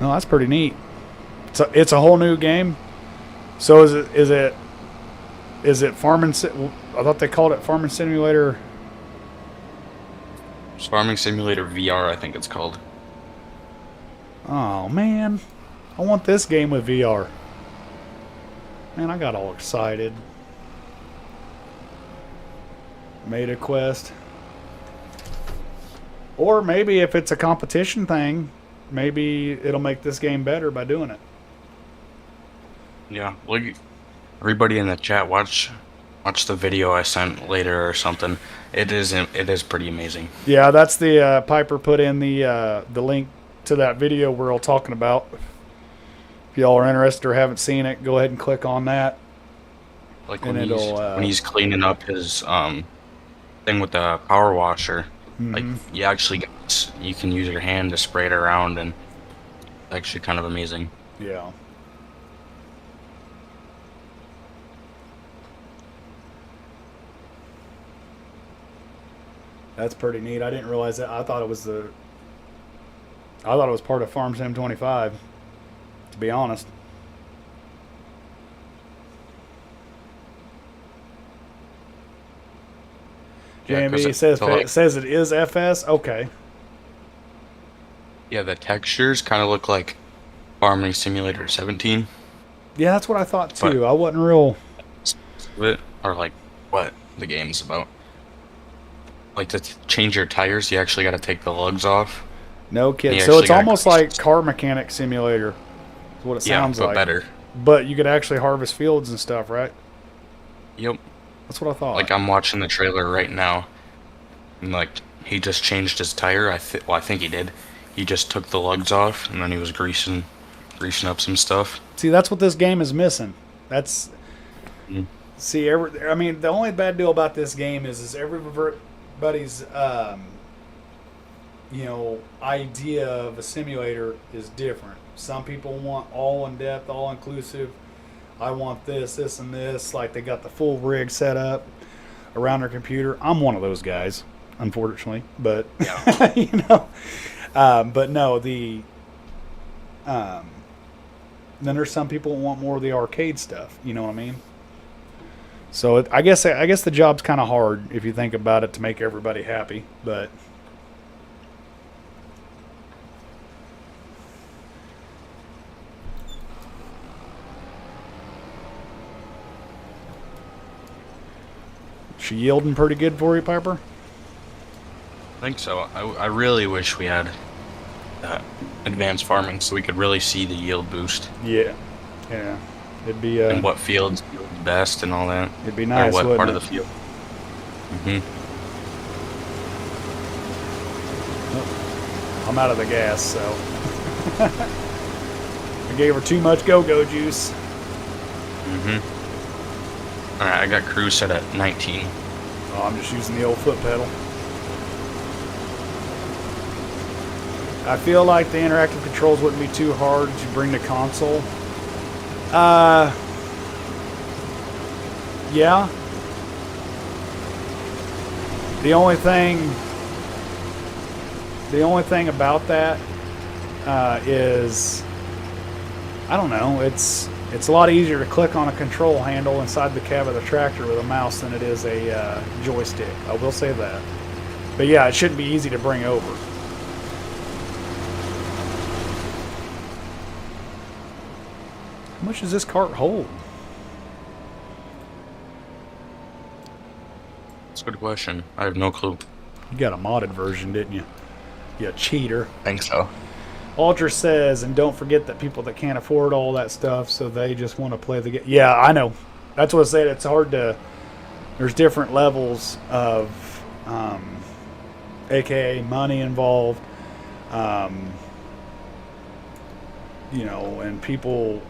Speaker 2: No, that's pretty neat. It's a whole new game. So is it farming? I thought they called it Farming Simulator.
Speaker 1: It's Farming Simulator VR, I think it's called.
Speaker 2: Oh man, I want this game with VR. Man, I got all excited. Made a quest. Or maybe if it's a competition thing, maybe it'll make this game better by doing it.
Speaker 1: Yeah, look, everybody in the chat, watch the video I sent later or something. It is pretty amazing.
Speaker 2: Yeah, that's the Piper put in the link to that video we're all talking about. If y'all are interested or haven't seen it, go ahead and click on that.
Speaker 1: Like
Speaker 2: and
Speaker 1: when he's cleaning up his thing with the power washer, like you can use your hand to spray it around, and it's actually kind of amazing.
Speaker 2: Yeah. That's pretty neat. I didn't realize that. I thought it was part of Farm Sim 25, to be honest.
Speaker 1: Yeah,
Speaker 2: JMB says it is FS. Okay.
Speaker 1: Yeah, the textures kind of look like Farming Simulator 17.
Speaker 2: Yeah, that's what I thought too. I wasn't real.
Speaker 1: Or like what the game's about. Like, to change your tires, you actually got to take the lugs off.
Speaker 2: No kidding. So it's almost like Car Mechanic Simulator. Is what it sounds like.
Speaker 1: Yeah, but better.
Speaker 2: But you could actually harvest fields and stuff, right?
Speaker 1: Yep.
Speaker 2: That's what I thought.
Speaker 1: Like, I'm watching the trailer right now, and like he just changed his tire. I think he did. He just took the lugs off, and then he was greasing up some stuff.
Speaker 2: See, that's what this game is missing. That's see, I mean, the only bad deal about this game is everybody's idea of a simulator is different. Some people want all in depth, all inclusive. I want this, and this. Like, they got the full rig set up around their computer. I'm one of those guys, unfortunately. But,
Speaker 1: yeah.
Speaker 2: But no, then there's some people who want more of the arcade stuff. You know what I mean? So I guess the job's kind of hard if you think about it to make everybody happy. But she yielding pretty good for you, Piper?
Speaker 1: I think so. I really wish we had advanced farming so we could really see the yield boost.
Speaker 2: Yeah. It'd be
Speaker 1: and what fields yield best and all that.
Speaker 2: It'd be nice.
Speaker 1: Or what part of the field.
Speaker 2: I'm out of the gas, so I gave her too much go-go juice.
Speaker 1: Alright, I got cruise set at 19.
Speaker 2: Oh, I'm just using the old foot pedal. I feel like the interactive controls wouldn't be too hard to bring to console. Yeah. The only thing about that is, I don't know, it's a lot easier to click on a control handle inside the cab of the tractor with a mouse than it is a joystick. I will say that. But yeah, it shouldn't be easy to bring over. How much does this cart hold?
Speaker 1: That's a good question. I have no clue.
Speaker 2: You got a modded version, didn't you? You cheater.
Speaker 1: I think so.
Speaker 2: Ultra says, and don't forget that people that can't afford all that stuff, so they just want to play the game. Yeah, I know. That's what I said. It's hard to... There's different levels of, AKA money involved. you know, and people,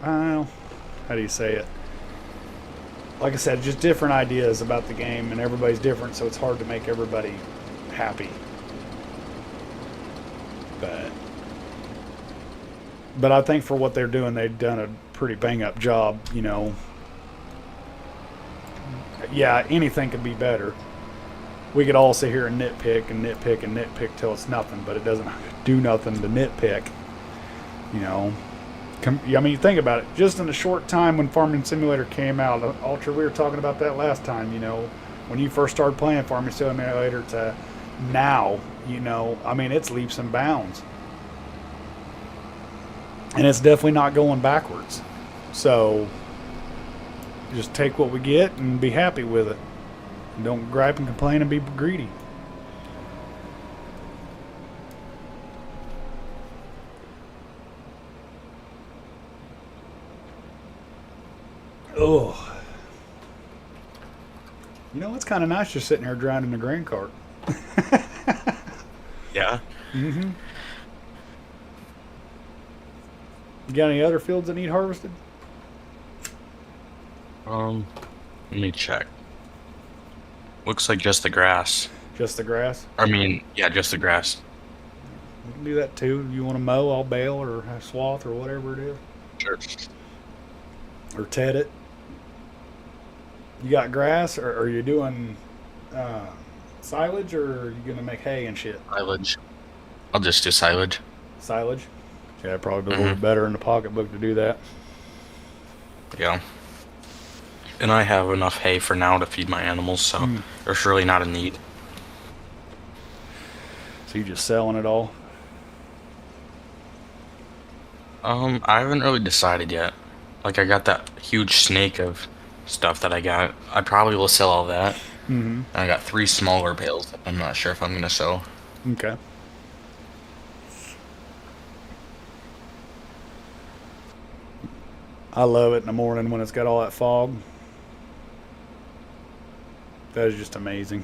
Speaker 2: I don't know, how do you say it? Like I said, just different ideas about the game, and everybody's different, so it's hard to make everybody happy. But I think for what they're doing, they've done a pretty bang up job, you know. Yeah, anything could be better. We could all sit here and nitpick and nitpick and nitpick till it's nothing, but it doesn't do nothing to nitpick, you know. I mean, think about it. Just in a short time when Farming Simulator came out, Ultra, we were talking about that last time, you know, when you first started playing Farming Simulator to now, you know, I mean, it's leaps and bounds. And it's definitely not going backwards. So just take what we get and be happy with it. Don't gripe and complain and be greedy. Oh. You know, it's kind of nice just sitting here driving the grain cart.
Speaker 1: Yeah.
Speaker 2: Mm-hmm. You got any other fields that need harvested?
Speaker 1: Let me check. Looks like just the grass.
Speaker 2: Just the grass?
Speaker 1: I mean, yeah, just the grass.
Speaker 2: We can do that too. You want to mow, I'll bale or have swath or whatever it is.
Speaker 1: Sure.
Speaker 2: Or ted it. You got grass, or are you doing silage, or are you going to make hay and shit?
Speaker 1: Silage. I'll just do silage.
Speaker 2: Silage? Yeah, probably be a little better in the pocketbook to do that.
Speaker 1: Yeah. And I have enough hay for now to feed my animals, so there's really not a need.
Speaker 2: So you're just selling it all?
Speaker 1: I haven't really decided yet. Like, I got that huge snake of stuff that I got. I probably will sell all that.
Speaker 2: Mm-hmm.
Speaker 1: And I got 3 smaller bales that I'm not sure if I'm going to sell.
Speaker 2: Okay. I love it in the morning when it's got all that fog. That is just amazing.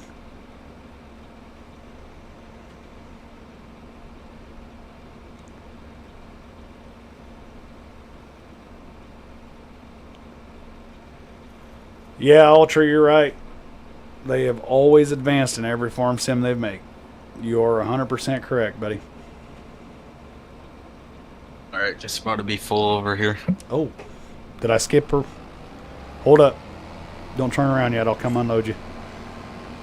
Speaker 2: Yeah, Ultra, you're right. They have always advanced in every farm sim they've made. You are 100% correct, buddy.
Speaker 1: Alright, just about to be full over here.
Speaker 2: Oh, did I skip her? Hold up. Don't turn around yet. I'll come unload you.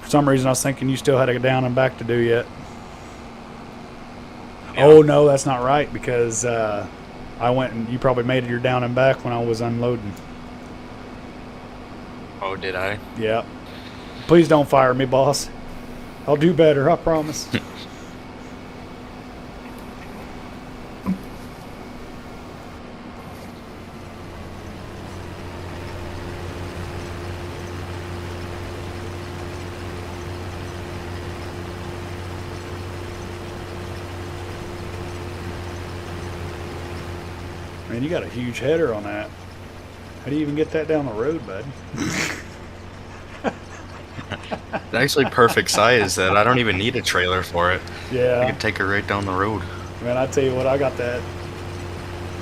Speaker 2: For some reason, I was thinking you still had a down and back to do yet. Yeah. Oh, no, that's not right, because I went and you probably made your down and back when I was unloading.
Speaker 1: Oh, did I?
Speaker 2: Yeah. Please don't fire me, boss. I'll do better, I promise. Man, you got a huge header on that. How do you even get that down the road, bud?
Speaker 1: It's actually perfect size that I don't even need a trailer for it.
Speaker 2: Yeah.
Speaker 1: I can take it right down the road.
Speaker 2: Man, I tell you what, I got that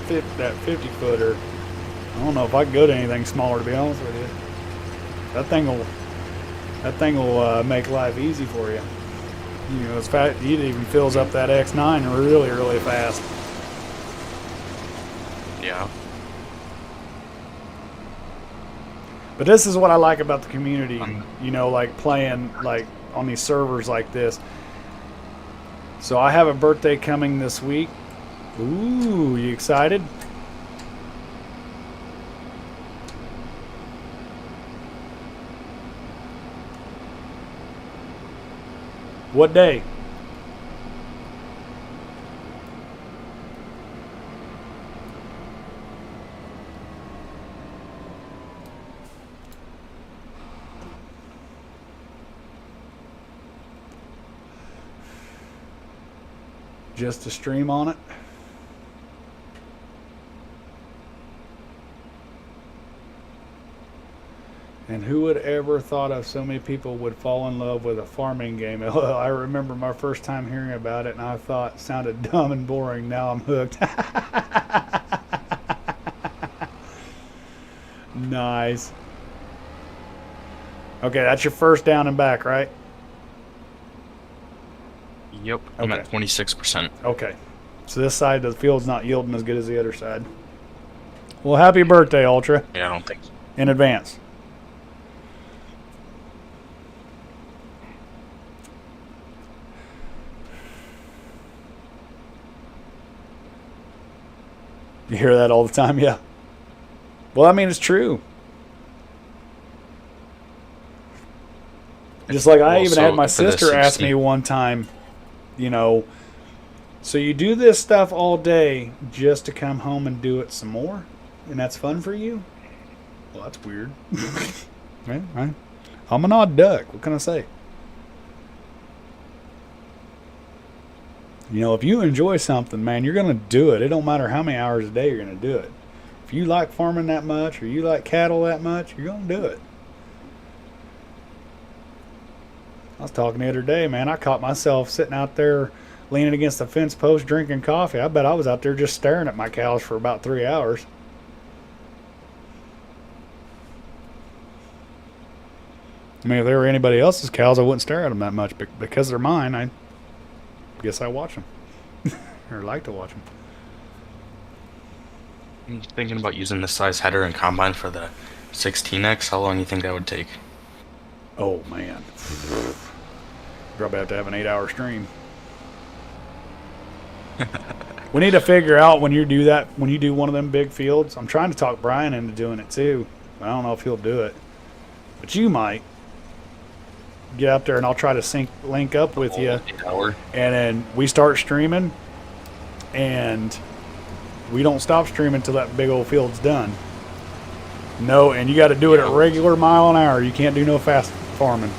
Speaker 2: 50-footer. I don't know if I can go to anything smaller, to be honest with you. That thing will make life easy for you. You know, it's fast. It even fills up that X9 really, really fast.
Speaker 1: Yeah.
Speaker 2: But this is what I like about the community, you know, like playing like on these servers like this. So I have a birthday coming this week. Ooh, you excited? What day? Just to stream on it. And who would ever thought of so many people would fall in love with a farming game? I remember my first time hearing about it, and I thought it sounded dumb and boring. Now I'm hooked. Nice. Okay, that's your first down and back, right?
Speaker 1: Yep, I'm
Speaker 2: Okay.
Speaker 1: at 26%.
Speaker 2: Okay. So this side of the field's not yielding as good as the other side. Well, happy birthday, Ultra,
Speaker 1: Yeah, I don't think so.
Speaker 2: in advance. You hear that all the time, yeah. Well, I mean, it's true. Just like I
Speaker 1: Well,
Speaker 2: even
Speaker 1: so
Speaker 2: had my
Speaker 1: for the
Speaker 2: sister ask
Speaker 1: 16
Speaker 2: me one time, you know, so you do this stuff all day just to come home and do it some more? And that's fun for you? Well, that's weird. Man, I'm an odd duck. What can I say? You know, if you enjoy something, man, you're going to do it. It don't matter how many hours a day you're going to do it. If you like farming that much or you like cattle that much, you're going to do it. I was talking the other day, man. I caught myself sitting out there leaning against the fence post drinking coffee. I bet I was out there just staring at my cows for about 3 hours. I mean, if they were anybody else's cows, I wouldn't stare at them that much. But because they're mine, I guess I watch them. Or like to watch them.
Speaker 1: I'm thinking about using this size header and combine for the 16X. How long do you think that would take?
Speaker 2: Oh, man. Probably have to have an 8-hour stream. We need to figure out when you do that, when you do one of them big fields. I'm trying to talk Brian into doing it too. I don't know if he'll do it. But you might. Get up there and I'll try to link up with you.
Speaker 1: 8 hour.
Speaker 2: And then we start streaming. And we don't stop streaming until that big old field's done. No, and you got to do it at regular mile an hour. You can't do no fast farming.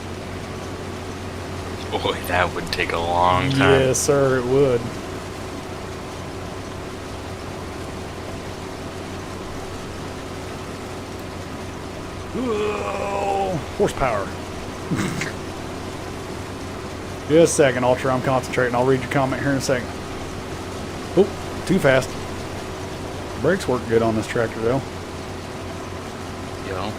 Speaker 1: Boy, that would take a long time.
Speaker 2: Yes, sir, it would. Whoa, horsepower. Just a second, Ultra. I'm concentrating. I'll read your comment here in a second. Oh, too fast. Brakes work good on this tractor, though.
Speaker 1: Yo.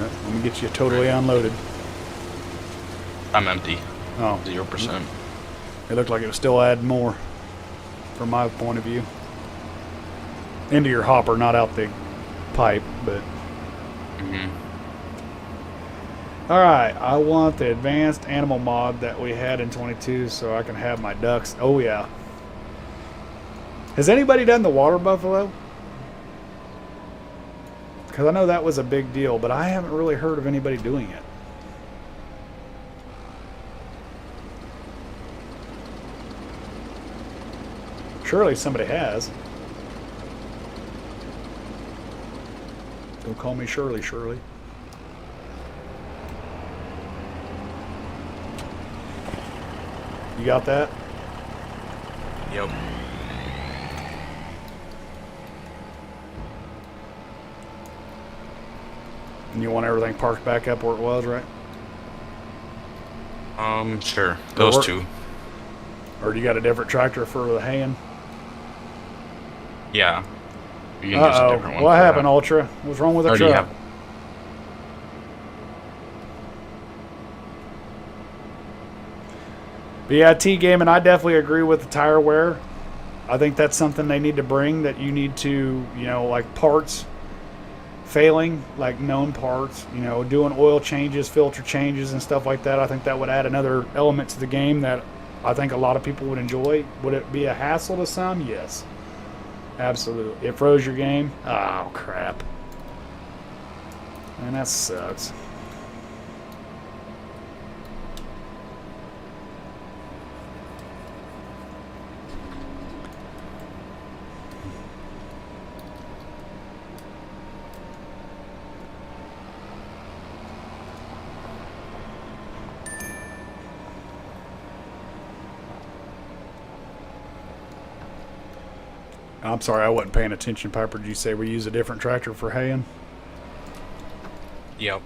Speaker 2: Let me get you totally unloaded.
Speaker 1: I'm empty.
Speaker 2: Oh,
Speaker 1: 0%.
Speaker 2: it looked like it was still adding more from my point of view. Into your hopper, not out the pipe, but...
Speaker 1: Mm-hmm.
Speaker 2: Alright, I want the advanced animal mod that we had in 22 so I can have my ducks. Oh, yeah. Has anybody done the water buffalo? Because I know that was a big deal, but I haven't really heard of anybody doing it. Surely somebody has. Don't call me Shirley, Shirley. You got that?
Speaker 1: Yep.
Speaker 2: And you want everything parked back up where it was, right?
Speaker 1: Sure. Those
Speaker 2: work.
Speaker 1: two.
Speaker 2: Or do you got a different tractor for the haying?
Speaker 1: Yeah. You can use a different one.
Speaker 2: What
Speaker 1: for
Speaker 2: happened,
Speaker 1: that.
Speaker 2: Ultra? What's wrong with the
Speaker 1: Or do you
Speaker 2: truck?
Speaker 1: have?
Speaker 2: But yeah, T-Game, and I definitely agree with the tire wear. I think that's something they need to bring, that you need to, you know, like parts failing, like known parts, you know, doing oil changes, filter changes, and stuff like that. I think that would add another element to the game that I think a lot of people would enjoy. Would it be a hassle to some? Yes. Absolutely. It froze your game? Oh, crap. Man, that sucks. I'm sorry, I wasn't paying attention. Piper, did you say we use a different tractor for haying?
Speaker 3: Yep.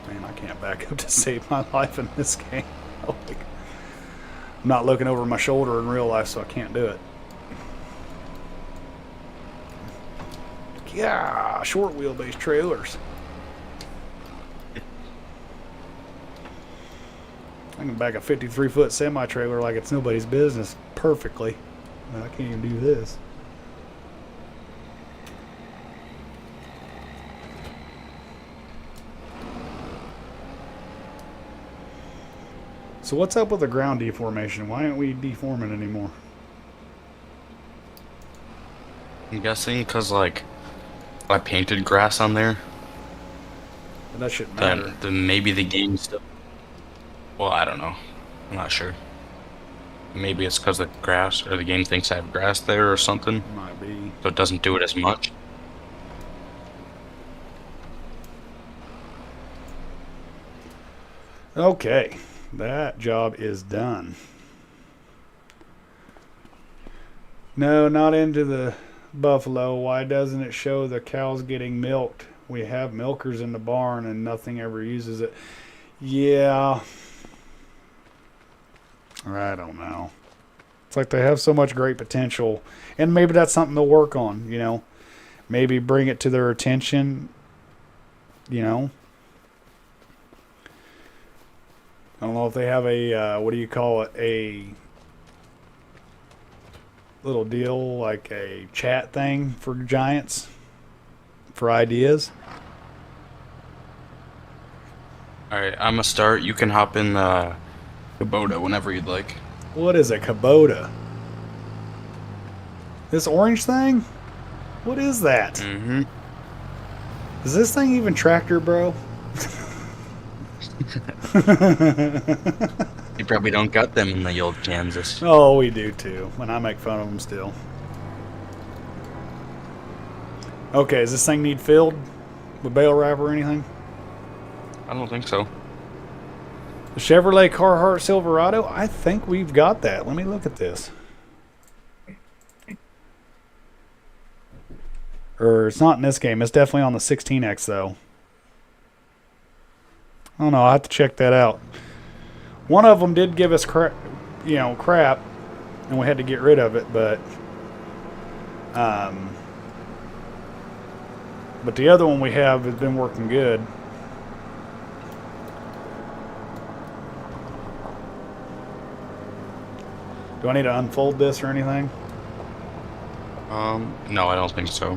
Speaker 2: Man, I can't back up to save my life in this game. I'm not looking over my shoulder in real life, so I can't do it. Yeah, short wheelbase trailers. I can back a 53-foot semi-trailer like it's nobody's business perfectly. But I can't even do this. So what's up with the ground deformation? Why aren't we deforming anymore?
Speaker 1: I'm guessing because, like, I painted grass on there.
Speaker 2: But that shouldn't matter.
Speaker 1: Then maybe the game still... Well, I don't know. I'm not sure. Maybe it's because the grass, or the game thinks I have grass there or something.
Speaker 2: Might be.
Speaker 1: So it doesn't do it as much.
Speaker 2: Okay. That job is done. No, not into the buffalo. Why doesn't it show the cows getting milked? We have milkers in the barn and nothing ever uses it. Yeah. I don't know. It's like they have so much great potential. And maybe that's something to work on, you know. Maybe bring it to their attention, you know. I don't know if they have a, what do you call it, a little deal, like a chat thing for Giants, for ideas.
Speaker 1: Alright, I'm gonna start. You can hop in the Kubota whenever you'd like.
Speaker 2: What is a Kubota? This orange thing? What is that?
Speaker 1: Mm-hmm.
Speaker 2: Is this thing even tractor, bro?
Speaker 1: You probably don't got them in the old Kansas.
Speaker 2: Oh, we do too. When I make fun of them still. Okay, does this thing need filled with bale wrap or anything?
Speaker 1: I don't think so.
Speaker 2: The Chevrolet Carhartt Silverado? I think we've got that. Let me look at this. Or it's not in this game. It's definitely on the 16X though. I don't know. I'll have to check that out. One of them did give us crap, and we had to get rid of it, but the other one we have has been working good. Do I need to unfold this or anything?
Speaker 1: No, I don't think so.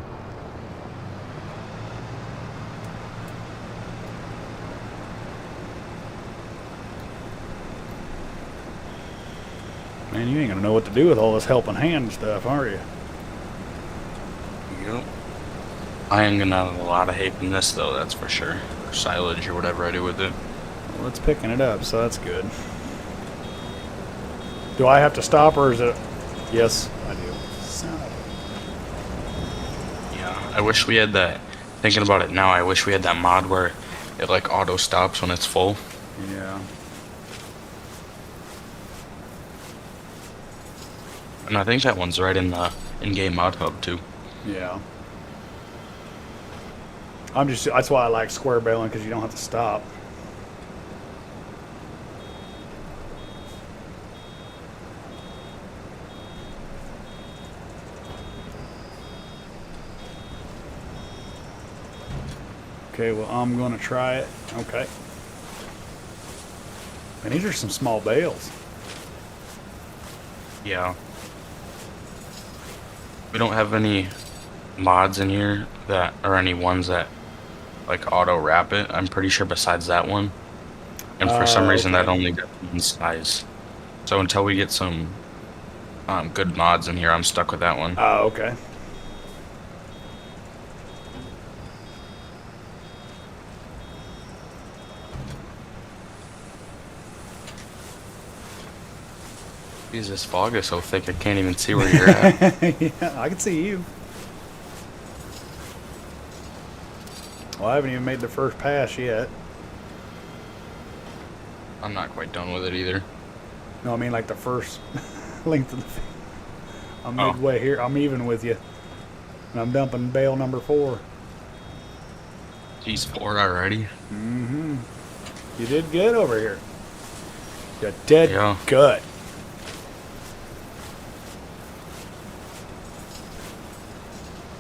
Speaker 2: Man, you ain't gonna know what to do with all this helping hand stuff, are you?
Speaker 1: Yep. I am gonna have a lot of hate in this, though, that's for sure. Or silage or whatever I do with it.
Speaker 2: Well, it's picking it up, so that's good. Do I have to stop, or is it... Yes, I do. Son of
Speaker 1: Yeah, I wish we had that. Thinking about it now, I wish we had that mod where it, like, auto stops when it's full.
Speaker 2: a... Yeah.
Speaker 1: And I think that one's right in the in-game mod hub, too.
Speaker 2: Yeah. That's why I like square baling, because you don't have to stop. Okay, well, I'm going to try it. Okay. And these are some small bales.
Speaker 1: Yeah. We don't have any mods in here that, or any ones that, like, auto-wrap it, I'm pretty sure, besides that one. And for some reason,
Speaker 2: okay.
Speaker 1: that only got one size. So until we get some good mods in here, I'm stuck with that one.
Speaker 2: Oh, okay.
Speaker 1: Jeez, this fog is so thick, I can't even see where you're at.
Speaker 2: Yeah, I can see you. Well, I haven't even made the first pass yet.
Speaker 1: I'm not quite done with it either.
Speaker 2: No, I mean like the first length of the field. I'm
Speaker 3: Oh.
Speaker 2: midway here. I'm even with you. And I'm dumping bale number 4.
Speaker 1: Geez, 4 already.
Speaker 2: Mm-hmm. You did good over here. You did
Speaker 1: Yeah.
Speaker 2: good.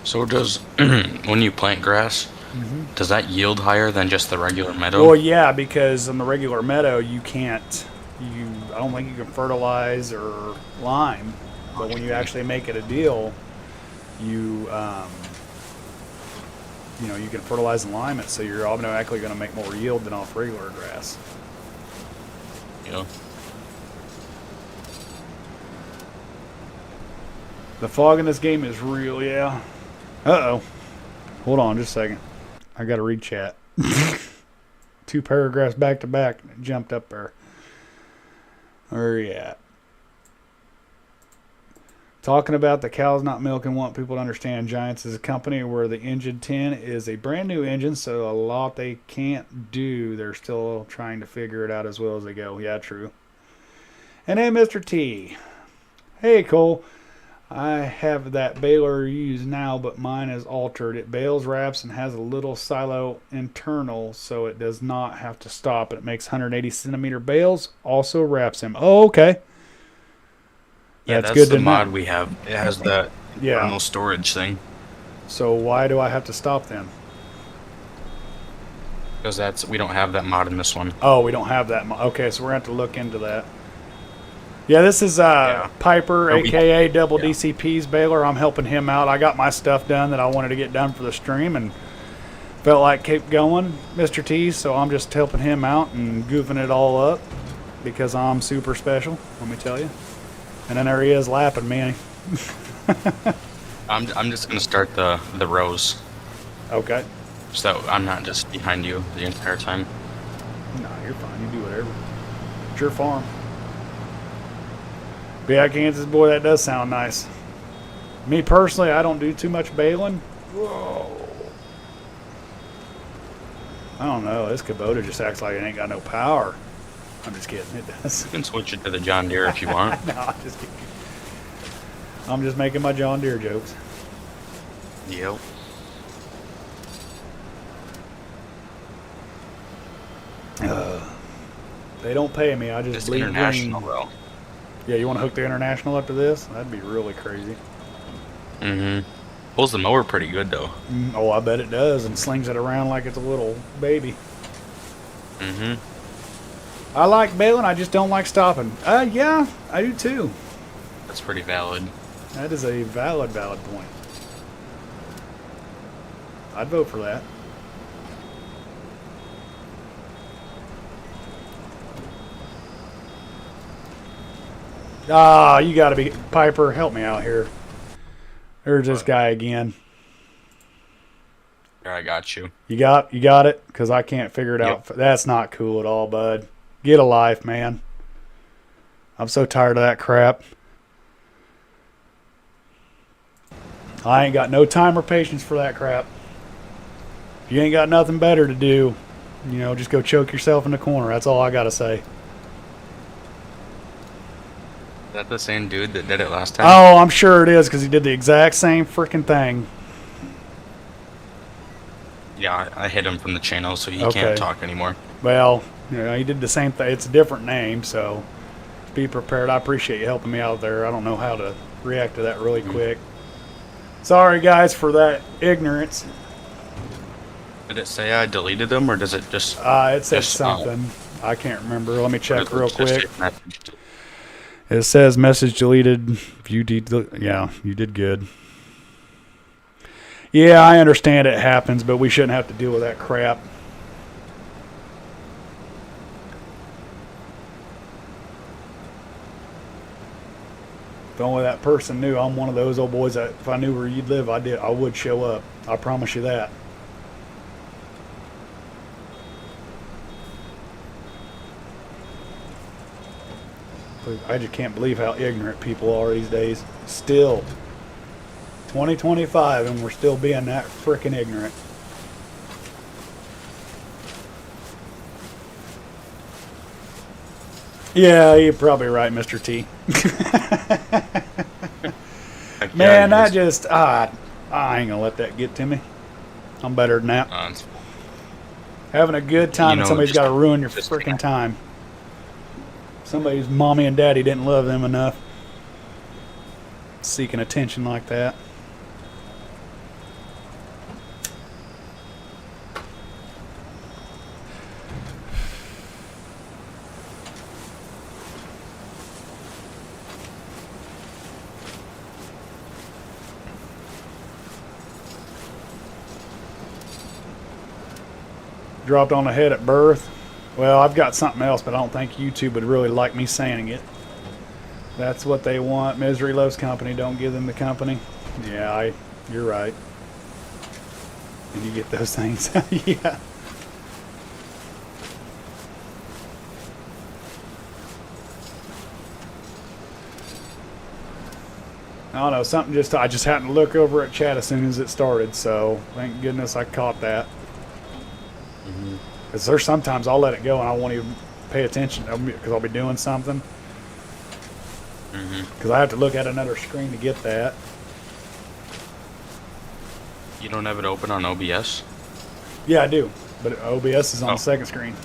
Speaker 1: So does when you plant grass, does that yield higher than just the regular meadow?
Speaker 2: Well, yeah, because in the regular meadow you can't. I don't think you can fertilize or lime, but when you actually make it a deal, you you can fertilize and lime it, so you're automatically going to make more yield than off regular grass.
Speaker 1: Yeah.
Speaker 2: The fog in this game is real, yeah. Uh-oh. Hold on just a second. I got to read chat. 2 paragraphs back to back. It jumped up there. Where are you at? Talking about the cows not milking, want people to understand Giants is a company where the engine 10 is a brand new engine, so a lot they can't do. They're still trying to figure it out as well as they go. Yeah, true. And hey, Mr. T. Hey, Cole. I have that baler used now, but mine is altered. It bales, wraps, and has a little silo internal, so it does not have to stop. And it makes 180 centimeter bales. Also wraps them. Oh, okay.
Speaker 1: Yeah,
Speaker 2: That's
Speaker 1: that's
Speaker 2: good
Speaker 1: the
Speaker 2: to
Speaker 1: mod
Speaker 2: know.
Speaker 1: we have. It has that
Speaker 2: Yeah.
Speaker 1: internal storage thing.
Speaker 2: So why do I have to stop then?
Speaker 1: Because we don't have that mod in this one.
Speaker 2: Oh, we don't have that. Okay, so we're going to have to look into that. Yeah, this is Piper,
Speaker 1: No,
Speaker 2: a.k.a. Double
Speaker 1: yeah.
Speaker 2: DCP's baler. I'm helping him out. I got my stuff done that I wanted to get done for the stream and felt like keep going, Mr. T, so I'm just helping him out and goofing it all up because I'm super special, let me tell you. And then there he is lapping me.
Speaker 1: I'm just gonna start the rows
Speaker 2: Okay.
Speaker 1: so I'm not just behind you the entire time.
Speaker 2: No, you're fine. You do whatever. It's your farm. But yeah, Kansas boy, that does sound nice. Me personally, I don't do too much baling. Whoa. I don't know. This Kubota just acts like it ain't got no power. I'm just kidding. It does.
Speaker 1: You can switch it to the John Deere if you want.
Speaker 2: No, I'm just kidding. I'm just making my John Deere jokes.
Speaker 1: Yep.
Speaker 2: They don't pay me. I just
Speaker 1: It's
Speaker 2: bleed
Speaker 1: international
Speaker 2: green.
Speaker 1: though.
Speaker 2: Yeah, you want to hook the international up to this? That'd be really crazy.
Speaker 1: Mm-hmm. Pulls the mower pretty good though.
Speaker 2: Oh, I bet it does, and slings it around like it's a little baby.
Speaker 1: Mm-hmm.
Speaker 2: I like bailing, I just don't like stopping. Yeah, I do too.
Speaker 1: That's pretty valid.
Speaker 2: That is a valid point. I'd vote for that. Ah, you gotta be... Piper, help me out here. There's this guy again.
Speaker 1: Here, I got you.
Speaker 2: You got it? Because I can't figure it out. That's not cool at all, bud. Get a life, man. I'm so tired of that crap. I ain't got no time or patience for that crap. If you ain't got nothing better to do, just go choke yourself in the corner. That's all I got to say.
Speaker 1: Is that the same dude that did it last time?
Speaker 2: Oh, I'm sure it is because he did the exact same freaking thing.
Speaker 1: Yeah, I hit him from the channel, so he
Speaker 2: Okay.
Speaker 1: can't talk anymore.
Speaker 2: Well, he did the same thing. It's a different name, so be prepared. I appreciate you helping me out there. I don't know how to react to that really quick. Sorry, guys, for that ignorance.
Speaker 1: Did it say I deleted them, or does it just...
Speaker 2: It says
Speaker 1: Just,
Speaker 2: something. I can't remember. Let me
Speaker 1: or
Speaker 2: check
Speaker 1: does it
Speaker 2: real
Speaker 1: just
Speaker 2: quick.
Speaker 1: say message?
Speaker 2: It says message deleted. Yeah, you did good. Yeah, I understand it happens, but we shouldn't have to deal with that crap. If only that person knew I'm one of those old boys that if I knew where you'd live, I would show up. I promise you that. I just can't believe how ignorant people are these days. Still. 2025 and we're still being that frickin' ignorant. Yeah, you're probably right, Mr. T. Man,
Speaker 1: he
Speaker 2: I
Speaker 1: is.
Speaker 2: just I ain't gonna let that get to me. I'm better than that.
Speaker 1: It's-
Speaker 2: Having a good time and somebody's
Speaker 1: just-
Speaker 2: got to ruin your
Speaker 1: just-
Speaker 2: freaking time. Somebody's mommy and daddy didn't love them enough. Seeking attention like that. Dropped on the head at birth. Well, I've got something else, but I don't think YouTube would really like me saying it. That's what they want. Misery loves company. Don't give them the company. Yeah, you're right. And you get those things. Yeah. I don't know. Something I just happened to look over at chat as soon as it started. So thank goodness I caught that. Because there's sometimes I'll let it go and I won't even pay attention because I'll be doing something. Because I have to look at another screen to get that.
Speaker 1: You don't have it open on OBS?
Speaker 2: Yeah, I do. But OBS is on
Speaker 1: Oh.
Speaker 2: the second screen.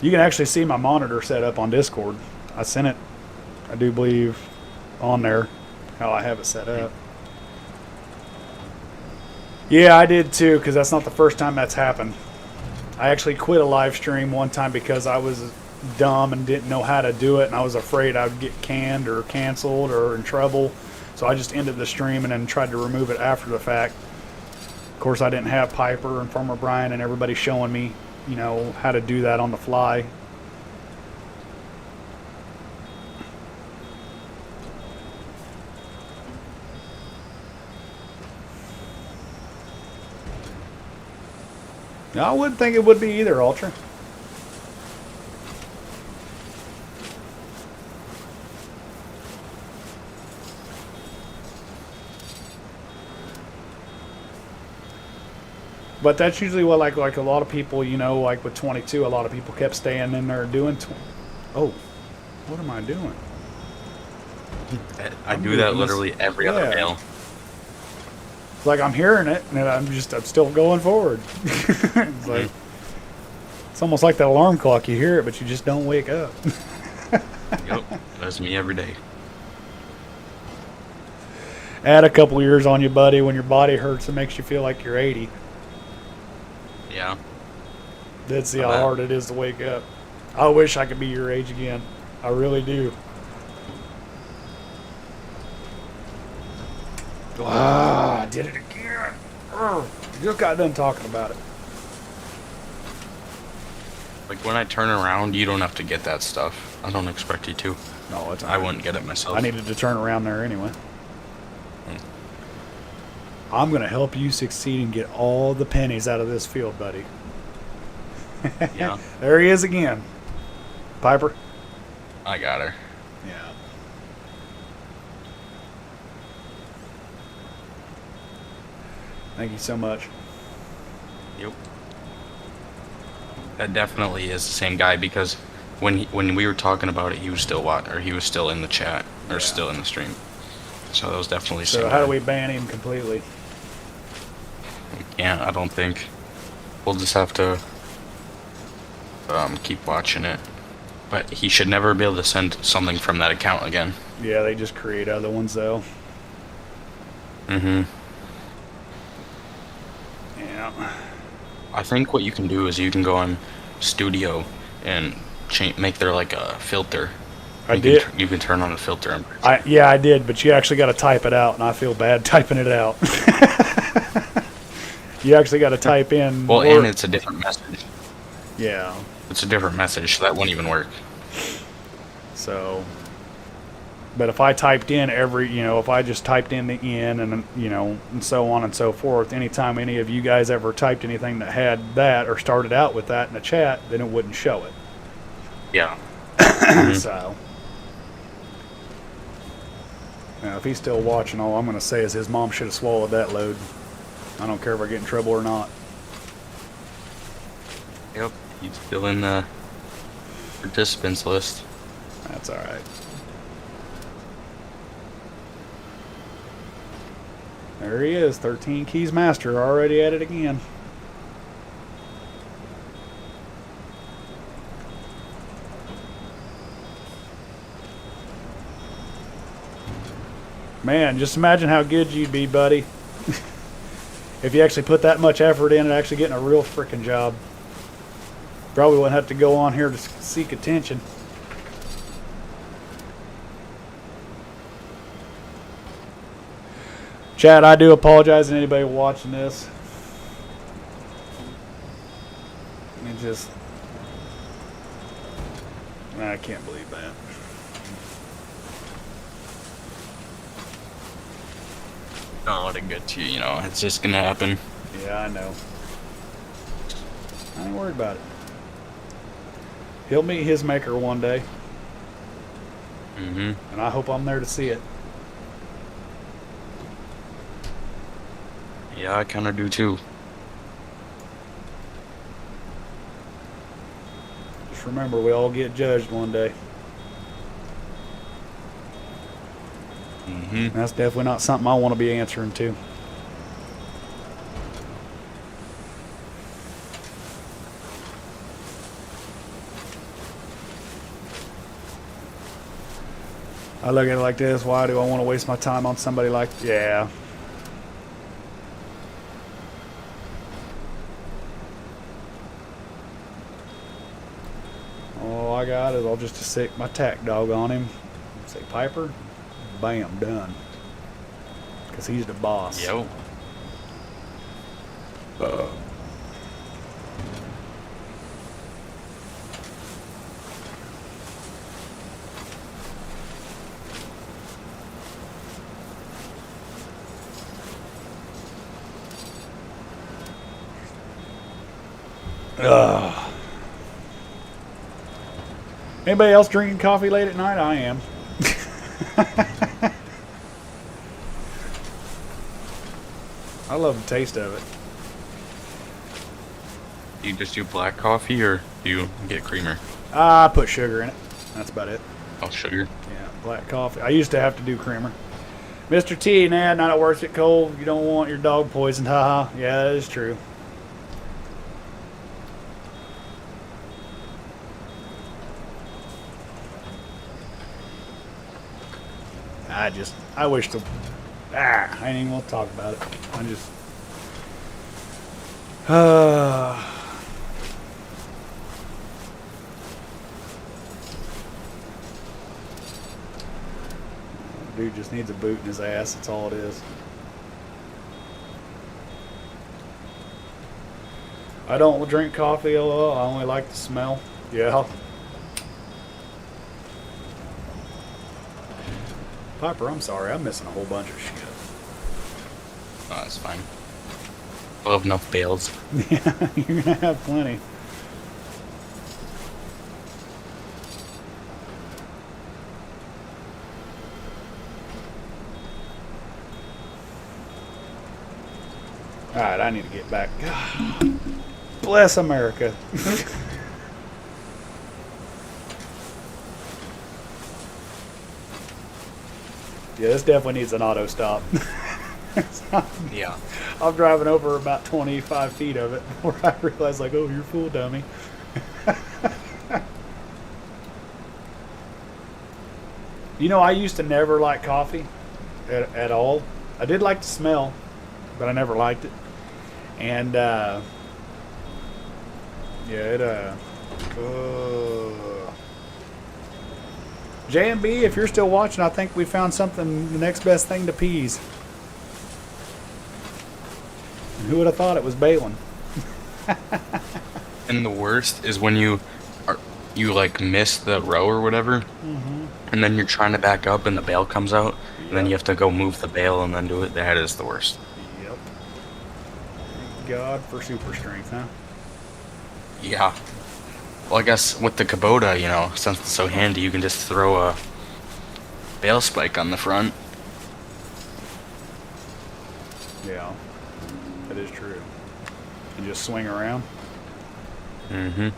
Speaker 2: You can actually see my monitor set up on Discord. I sent it, I do believe, on there, how I have it set up. Yeah, I did too, because that's not the first time that's happened. I actually quit a live stream one time because I was dumb and didn't know how to do it, and I was afraid I would get canned or canceled or in trouble. So I just ended the stream and then tried to remove it after the fact. Of course, I didn't have Piper and Farmer Brian and everybody showing me, you know, how to do that on the fly. I wouldn't think it would be either, Ultra. But that's usually what like a lot of people, you know, like with 22, a lot of people kept staying in there doing. Oh, what am I doing?
Speaker 1: I
Speaker 2: I'm
Speaker 1: do that
Speaker 2: doing this-
Speaker 1: literally every other
Speaker 2: yeah.
Speaker 1: mail.
Speaker 2: It's like I'm hearing it, and I'm still going forward. It's like it's almost like that alarm clock. You hear it, but you just don't wake up.
Speaker 1: Yep, that's me every day.
Speaker 2: Add a couple years on you, buddy. When your body hurts, it makes you feel like you're 80.
Speaker 1: Yeah.
Speaker 2: That's see
Speaker 1: I
Speaker 2: how
Speaker 1: bet.
Speaker 2: hard it is to wake up. I wish I could be your age again. I really do. Ah, I did it again. Urgh. Just got done talking about it.
Speaker 1: Like when I turn around, you don't have to get that stuff. I don't expect you to.
Speaker 2: No, it's
Speaker 1: I wouldn't get it myself.
Speaker 2: I needed to turn around there anyway. I'm going to help you succeed and get all the pennies out of this field, buddy.
Speaker 1: Yeah,
Speaker 2: There he is again. Piper?
Speaker 1: I got her.
Speaker 2: Yeah. Thank you so much.
Speaker 1: Yep. That definitely is the same guy because when we were talking about it, he was still in the chat or
Speaker 2: Yeah.
Speaker 1: still in the stream. So that was definitely the
Speaker 2: So
Speaker 1: same
Speaker 2: how
Speaker 1: guy.
Speaker 2: do we ban him completely?
Speaker 1: Yeah, I don't think. We'll just have to keep watching it. But he should never be able to send something from that account again.
Speaker 2: Yeah, they just create other ones though.
Speaker 1: Mm-hmm.
Speaker 2: Yeah.
Speaker 1: I think what you can do is you can go on Studio and make there like a filter.
Speaker 2: I did.
Speaker 1: You can turn on a filter.
Speaker 2: Yeah, I did, but you actually got to type it out, and I feel bad typing it out. You actually got to type in.
Speaker 1: Well, and it's a different message.
Speaker 2: Yeah.
Speaker 1: It's a different message, so that wouldn't even work.
Speaker 2: So, but if I typed in if I just typed in the N and and so on and so forth, anytime any of you guys ever typed anything that had that or started out with that in the chat, then it wouldn't show it.
Speaker 1: Yeah.
Speaker 2: So, now if he's still watching, all I'm going to say is his mom should have swallowed that load. I don't care if I get in trouble or not.
Speaker 1: Yep. He's still in the participants list.
Speaker 2: That's all right. There he is, 13 keys master, already at it again. Man, just imagine how good you'd be, buddy, if you actually put that much effort in and actually getting a real freaking job. Probably wouldn't have to go on here to seek attention. Chad, I do apologize to anybody watching this. It just... I can't believe that.
Speaker 1: Don't let it get to you, you know. It's just gonna happen.
Speaker 2: Yeah, I know. I ain't worried about it. He'll meet his maker one day.
Speaker 1: Mm-hmm.
Speaker 2: And I hope I'm there to see it.
Speaker 1: Yeah, I kind of do too.
Speaker 2: Just remember, we all get judged one day.
Speaker 1: Mm-hmm.
Speaker 2: That's definitely not something I want to be answering to. I look at it like this. Why do I want to waste my time on somebody like... Yeah. All I got is I'll just stick my tack dog on him. Say, Piper, bam, done. Because he's the boss.
Speaker 1: Yo.
Speaker 2: Ugh. Anybody else drinking coffee late at night? I am. I love the taste of it.
Speaker 1: Do you just do black coffee or do you get creamer?
Speaker 2: I put sugar in it. That's about it.
Speaker 1: Oh, sugar.
Speaker 2: Yeah, black coffee. I used to have to do creamer. Mr. T, nah, not worth it cold. You don't want your dog poisoned. Haha. Yeah, that is true. I wish to... I ain't even want to talk about it. I just... Dude just needs a boot in his ass. That's all it is. I don't drink coffee, lol. I only like the smell. Yeah. Piper, I'm sorry. I'm missing a whole bunch of shit.
Speaker 1: Oh, that's fine. We'll have enough bales.
Speaker 2: Yeah, you're gonna have plenty. Alright, I need to get back. God, bless America. Yeah, this definitely needs an auto stop.
Speaker 1: Yeah.
Speaker 2: I'm driving over about 25 feet of it before I realize, like, oh, you're full, dummy. You know, I used to never like coffee at all. I did like the smell, but I never liked it. And, yeah, it, JMB, if you're still watching, I think we found something, the next best thing to peas. And who would have thought it was Balin?
Speaker 1: And the worst is when you like miss the row or whatever, and then you're trying to back up and the bale comes out, and then you have to go move the bale and then do it. That is the worst.
Speaker 2: Yep. Thank God for super strength, huh?
Speaker 1: Yeah. Well, I guess with the Kubota, you know, since it's so handy, you can just throw a bale spike on the front.
Speaker 2: Yeah. That is true. And just swing around.
Speaker 1: Mm-hmm.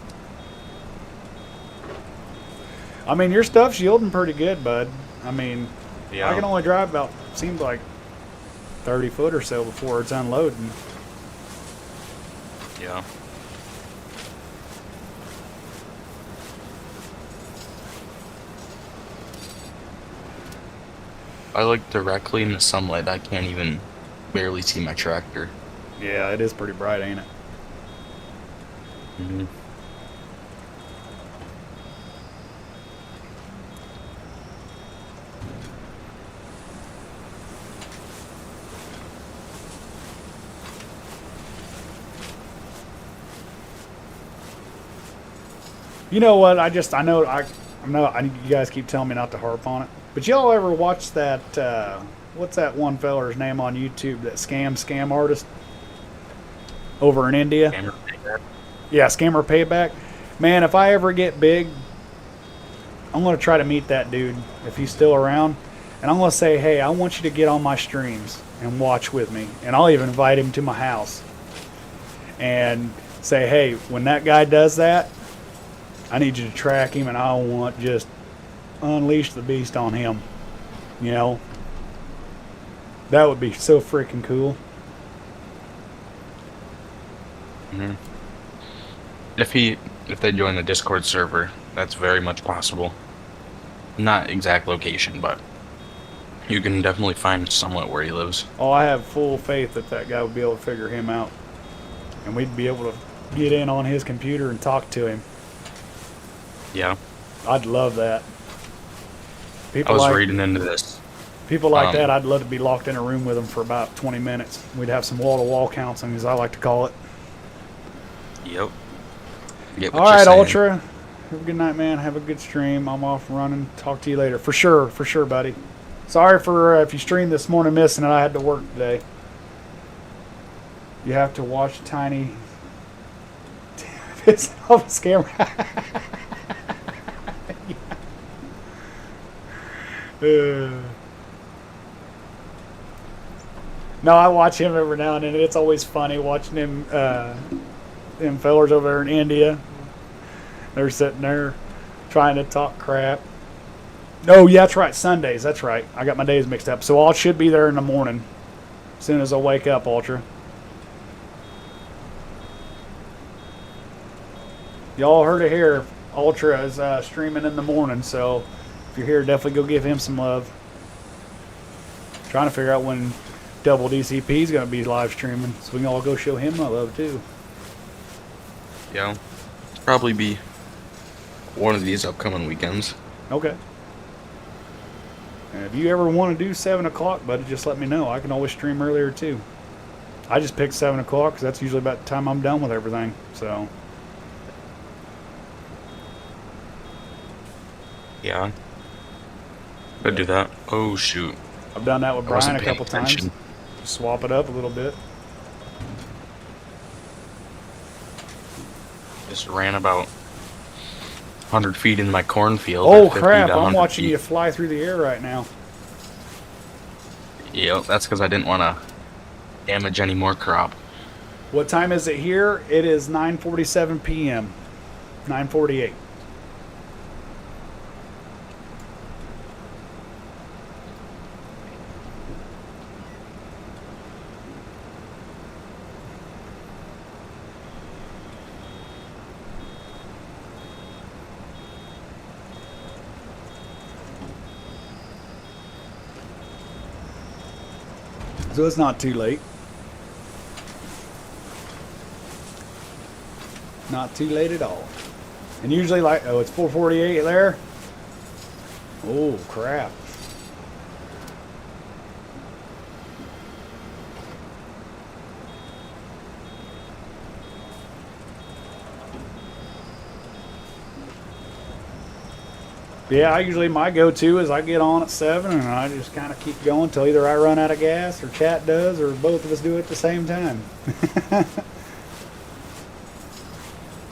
Speaker 2: I mean, your stuff's yielding pretty good, bud. I mean,
Speaker 1: Yeah.
Speaker 2: I can only drive about, seems like 30 foot or so before it's unloading.
Speaker 1: Yeah. I look directly in the sunlight. I can't even barely see my tractor.
Speaker 2: Yeah, it is pretty bright, ain't it?
Speaker 1: Mm-hmm.
Speaker 2: You know what? I know you guys keep telling me not to harp on it, but y'all ever watch that? What's that one feller's name on YouTube? That scam artist over in India. Yeah, Scammer Payback. Man, if I ever get big, I'm gonna try to meet that dude if he's still around, and I'm gonna say, hey, I want you to get on my streams and watch with me, and I'll even invite him to my house and say, hey, when that guy does that, I need you to track him, and I want just unleash the beast on him. You know, that would be so freaking cool.
Speaker 1: Mm-hmm. If they join the Discord server, that's very much possible. Not exact location, but you can definitely find somewhat where he lives.
Speaker 2: Oh, I have full faith that that guy would be able to figure him out, and we'd be able to get in on his computer and talk to him.
Speaker 1: Yeah.
Speaker 2: I'd love that.
Speaker 1: I was reading into this.
Speaker 2: People like that, I'd love to be locked in a room with them for about 20 minutes. We'd have some wall-to-wall counseling, as I like to call it.
Speaker 1: Yep.
Speaker 2: All right, Ultra. Have a good night, man. Have a good stream. I'm off running. Talk to you later. For sure, buddy. Sorry for if you streamed this morning missing it. I had to work today. You have to watch Tiny. It's off a scammer. No, I watch him every now and then. It's always funny watching him, them fellers over there in India. They're sitting there trying to talk crap. Oh, yeah, that's right. Sundays. That's right. I got my days mixed up. So I should be there in the morning as soon as I wake up, Ultra. Y'all heard it here. Ultra is streaming in the morning, so if you're here, definitely go give him some love. Trying to figure out when Double DCP is going to be live streaming, so we can all go show him my love too.
Speaker 1: Yeah, probably be one of these upcoming weekends.
Speaker 2: Okay. And if you ever want to do 7 o'clock, buddy, just let me know. I can always stream earlier too. I just picked 7 o'clock because that's usually about the time I'm done with everything. So.
Speaker 1: Yeah. Could do that. Oh shoot.
Speaker 2: I've done that with Brian a couple times. Swap it up a little bit.
Speaker 1: Just ran about 100 feet in my cornfield.
Speaker 2: Oh crap, I'm watching you fly through the air right now.
Speaker 1: Yep, that's because I didn't want to damage any more crop.
Speaker 2: What time is it here? It is 9:47 p.m. 9:48. So it's not too late. Not too late at all. And usually like, oh, it's 4:48 there. Oh, crap. Yeah, my go-to is I get on at 7 and I just kind of keep going until either I run out of gas or chat does or both of us do it at the same time.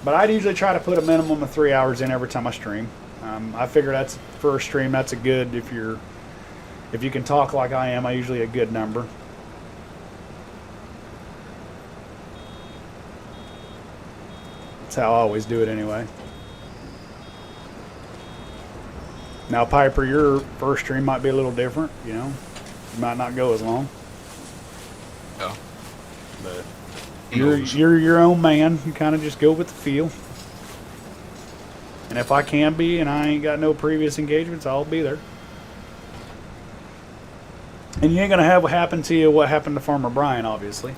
Speaker 2: But I'd usually try to put a minimum of 3 hours in every time I stream. I figure that's for a stream. That's a good if you can talk like I am. I usually a good number. That's how I always do it anyway. Now, Piper, your first stream might be a little different, you know. You might not go as long. But
Speaker 1: Who
Speaker 2: you're
Speaker 1: knows?
Speaker 2: you're your own man. You kind of just go with the feel. And if I can be, and I ain't got no previous engagements, I'll be there. And you ain't gonna have what happened to you what happened to Farmer Brian, obviously.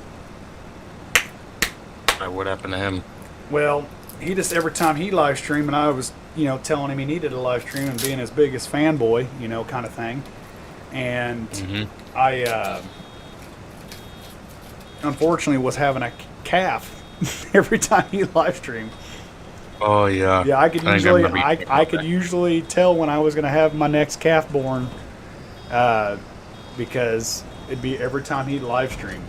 Speaker 1: What happened to him?
Speaker 2: Well, he just every time he live streamed, and I was, telling him he needed a live stream and being his biggest fanboy, kind of thing. And I, unfortunately, was having a calf every time he live streamed.
Speaker 1: Oh yeah.
Speaker 2: Yeah, I could
Speaker 1: think
Speaker 2: usually,
Speaker 1: remember you
Speaker 2: I
Speaker 1: talking about
Speaker 2: could
Speaker 1: that.
Speaker 2: usually tell when I was gonna have my next calf born, because it'd be every time he'd live stream.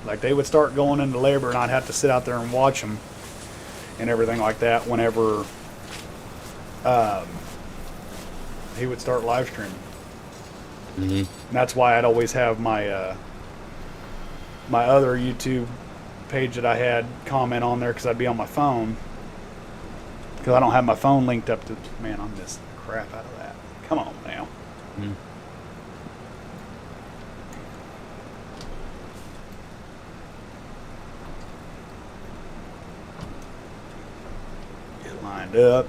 Speaker 2: Like they would start going into labor, and I'd have to sit out there and watch them and everything like that. Whenever he would start live streaming, and that's why I'd always have my my other YouTube page that I had comment on there because I'd be on my phone because I don't have my phone linked up to. Man, I'm missing the crap out of that. Come on now. Get lined up.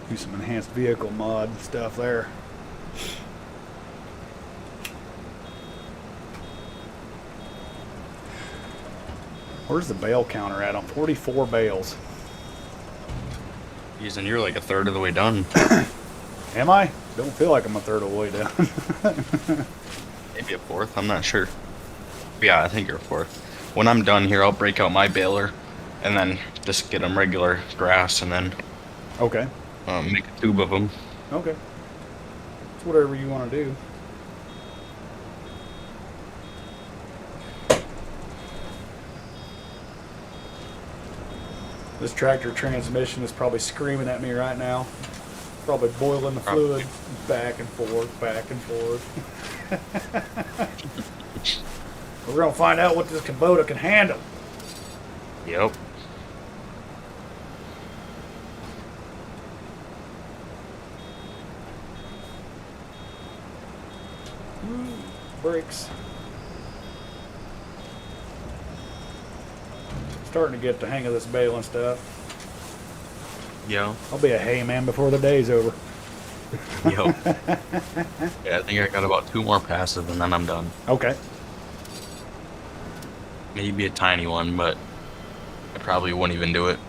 Speaker 2: Do some enhanced vehicle mod stuff there. Where's the bale counter at? I'm 44 bales.
Speaker 1: Jeez, and you're like a third of the way done.
Speaker 2: Am I? Don't feel like I'm a third of the way down.
Speaker 1: Maybe a fourth. I'm not sure. Yeah, I think you're a fourth. When I'm done here, I'll break out my baler, and then just get them regular grass, and then
Speaker 2: Okay.
Speaker 1: make a tube of them.
Speaker 2: Okay. It's whatever you want to do. This tractor transmission is probably screaming at me right now. Probably boiling the fluid back and forth, back and forth. We're going to find out what this Kubota can handle.
Speaker 1: Yep.
Speaker 2: Brakes. Starting to get the hang of this baling stuff.
Speaker 1: Yeah.
Speaker 2: I'll be a hay man before the day's over.
Speaker 1: Yep. Yeah, I think I got about 2 more passes, and then I'm done.
Speaker 2: Okay.
Speaker 1: Maybe a tiny one, but I probably wouldn't even do it.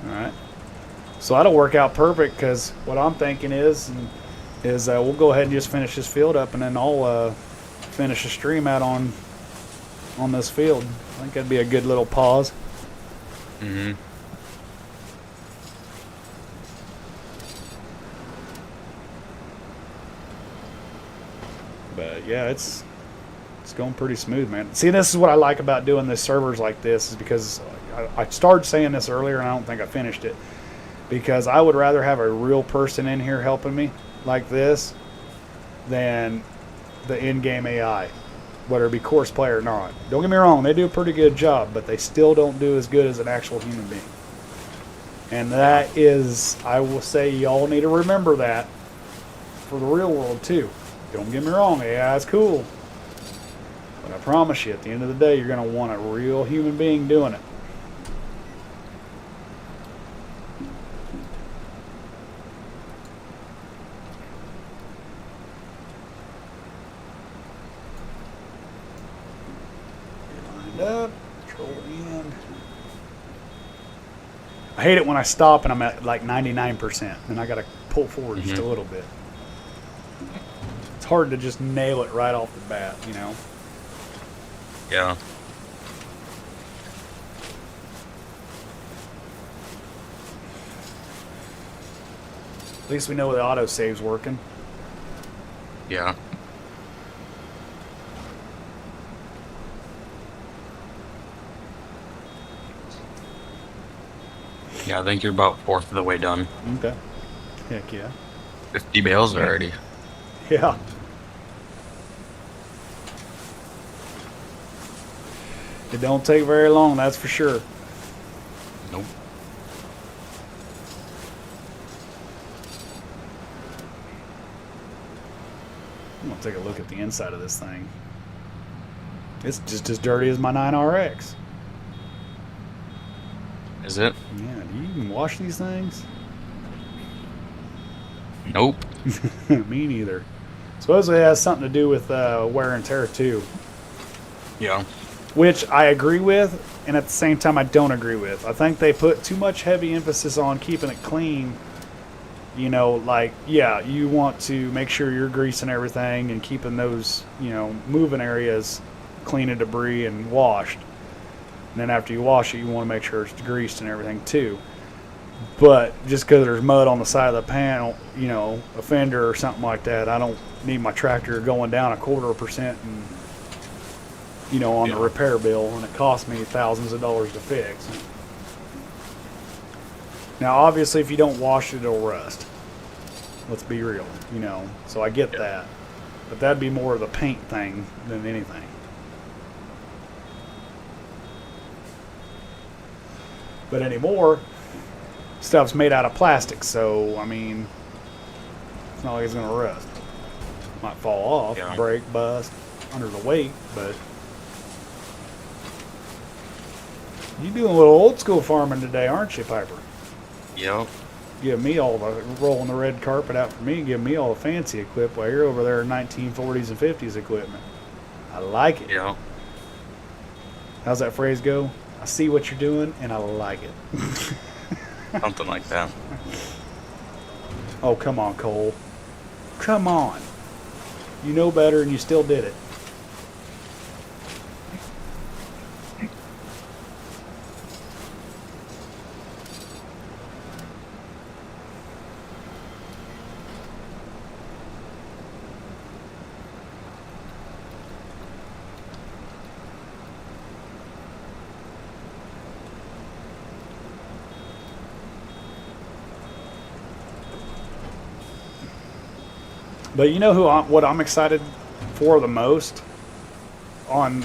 Speaker 2: All right. So that'll work out perfect because what I'm thinking is we'll go ahead and just finish this field up, and then I'll finish the stream out on this field. I think that'd be a good little pause.
Speaker 1: Mm-hmm.
Speaker 2: But yeah, it's going pretty smooth, man. See, this is what I like about doing this servers like this is because I started saying this earlier and I don't think I finished it because I would rather have a real person in here helping me like this than the in-game AI, whether it be course player or not. Don't get me wrong, they do a pretty good job, but they still don't do as good as an actual human being. And that is, I will say, y'all need to remember that for the real world too. Don't get me wrong, AI is cool. But I promise you, at the end of the day, you're going to want a real human being doing it. Get lined up, control end. I hate it when I stop and I'm at like 99%, and I got to pull forward just a little bit. It's hard to just nail it right off the bat, you know?
Speaker 1: Yeah.
Speaker 2: At least we know the autosave's working.
Speaker 1: Yeah. Yeah, I think you're about 4th of the way done.
Speaker 2: Okay. Heck yeah.
Speaker 1: 50 bales already.
Speaker 2: Yeah. It don't take very long, that's for sure.
Speaker 1: Nope.
Speaker 2: I'm gonna take a look at the inside of this thing. It's just as dirty as my 9RX.
Speaker 1: Is it?
Speaker 2: Yeah, do you even wash these things?
Speaker 1: Nope.
Speaker 2: Me neither. Supposedly it has something to do with wear and tear too.
Speaker 1: Yeah.
Speaker 2: Which I agree with, and at the same time I don't agree with. I think they put too much heavy emphasis on keeping it clean. You know, like, yeah, you want to make sure you're greasing everything and keeping those, moving areas clean of debris and washed. And then after you wash it, you want to make sure it's greased and everything too. But just because there's mud on the side of the panel, a fender or something like that, I don't need my tractor going down 0.25% and, on the repair bill, and it costs me thousands of dollars to fix. Now, obviously, if you don't wash it, it'll rust. Let's be real, So I get that. But that'd be more of the paint thing than anything. But anymore, stuff's made out of plastic, so, I mean, it's not like it's going to rust. Might fall off, break, bust, under the weight, but... You doing a little old school farming today, aren't you, Piper?
Speaker 1: Yep.
Speaker 2: Give me all the rolling the red carpet out for me and give me all the fancy equipment while you're over there in 1940s and 50s equipment. I like it.
Speaker 1: Yeah.
Speaker 2: How's that phrase go? I see what you're doing and I like it.
Speaker 1: Something like that.
Speaker 2: Oh, come on, Cole. Come on. You know better and you still did it. But you know what I'm excited for the most on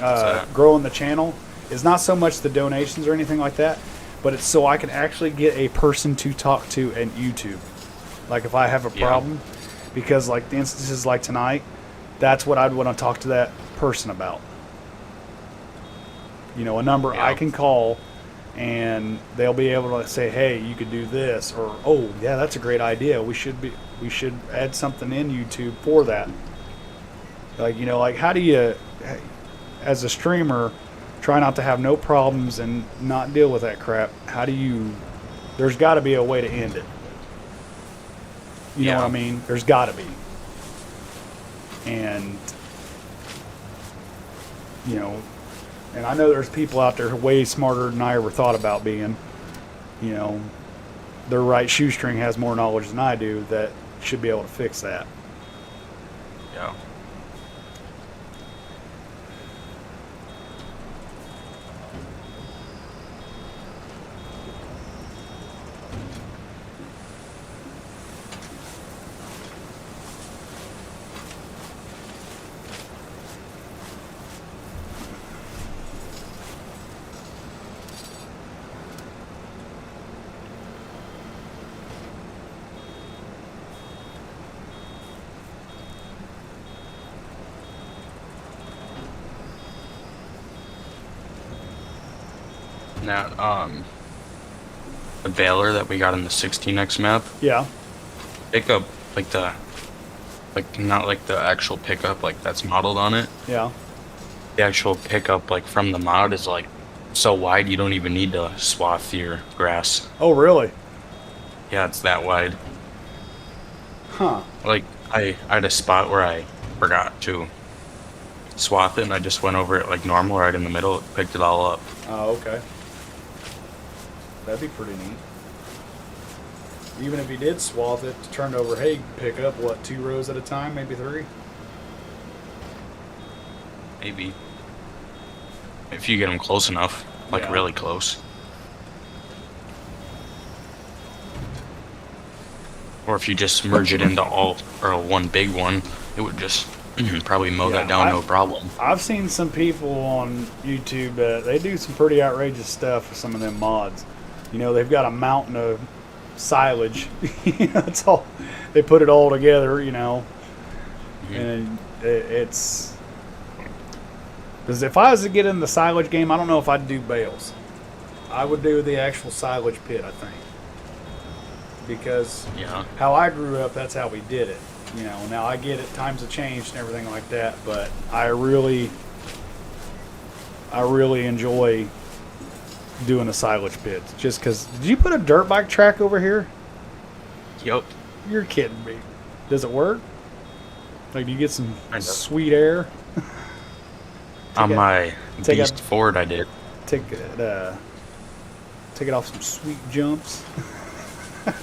Speaker 2: growing the channel is not so much the donations or anything like that, but it's so I can actually get a person to talk to at YouTube. Like if I have a problem, because like the instances like tonight, that's what I'd want to talk to that person about. A number I can call and they'll be able to say, hey, you could do this, or, oh, yeah, that's a great idea. We should add something in YouTube for that. Like how do you, as a streamer, try not to have no problems and not deal with that crap? There's got to be a way to end it. You know what I mean? There's got to be. And, and I know there's people out there way smarter than I ever thought about being. Their right shoestring has more knowledge than I do that should be able to fix that.
Speaker 1: Yeah. Now, the baler that we got in the 16X map.
Speaker 2: Yeah.
Speaker 1: Pickup, not like the actual pickup, like that's modeled on it.
Speaker 2: Yeah.
Speaker 1: The actual pickup, like from the mod, is like so wide you don't even need to swath your grass.
Speaker 2: Oh, really?
Speaker 1: Yeah, it's that wide.
Speaker 2: Huh.
Speaker 1: Like I had a spot where I forgot to swath it, and I just went over it like normal, right in the middle, picked it all up.
Speaker 2: Oh, okay. That'd be pretty neat. Even if you did swath it, turned over hay, pick up, 2 rows at a time, maybe 3?
Speaker 1: Maybe. If you get them close enough, like really close. Or if you just merge it into one big one, it would just probably mow that down no problem.
Speaker 2: I've seen some people on YouTube that they do some pretty outrageous stuff with some of them mods. They've got a mountain of silage. That's all. They put it all together, and It's because if I was to get in the silage game, I don't know if I'd do bales. I would do the actual silage pit, I think, because
Speaker 1: Yeah.
Speaker 2: how I grew up, that's how we did it. You know, now I get it, times have changed and everything like that, but I really enjoy doing a silage pit. Just because, did you put a dirt bike track over here?
Speaker 1: Yep.
Speaker 2: You're kidding me. Does it work? Like, do you get some
Speaker 1: Kind of.
Speaker 2: sweet air?
Speaker 1: On my
Speaker 2: take
Speaker 1: Beast Ford, I did.
Speaker 2: Take it off some sweet jumps.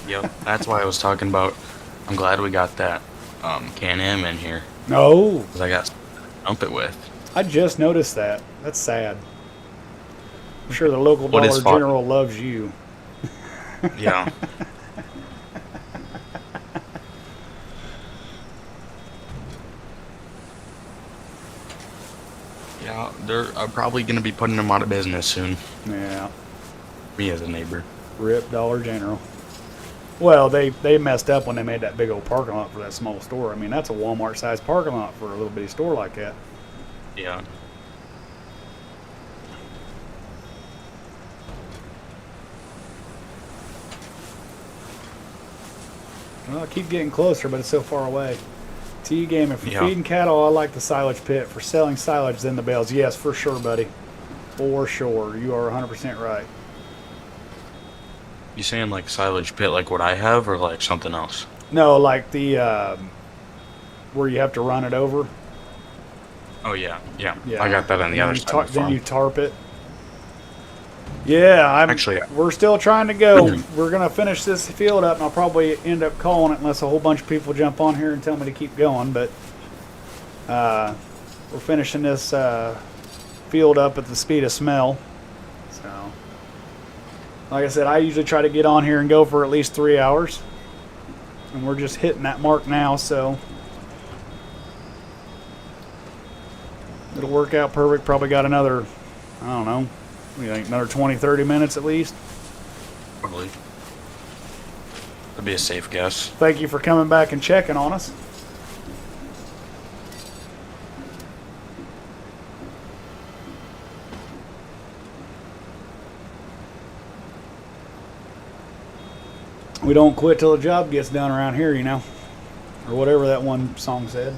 Speaker 1: Yep. That's why I was talking about. I'm glad we got that Can-Am in here.
Speaker 2: No,
Speaker 1: Because I got something to dump it with.
Speaker 2: I just noticed that. That's sad. I'm sure the local
Speaker 1: What is
Speaker 2: Dollar
Speaker 1: fun?
Speaker 2: General loves you.
Speaker 1: Yeah. Yeah, I'm probably going to be putting them out of business soon.
Speaker 2: Yeah,
Speaker 1: Me as a neighbor.
Speaker 2: rip Dollar General. Well, they messed up when they made that big old parking lot for that small store. I mean, that's a Walmart-sized parking lot for a little bitty store like that.
Speaker 1: Yeah.
Speaker 2: Well, I keep getting closer, but it's so far away. T game, if you're
Speaker 1: Yeah.
Speaker 2: feeding cattle, I like the silage pit. For selling silage, then the bales. Yes, for sure, buddy. For sure. You are 100% right.
Speaker 1: You saying like silage pit like what I have or like something else?
Speaker 2: No, like the where you have to run it over.
Speaker 1: Oh, yeah. Yeah.
Speaker 2: Yeah,
Speaker 1: I got that on the
Speaker 2: Then
Speaker 1: other
Speaker 2: you
Speaker 1: side of the
Speaker 2: Then
Speaker 1: farm.
Speaker 2: you tarp it. Yeah,
Speaker 1: Actually,
Speaker 2: we're still trying to go. We're gonna finish this field up, and I'll probably end up calling it unless a whole bunch of people jump on here and tell me to keep going. But we're finishing this field up at the speed of smell. So, like I said, I usually try to get on here and go for at least 3 hours, and we're just hitting that mark now. So it'll work out perfect. Probably got another, I don't know, what do you think, another 20, 30 minutes at least.
Speaker 1: probably. That'd be a safe guess.
Speaker 2: Thank you for coming back and checking on us. We don't quit till the job gets done around here, you know, or whatever that one song said.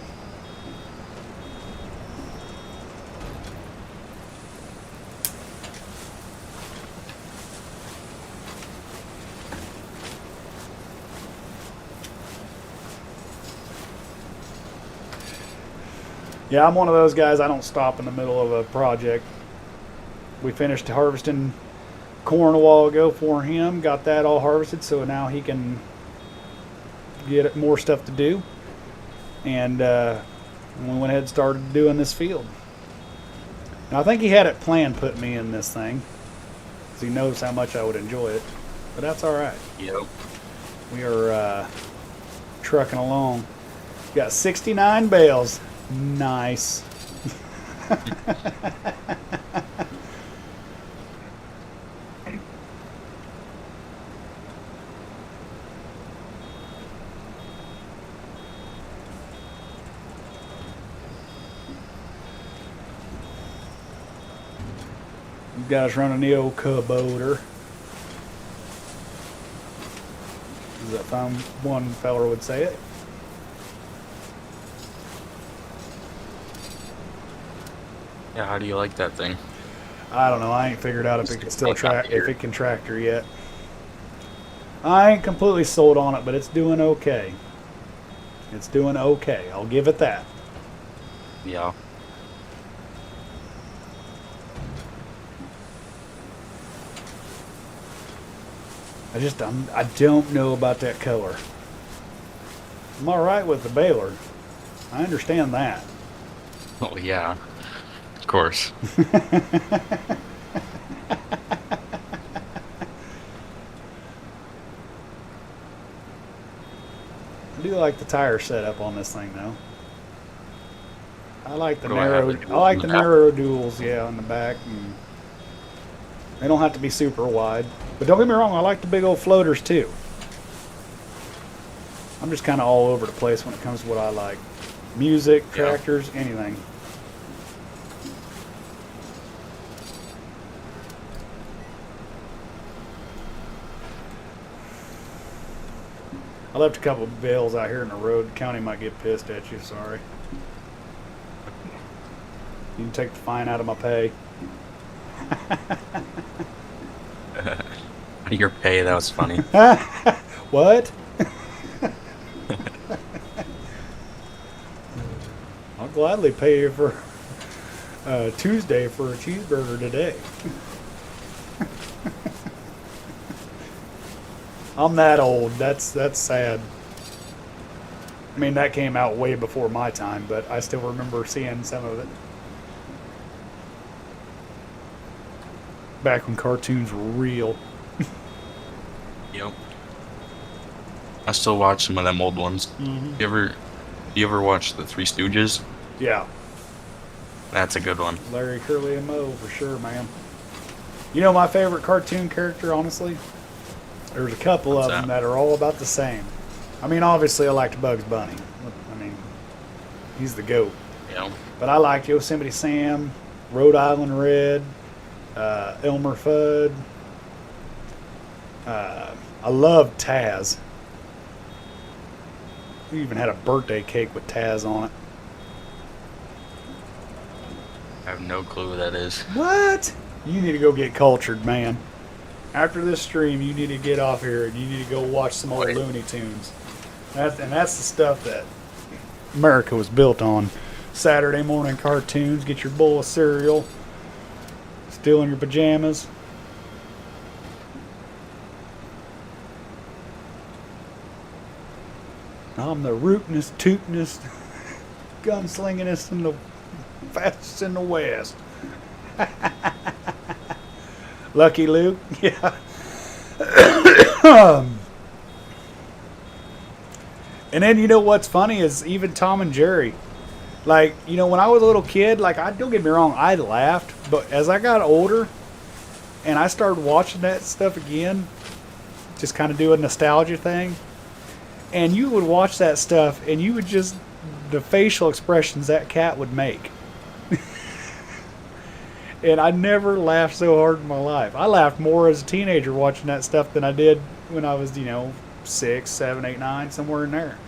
Speaker 2: Yeah, I'm one of those guys. I don't stop in the middle of a project. We finished harvesting corn a while ago for him. Got that all harvested, so now he can get more stuff to do. And we went ahead and started doing this field. And I think he had it planned putting me in this thing, because he knows how much I would enjoy it. But that's all right.
Speaker 1: Yep.
Speaker 2: We are trucking along. Got 69 bales. Nice. You guys running the old Kubota. Is that fine? One feller would say it.
Speaker 1: Yeah, how do you like that thing?
Speaker 2: I don't know. I ain't figured out if it can still if it can tractor yet. I ain't completely sold on it, but it's doing okay. It's doing okay. I'll give it that.
Speaker 1: Yeah.
Speaker 2: I don't know about that color. I'm all right with the baler. I understand that.
Speaker 1: Oh, yeah. Of course.
Speaker 2: I do like the tire setup on this thing, though. I like the
Speaker 1: What do I have
Speaker 2: narrow.
Speaker 1: to do
Speaker 2: I like
Speaker 1: in
Speaker 2: the
Speaker 1: the back?
Speaker 2: narrow duals, yeah, on the back. And they don't have to be super wide, but don't get me wrong. I like the big old floaters too. I'm just kind of all over the place when it comes to what I like. Music,
Speaker 1: Yeah.
Speaker 2: tractors, anything. I left a couple of bills out here in the road. The county might get pissed at you. Sorry. You can take the fine out of my pay.
Speaker 1: Your pay, that was funny.
Speaker 2: What? I'll gladly pay you for Tuesday for a cheeseburger today. I'm that old. That's sad. I mean, that came out way before my time, but I still remember seeing some of it. Back when cartoons were real.
Speaker 1: Yep. I still watch some of them old ones.
Speaker 2: Mm-hmm.
Speaker 1: You ever watch the Three Stooges?
Speaker 2: Yeah.
Speaker 1: That's a good one.
Speaker 2: Larry, Curly, and Moe, for sure, man. You know my favorite cartoon character, honestly? There's a couple
Speaker 1: What's
Speaker 2: of them
Speaker 1: that?
Speaker 2: that are all about the same. I mean, obviously, I liked Bugs Bunny. I mean, he's the GOAT.
Speaker 1: Yeah.
Speaker 2: But I liked Yosemite Sam, Rhode Island Red, Elmer Fudd. I loved Taz. We even had a birthday cake with Taz on it.
Speaker 1: I have no clue who that is.
Speaker 2: What? You need to go get cultured, man. After this stream, you need to get off here and you need to go watch some old
Speaker 1: Wait.
Speaker 2: Looney Tunes. That's the stuff that America was built on. Saturday morning cartoons, get your bowl of cereal, still in your pajamas. I'm the rootinest, tootinest, gunslingingest, and the fastest in the West. Lucky Luke, yeah. And then you know what's funny is even Tom and Jerry. Like, you know, when I was a little kid, like, don't get me wrong, I laughed, but as I got older and I started watching that stuff again, just kind of do a nostalgia thing, and you would watch that stuff and you would just, the facial expressions that cat would make. And I never laughed so hard in my life. I laughed more as a teenager watching that stuff than I did when I was, 6, 7, 8, 9, somewhere in there.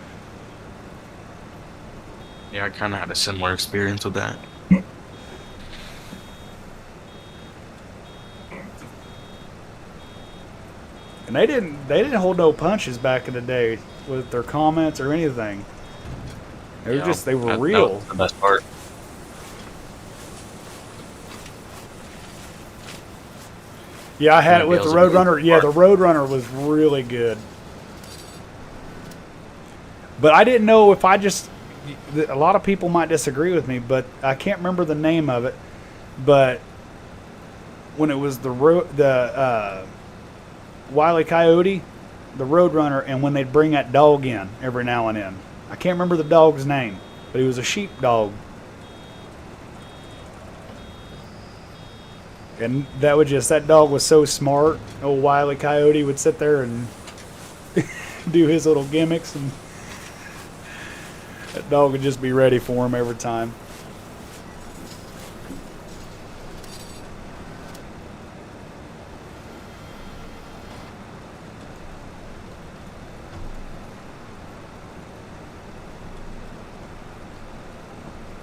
Speaker 1: Yeah, I kind of had a similar experience with that.
Speaker 2: And they didn't hold no punches back in the day with their comments or anything. They were
Speaker 1: Yeah,
Speaker 2: they were
Speaker 1: that
Speaker 2: real.
Speaker 1: was the best part.
Speaker 2: Yeah, I had it
Speaker 1: Maybe
Speaker 2: with the
Speaker 1: that was a good
Speaker 2: Roadrunner. Yeah, the Roadrunner was really good. But I didn't know if a lot of people might disagree with me, but I can't remember the name of it. But when it was the Wile E. Coyote, the Roadrunner, and when they'd bring that dog in every now and then. I can't remember the dog's name, but he was a sheep dog. And that dog was so smart. Old Wile E. Coyote would sit there and do his little gimmicks, and that dog would just be ready for him every time.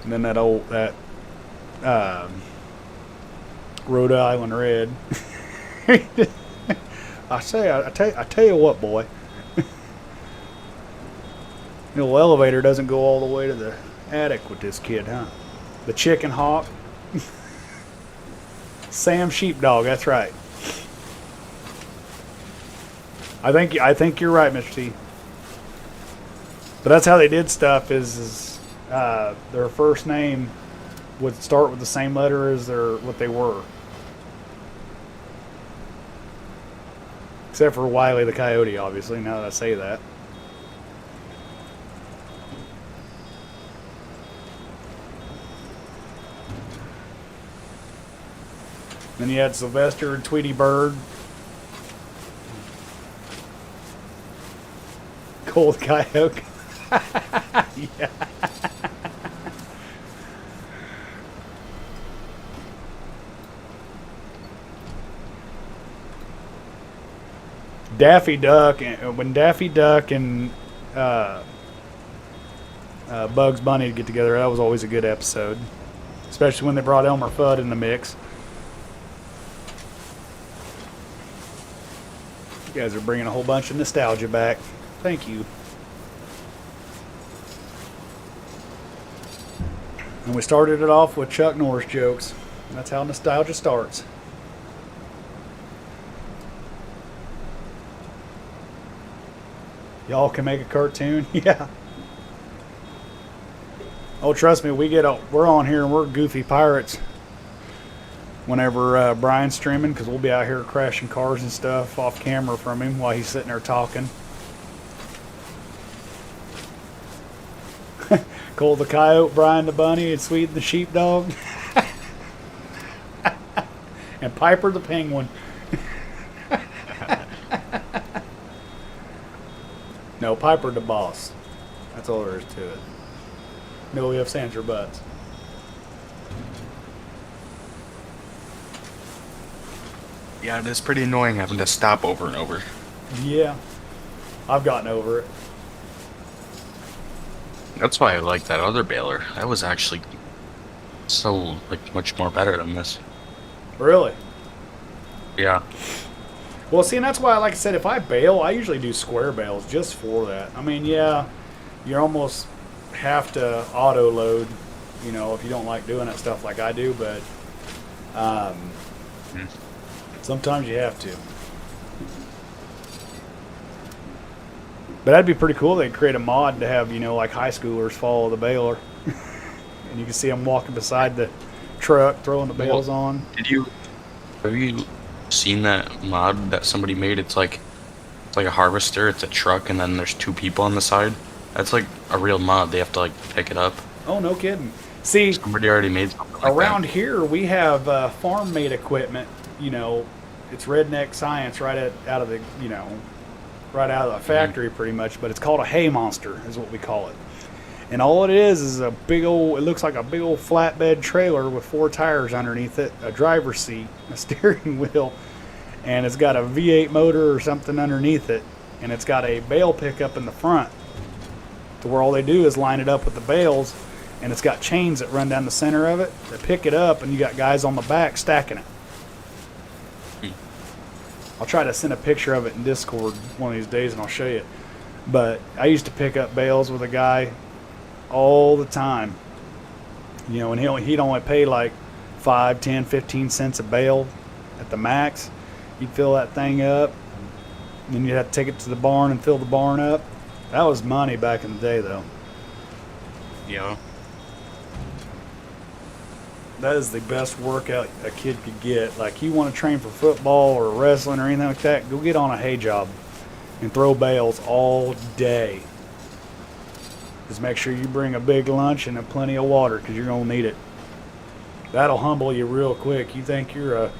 Speaker 2: And then that Rhode Island Red. I tell you what, boy. The little elevator doesn't go all the way to the attic with this kid, huh? The chicken hawk. Sam Sheepdog, that's right. I think you're right, Mr. T. But that's how they did stuff is their first name would start with the same letter as what they were. Except for Wile E. the Coyote, obviously, now that I say that. Then you had Sylvester and Tweety Bird. Cold Coyote. Yeah. Daffy Duck, when Daffy Duck and Bugs Bunny get together, that was always a good episode. Especially when they brought Elmer Fudd in the mix. You guys are bringing a whole bunch of nostalgia back. Thank you. And we started it off with Chuck Norris jokes. That's how nostalgia starts. Y'all can make a cartoon? Yeah. Oh, trust me, we're on here and we're goofy pirates whenever Brian's streaming, because we'll be out here crashing cars and stuff off camera from him while he's sitting there talking. Cole the coyote, Brian the bunny, and Sweet the sheepdog. And Piper the penguin. No, Piper the boss. That's all there is to it. No ifs, ands, or buts.
Speaker 1: Yeah, it is pretty annoying having to stop over and over.
Speaker 2: Yeah. I've gotten over it.
Speaker 1: That's why I like that other baler. That was actually so, like, much more better than this.
Speaker 2: Really?
Speaker 1: Yeah.
Speaker 2: Well, see, and that's why, like I said, if I bail, I usually do square bales just for that. I mean, yeah, you almost have to auto load, you know, if you don't like doing that stuff like I do, but sometimes you have to. But that'd be pretty cool. They'd create a mod to have, you know, like high schoolers follow the baler. And you can see them walking beside the truck, throwing the bales on.
Speaker 1: Have you seen that mod that somebody made? It's like a harvester, it's a truck, and then there's two people on the side. That's like a real mod. They have to like pick it up.
Speaker 2: Oh, no kidding. See,
Speaker 1: somebody already made something like
Speaker 2: around
Speaker 1: that.
Speaker 2: here we have farm-made equipment. You know, it's redneck science right out of the, you know, right out of the factory pretty much. But it's called a hay monster, is what we call it. And all it is a big old. It looks like a big old flatbed trailer with 4 tires underneath it, a driver's seat, a steering wheel, and it's got a V8 motor or something underneath it, and it's got a bale pickup in the front, to where all they do is line it up with the bales, and it's got chains that run down the center of it. They pick it up, and you got guys on the back stacking it. I'll try to send a picture of it in Discord one of these days, and I'll show you. But I used to pick up bales with a guy all the time. You know, and he'd only pay like 5, 10, 15 cents a bale at the max. You'd fill that thing up, and then you'd have to take it to the barn and fill the barn up. That was money back in the day, though.
Speaker 1: Yeah.
Speaker 2: That is the best workout a kid could get. Like, you want to train for football or wrestling or anything like that, go get on a hay job and throw bales all day. Just make sure you bring a big lunch and plenty of water, because you're going to need it. That'll humble you real quick. You think you're a,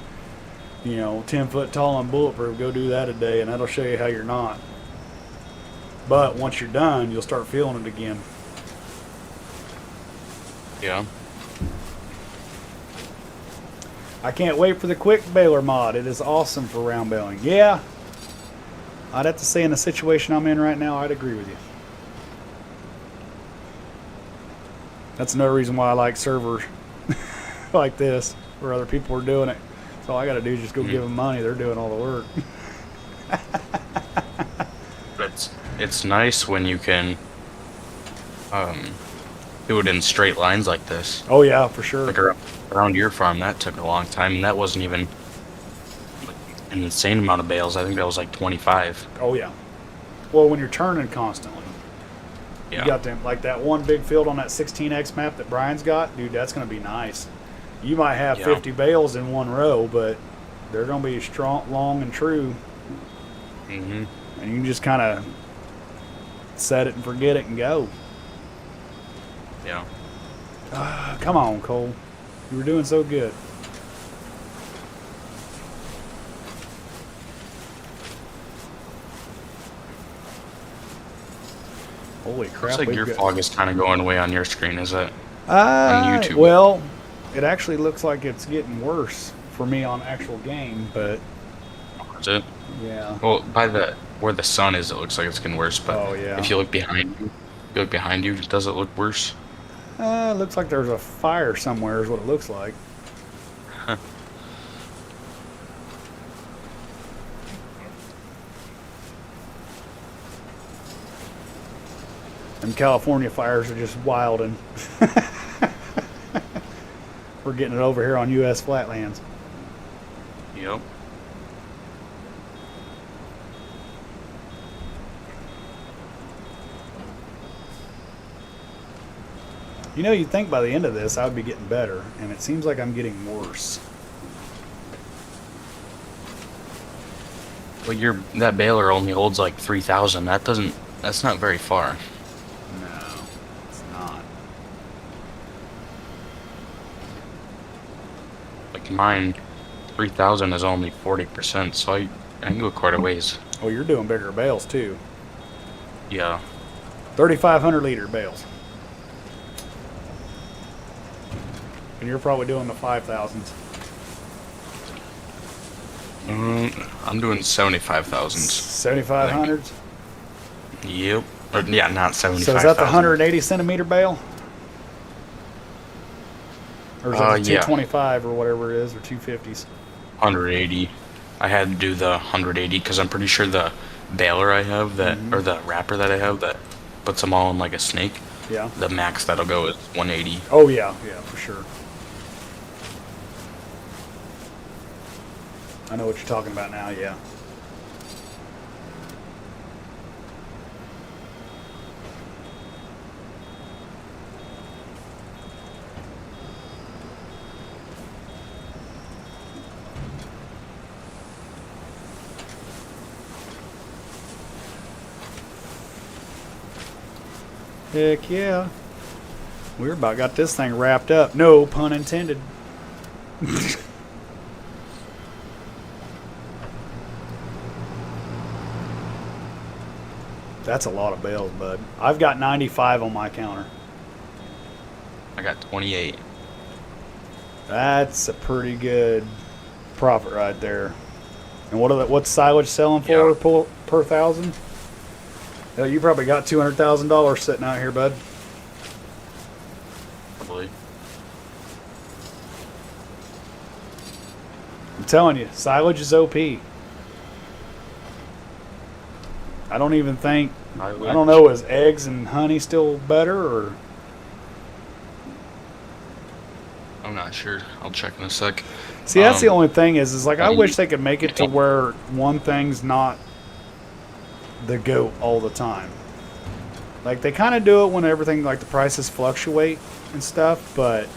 Speaker 2: 10 foot tall and bulletproof, go do that a day, and that'll show you how you're not. But once you're done, you'll start feeling it again.
Speaker 1: Yeah.
Speaker 2: I can't wait for the quick baler mod. It is awesome for round baling. Yeah. I'd have to say, in the situation I'm in right now, I'd agree with you. That's another reason why I like servers like this, where other people are doing it. So all I got to do is just go give them money. They're doing all the work.
Speaker 1: It's nice when you can do it in straight lines like this.
Speaker 2: Oh, yeah, for sure.
Speaker 1: Like around your farm, that took a long time, and that wasn't even an insane amount of bales. I think that was like 25.
Speaker 2: Oh, yeah. Well, when you're turning constantly.
Speaker 1: Yeah.
Speaker 2: You got them, like that one big field on that 16X map that Brian's got, dude, that's going to be nice. You might have 50 bales in one row, but they're going to be strong, long, and true.
Speaker 1: Mm-hmm.
Speaker 2: And you can just kind of set it and forget it and go.
Speaker 1: Yeah.
Speaker 2: Come on, Cole. You were doing so good. Holy crap.
Speaker 1: Looks like your fog is kind of going away on your screen, is it? On YouTube.
Speaker 2: Well, it actually looks like it's getting worse for me on actual game, but
Speaker 1: Is it?
Speaker 2: Yeah.
Speaker 1: Well, by the where the sun is, it looks like it's getting worse. But
Speaker 2: Oh, yeah.
Speaker 1: if you look behind you, does it look worse?
Speaker 2: Looks like there's a fire somewhere, is what it looks like.
Speaker 1: Huh.
Speaker 2: And California fires are just wild, and we're getting it over here on U.S. flatlands.
Speaker 1: Yep.
Speaker 2: You know, you'd think by the end of this I would be getting better, and it seems like I'm getting worse.
Speaker 1: Well, that baler only holds like 3,000. That's not very far.
Speaker 2: No, it's not.
Speaker 1: Like mine, 3,000 is only 40%, so I can go quite a ways.
Speaker 2: Oh, you're doing bigger bales too.
Speaker 1: Yeah.
Speaker 2: 3,500 liter bales. And you're probably doing the 5,000s.
Speaker 1: I'm doing 75,000s.
Speaker 2: 7,500s?
Speaker 1: Yep. Or, yeah, not 75,000.
Speaker 2: So is that the 180 centimeter bale? Or is it the
Speaker 1: Yeah.
Speaker 2: 225 or whatever it is, or 250s?
Speaker 1: 180. I had to do the 180 because I'm pretty sure the baler I have or the wrapper that I have that puts them all in like a snake,
Speaker 2: Yeah.
Speaker 1: the max that'll go is 180.
Speaker 2: Oh, yeah, for sure. I know what you're talking about now, yeah. Heck yeah. We're about got this thing wrapped up. No pun intended. That's a lot of bales, bud. I've got 95 on my counter.
Speaker 1: I got 28.
Speaker 2: That's a pretty good profit right there. And what's silage selling for
Speaker 1: Yeah.
Speaker 2: per thousand? Hell, you probably got $200,000 sitting out here, bud.
Speaker 1: Probably.
Speaker 2: I'm telling you, silage is OP. I don't even think. I don't know. Is eggs and honey still better, or?
Speaker 1: I'm not sure. I'll check in a sec.
Speaker 2: See, that's the only thing is like I
Speaker 1: mean,
Speaker 2: wish they could make it to where one thing's not the goat all the time. Like they kind of do it when everything like the prices fluctuate and stuff, but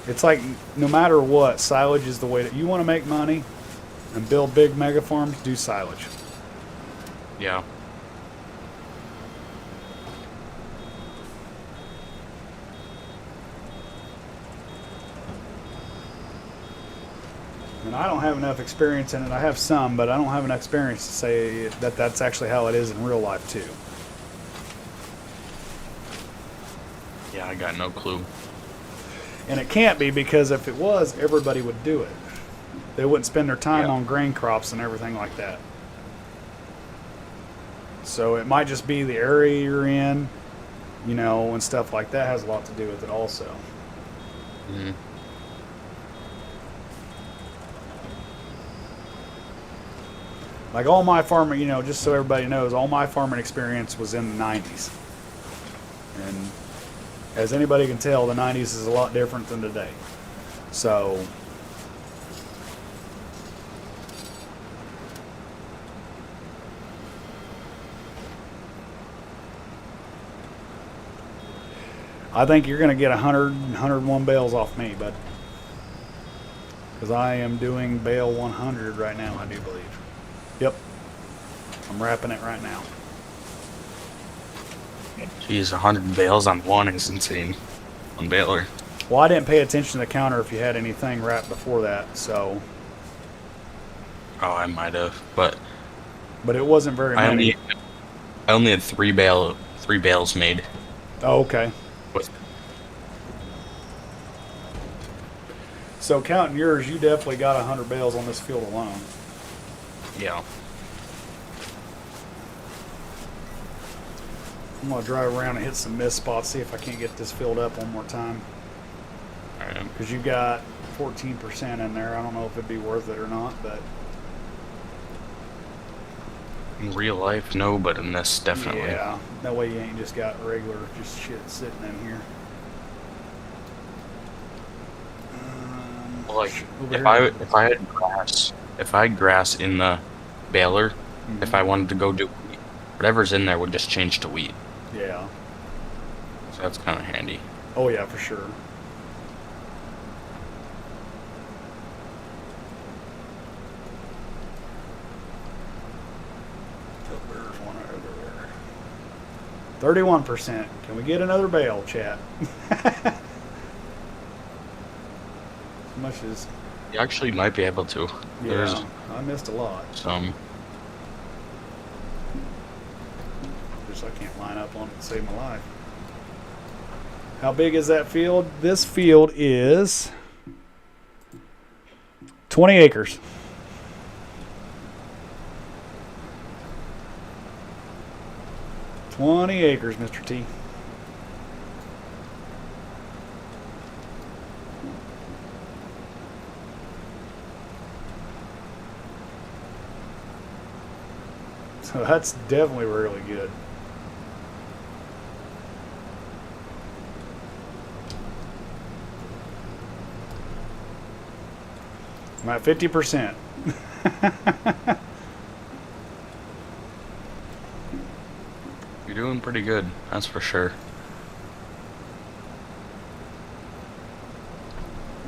Speaker 2: it's like no matter what, silage is the way that you want to make money and build big mega farms. Do silage.
Speaker 1: Yeah.
Speaker 2: And I don't have enough experience in it. I have some, but I don't have enough experience to say that that's actually how it is in real life too.
Speaker 1: Yeah, I got no clue.
Speaker 2: And it can't be because if it was, everybody would do it. They wouldn't spend their time on grain crops and everything like that. So it might just be the area you're in, you know, and stuff like that has a lot to do with it also.
Speaker 1: Mm-hmm.
Speaker 2: Like all my farming, you know, just so everybody knows, all my farming experience was in the 90s. And as anybody can tell, the 90s is a lot different than today. So I think you're going to get 101 bales off me, bud. Because I am doing bale 100 right now, I do believe. Yep. I'm wrapping it right now.
Speaker 1: Jeez, 100 bales on one is insane. On baler.
Speaker 2: Well, I didn't pay attention to the counter if you had anything wrapped before that, so.
Speaker 1: Oh, I might have, but
Speaker 2: it wasn't very many.
Speaker 1: I only had three bales made.
Speaker 2: Oh, okay.
Speaker 1: With
Speaker 2: So counting yours, you definitely got 100 bales on this field alone.
Speaker 1: Yeah.
Speaker 2: I'm gonna drive around and hit some mist spots, see if I can't get this filled up one more time.
Speaker 1: Alright.
Speaker 2: Because you've got 14% in there. I don't know if it'd be worth it or not, but
Speaker 1: In real life, no, but in this, definitely.
Speaker 2: yeah, that way you ain't just got regular just shit sitting in here.
Speaker 1: Well, like,
Speaker 2: Over
Speaker 1: if I had grass in the baler,
Speaker 2: Mhm.
Speaker 1: if I wanted to go do wheat, whatever's in there would just change to wheat.
Speaker 2: Yeah.
Speaker 1: So that's kind of handy.
Speaker 2: Oh yeah, for sure. There's one over there. 31%. Can we get another bale, chat? As much as
Speaker 1: You actually might be able to. There's
Speaker 2: yeah, I missed a lot.
Speaker 1: some.
Speaker 2: Just I can't line up on it to save my life. How big is that field? This field is 20 acres. Mr. T. So that's definitely really good. I'm at 50%.
Speaker 1: You're doing pretty good, that's for sure.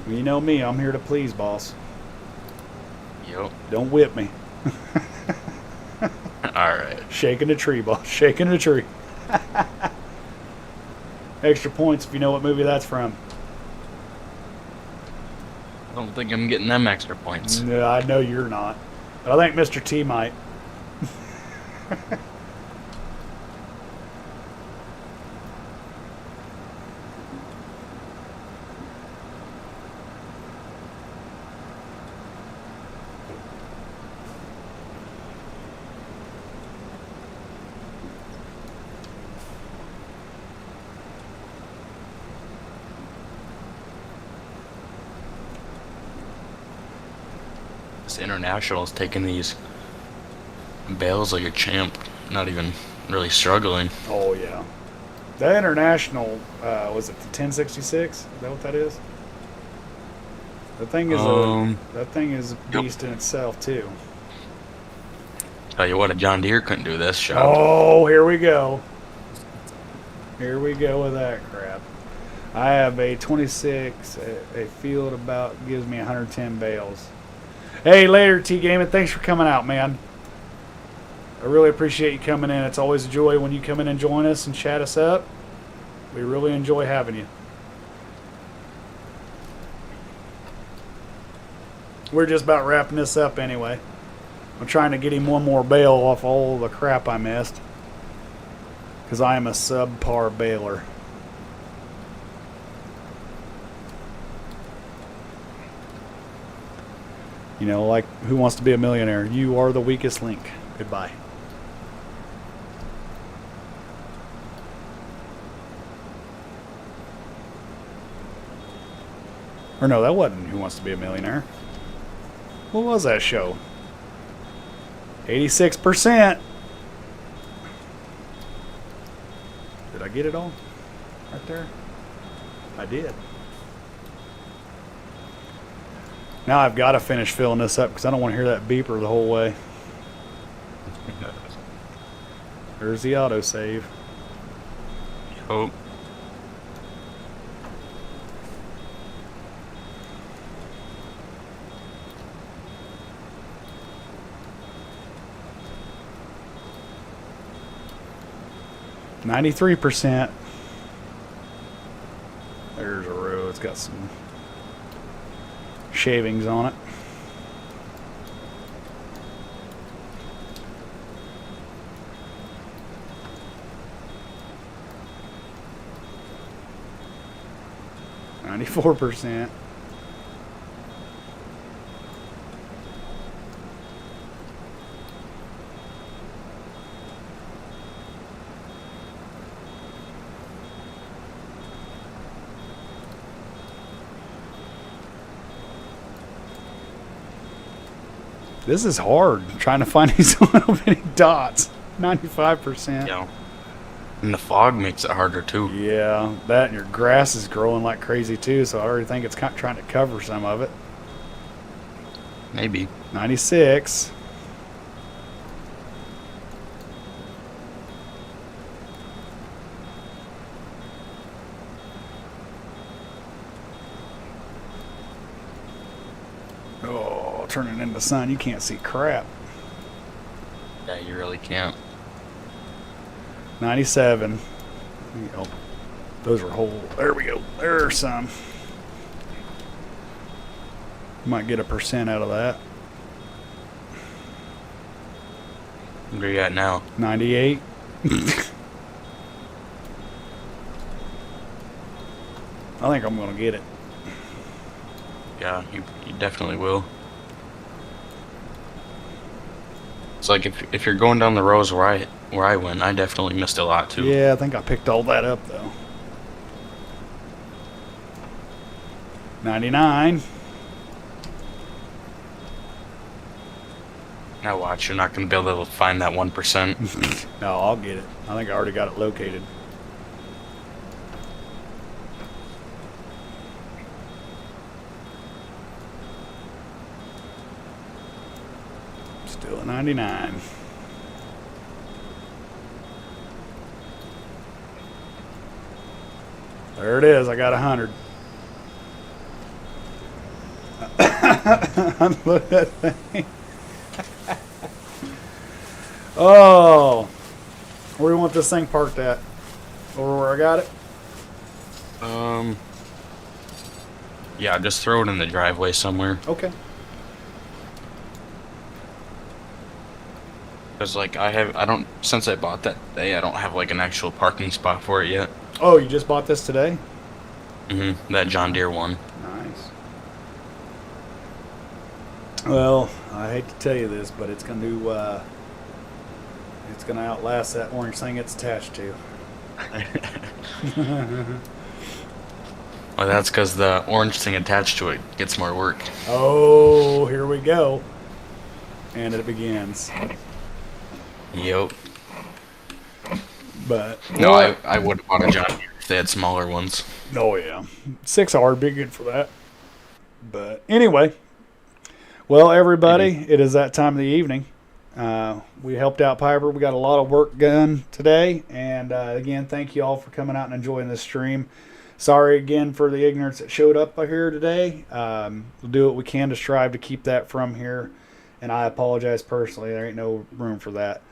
Speaker 2: Well, you know me, I'm here to please, boss.
Speaker 1: Yep.
Speaker 2: Don't whip me.
Speaker 1: Alright.
Speaker 2: Shaking a tree, boss. Shaking a tree. Extra points if you know what movie that's from.
Speaker 1: I don't think I'm getting them extra points.
Speaker 2: No, I know you're not. But I think Mr. T might.
Speaker 1: This International's taking these bales like a champ, not even really struggling.
Speaker 2: Oh, yeah. That International, was it the 1066? Is that what that is? That thing is a beast in itself, too.
Speaker 1: Tell you what, a John Deere couldn't do this job.
Speaker 2: Oh, here we go. Here we go with that crap. I have a 26, a field about gives me 110 bales. Hey, later, T-Gaming. Thanks for coming out, man. I really appreciate you coming in. It's always a joy when you come in and join us and chat us up. We really enjoy having you. We're just about wrapping this up anyway. I'm trying to get him one more bale off all the crap I missed. Because I am a subpar baler. You know, like Who Wants to Be a Millionaire? You are the weakest link. Goodbye. Or no, that wasn't Who Wants to Be a Millionaire. What was that show? 86%. Did I get it all? Right there? I did. Now I've got to finish filling this up because I don't want to hear that beeper the whole way. There's the autosave.
Speaker 1: Oh.
Speaker 2: %. There's a row. It's got some shavings on it. %. This is hard, trying to find these little bitty dots. 95%.
Speaker 1: You know, and the fog makes it harder too.
Speaker 2: Yeah, that and your grass is growing like crazy too, so I already think it's kind of trying to cover some of it.
Speaker 1: Maybe.
Speaker 2: 96. Oh, turning into sun, you can't see crap.
Speaker 1: Yeah, you really can't.
Speaker 2: 97. Yep. Those were whole. There we go. There's some. Might get a % out of that.
Speaker 1: Where you at now?
Speaker 2: 98. I think I'm going to get it.
Speaker 1: Yeah, you definitely will. It's like if you're going down the rows where I went, I definitely missed a lot too.
Speaker 2: Yeah, I think I picked all that up though. 99.
Speaker 1: Now watch, you're not gonna be able to find that 1%.
Speaker 2: No, I'll get it. I think I already got it located. Still a 99. There it is. I got 100. Look at that thing. Oh, where do you want this thing parked at? Over where I got it?
Speaker 1: Yeah, just throw it in the driveway somewhere.
Speaker 2: Okay.
Speaker 1: Cause like since I bought that today, I don't have like an actual parking spot for it yet.
Speaker 2: Oh, you just bought this today?
Speaker 1: That John Deere one.
Speaker 2: Nice. Well, I hate to tell you this, but it's going to outlast that orange thing it's attached to.
Speaker 1: Well, that's because the orange thing attached to it gets more work.
Speaker 2: Oh, here we go. And it begins.
Speaker 1: Yep.
Speaker 2: But
Speaker 1: No, I would have bought a John Deere if they had smaller ones.
Speaker 2: oh yeah, 6R would be good for that. But anyway, well, everybody, it is that time of the evening. We helped out Piper. We got a lot of work done today, and again, thank you all for coming out and enjoying this stream. Sorry again for the ignorance that showed up here today. We'll do what we can to strive to keep that from here, and I apologize personally. There ain't no room for that.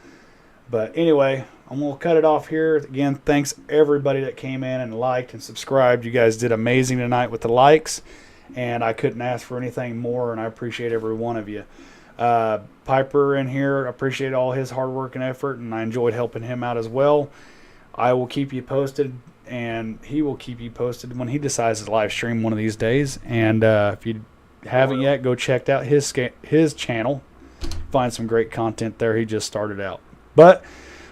Speaker 2: But anyway, I'm going to cut it off here. Again, thanks everybody that came in and liked and subscribed. You guys did amazing tonight with the likes, and I couldn't ask for anything more, and I appreciate every one of you. Piper in here, I appreciate all his hard work and effort, and I enjoyed helping him out as well. I will keep you posted, and he will keep you posted when he decides to live stream one of these days. And if you haven't yet, go check out his channel. Find some great content there. He just started out. But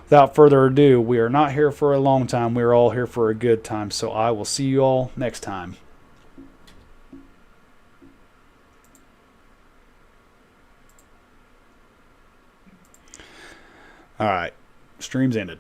Speaker 2: without further ado, we are not here for a long time. We are all here for a good time. So I will see you all next time. All right. Stream's ended.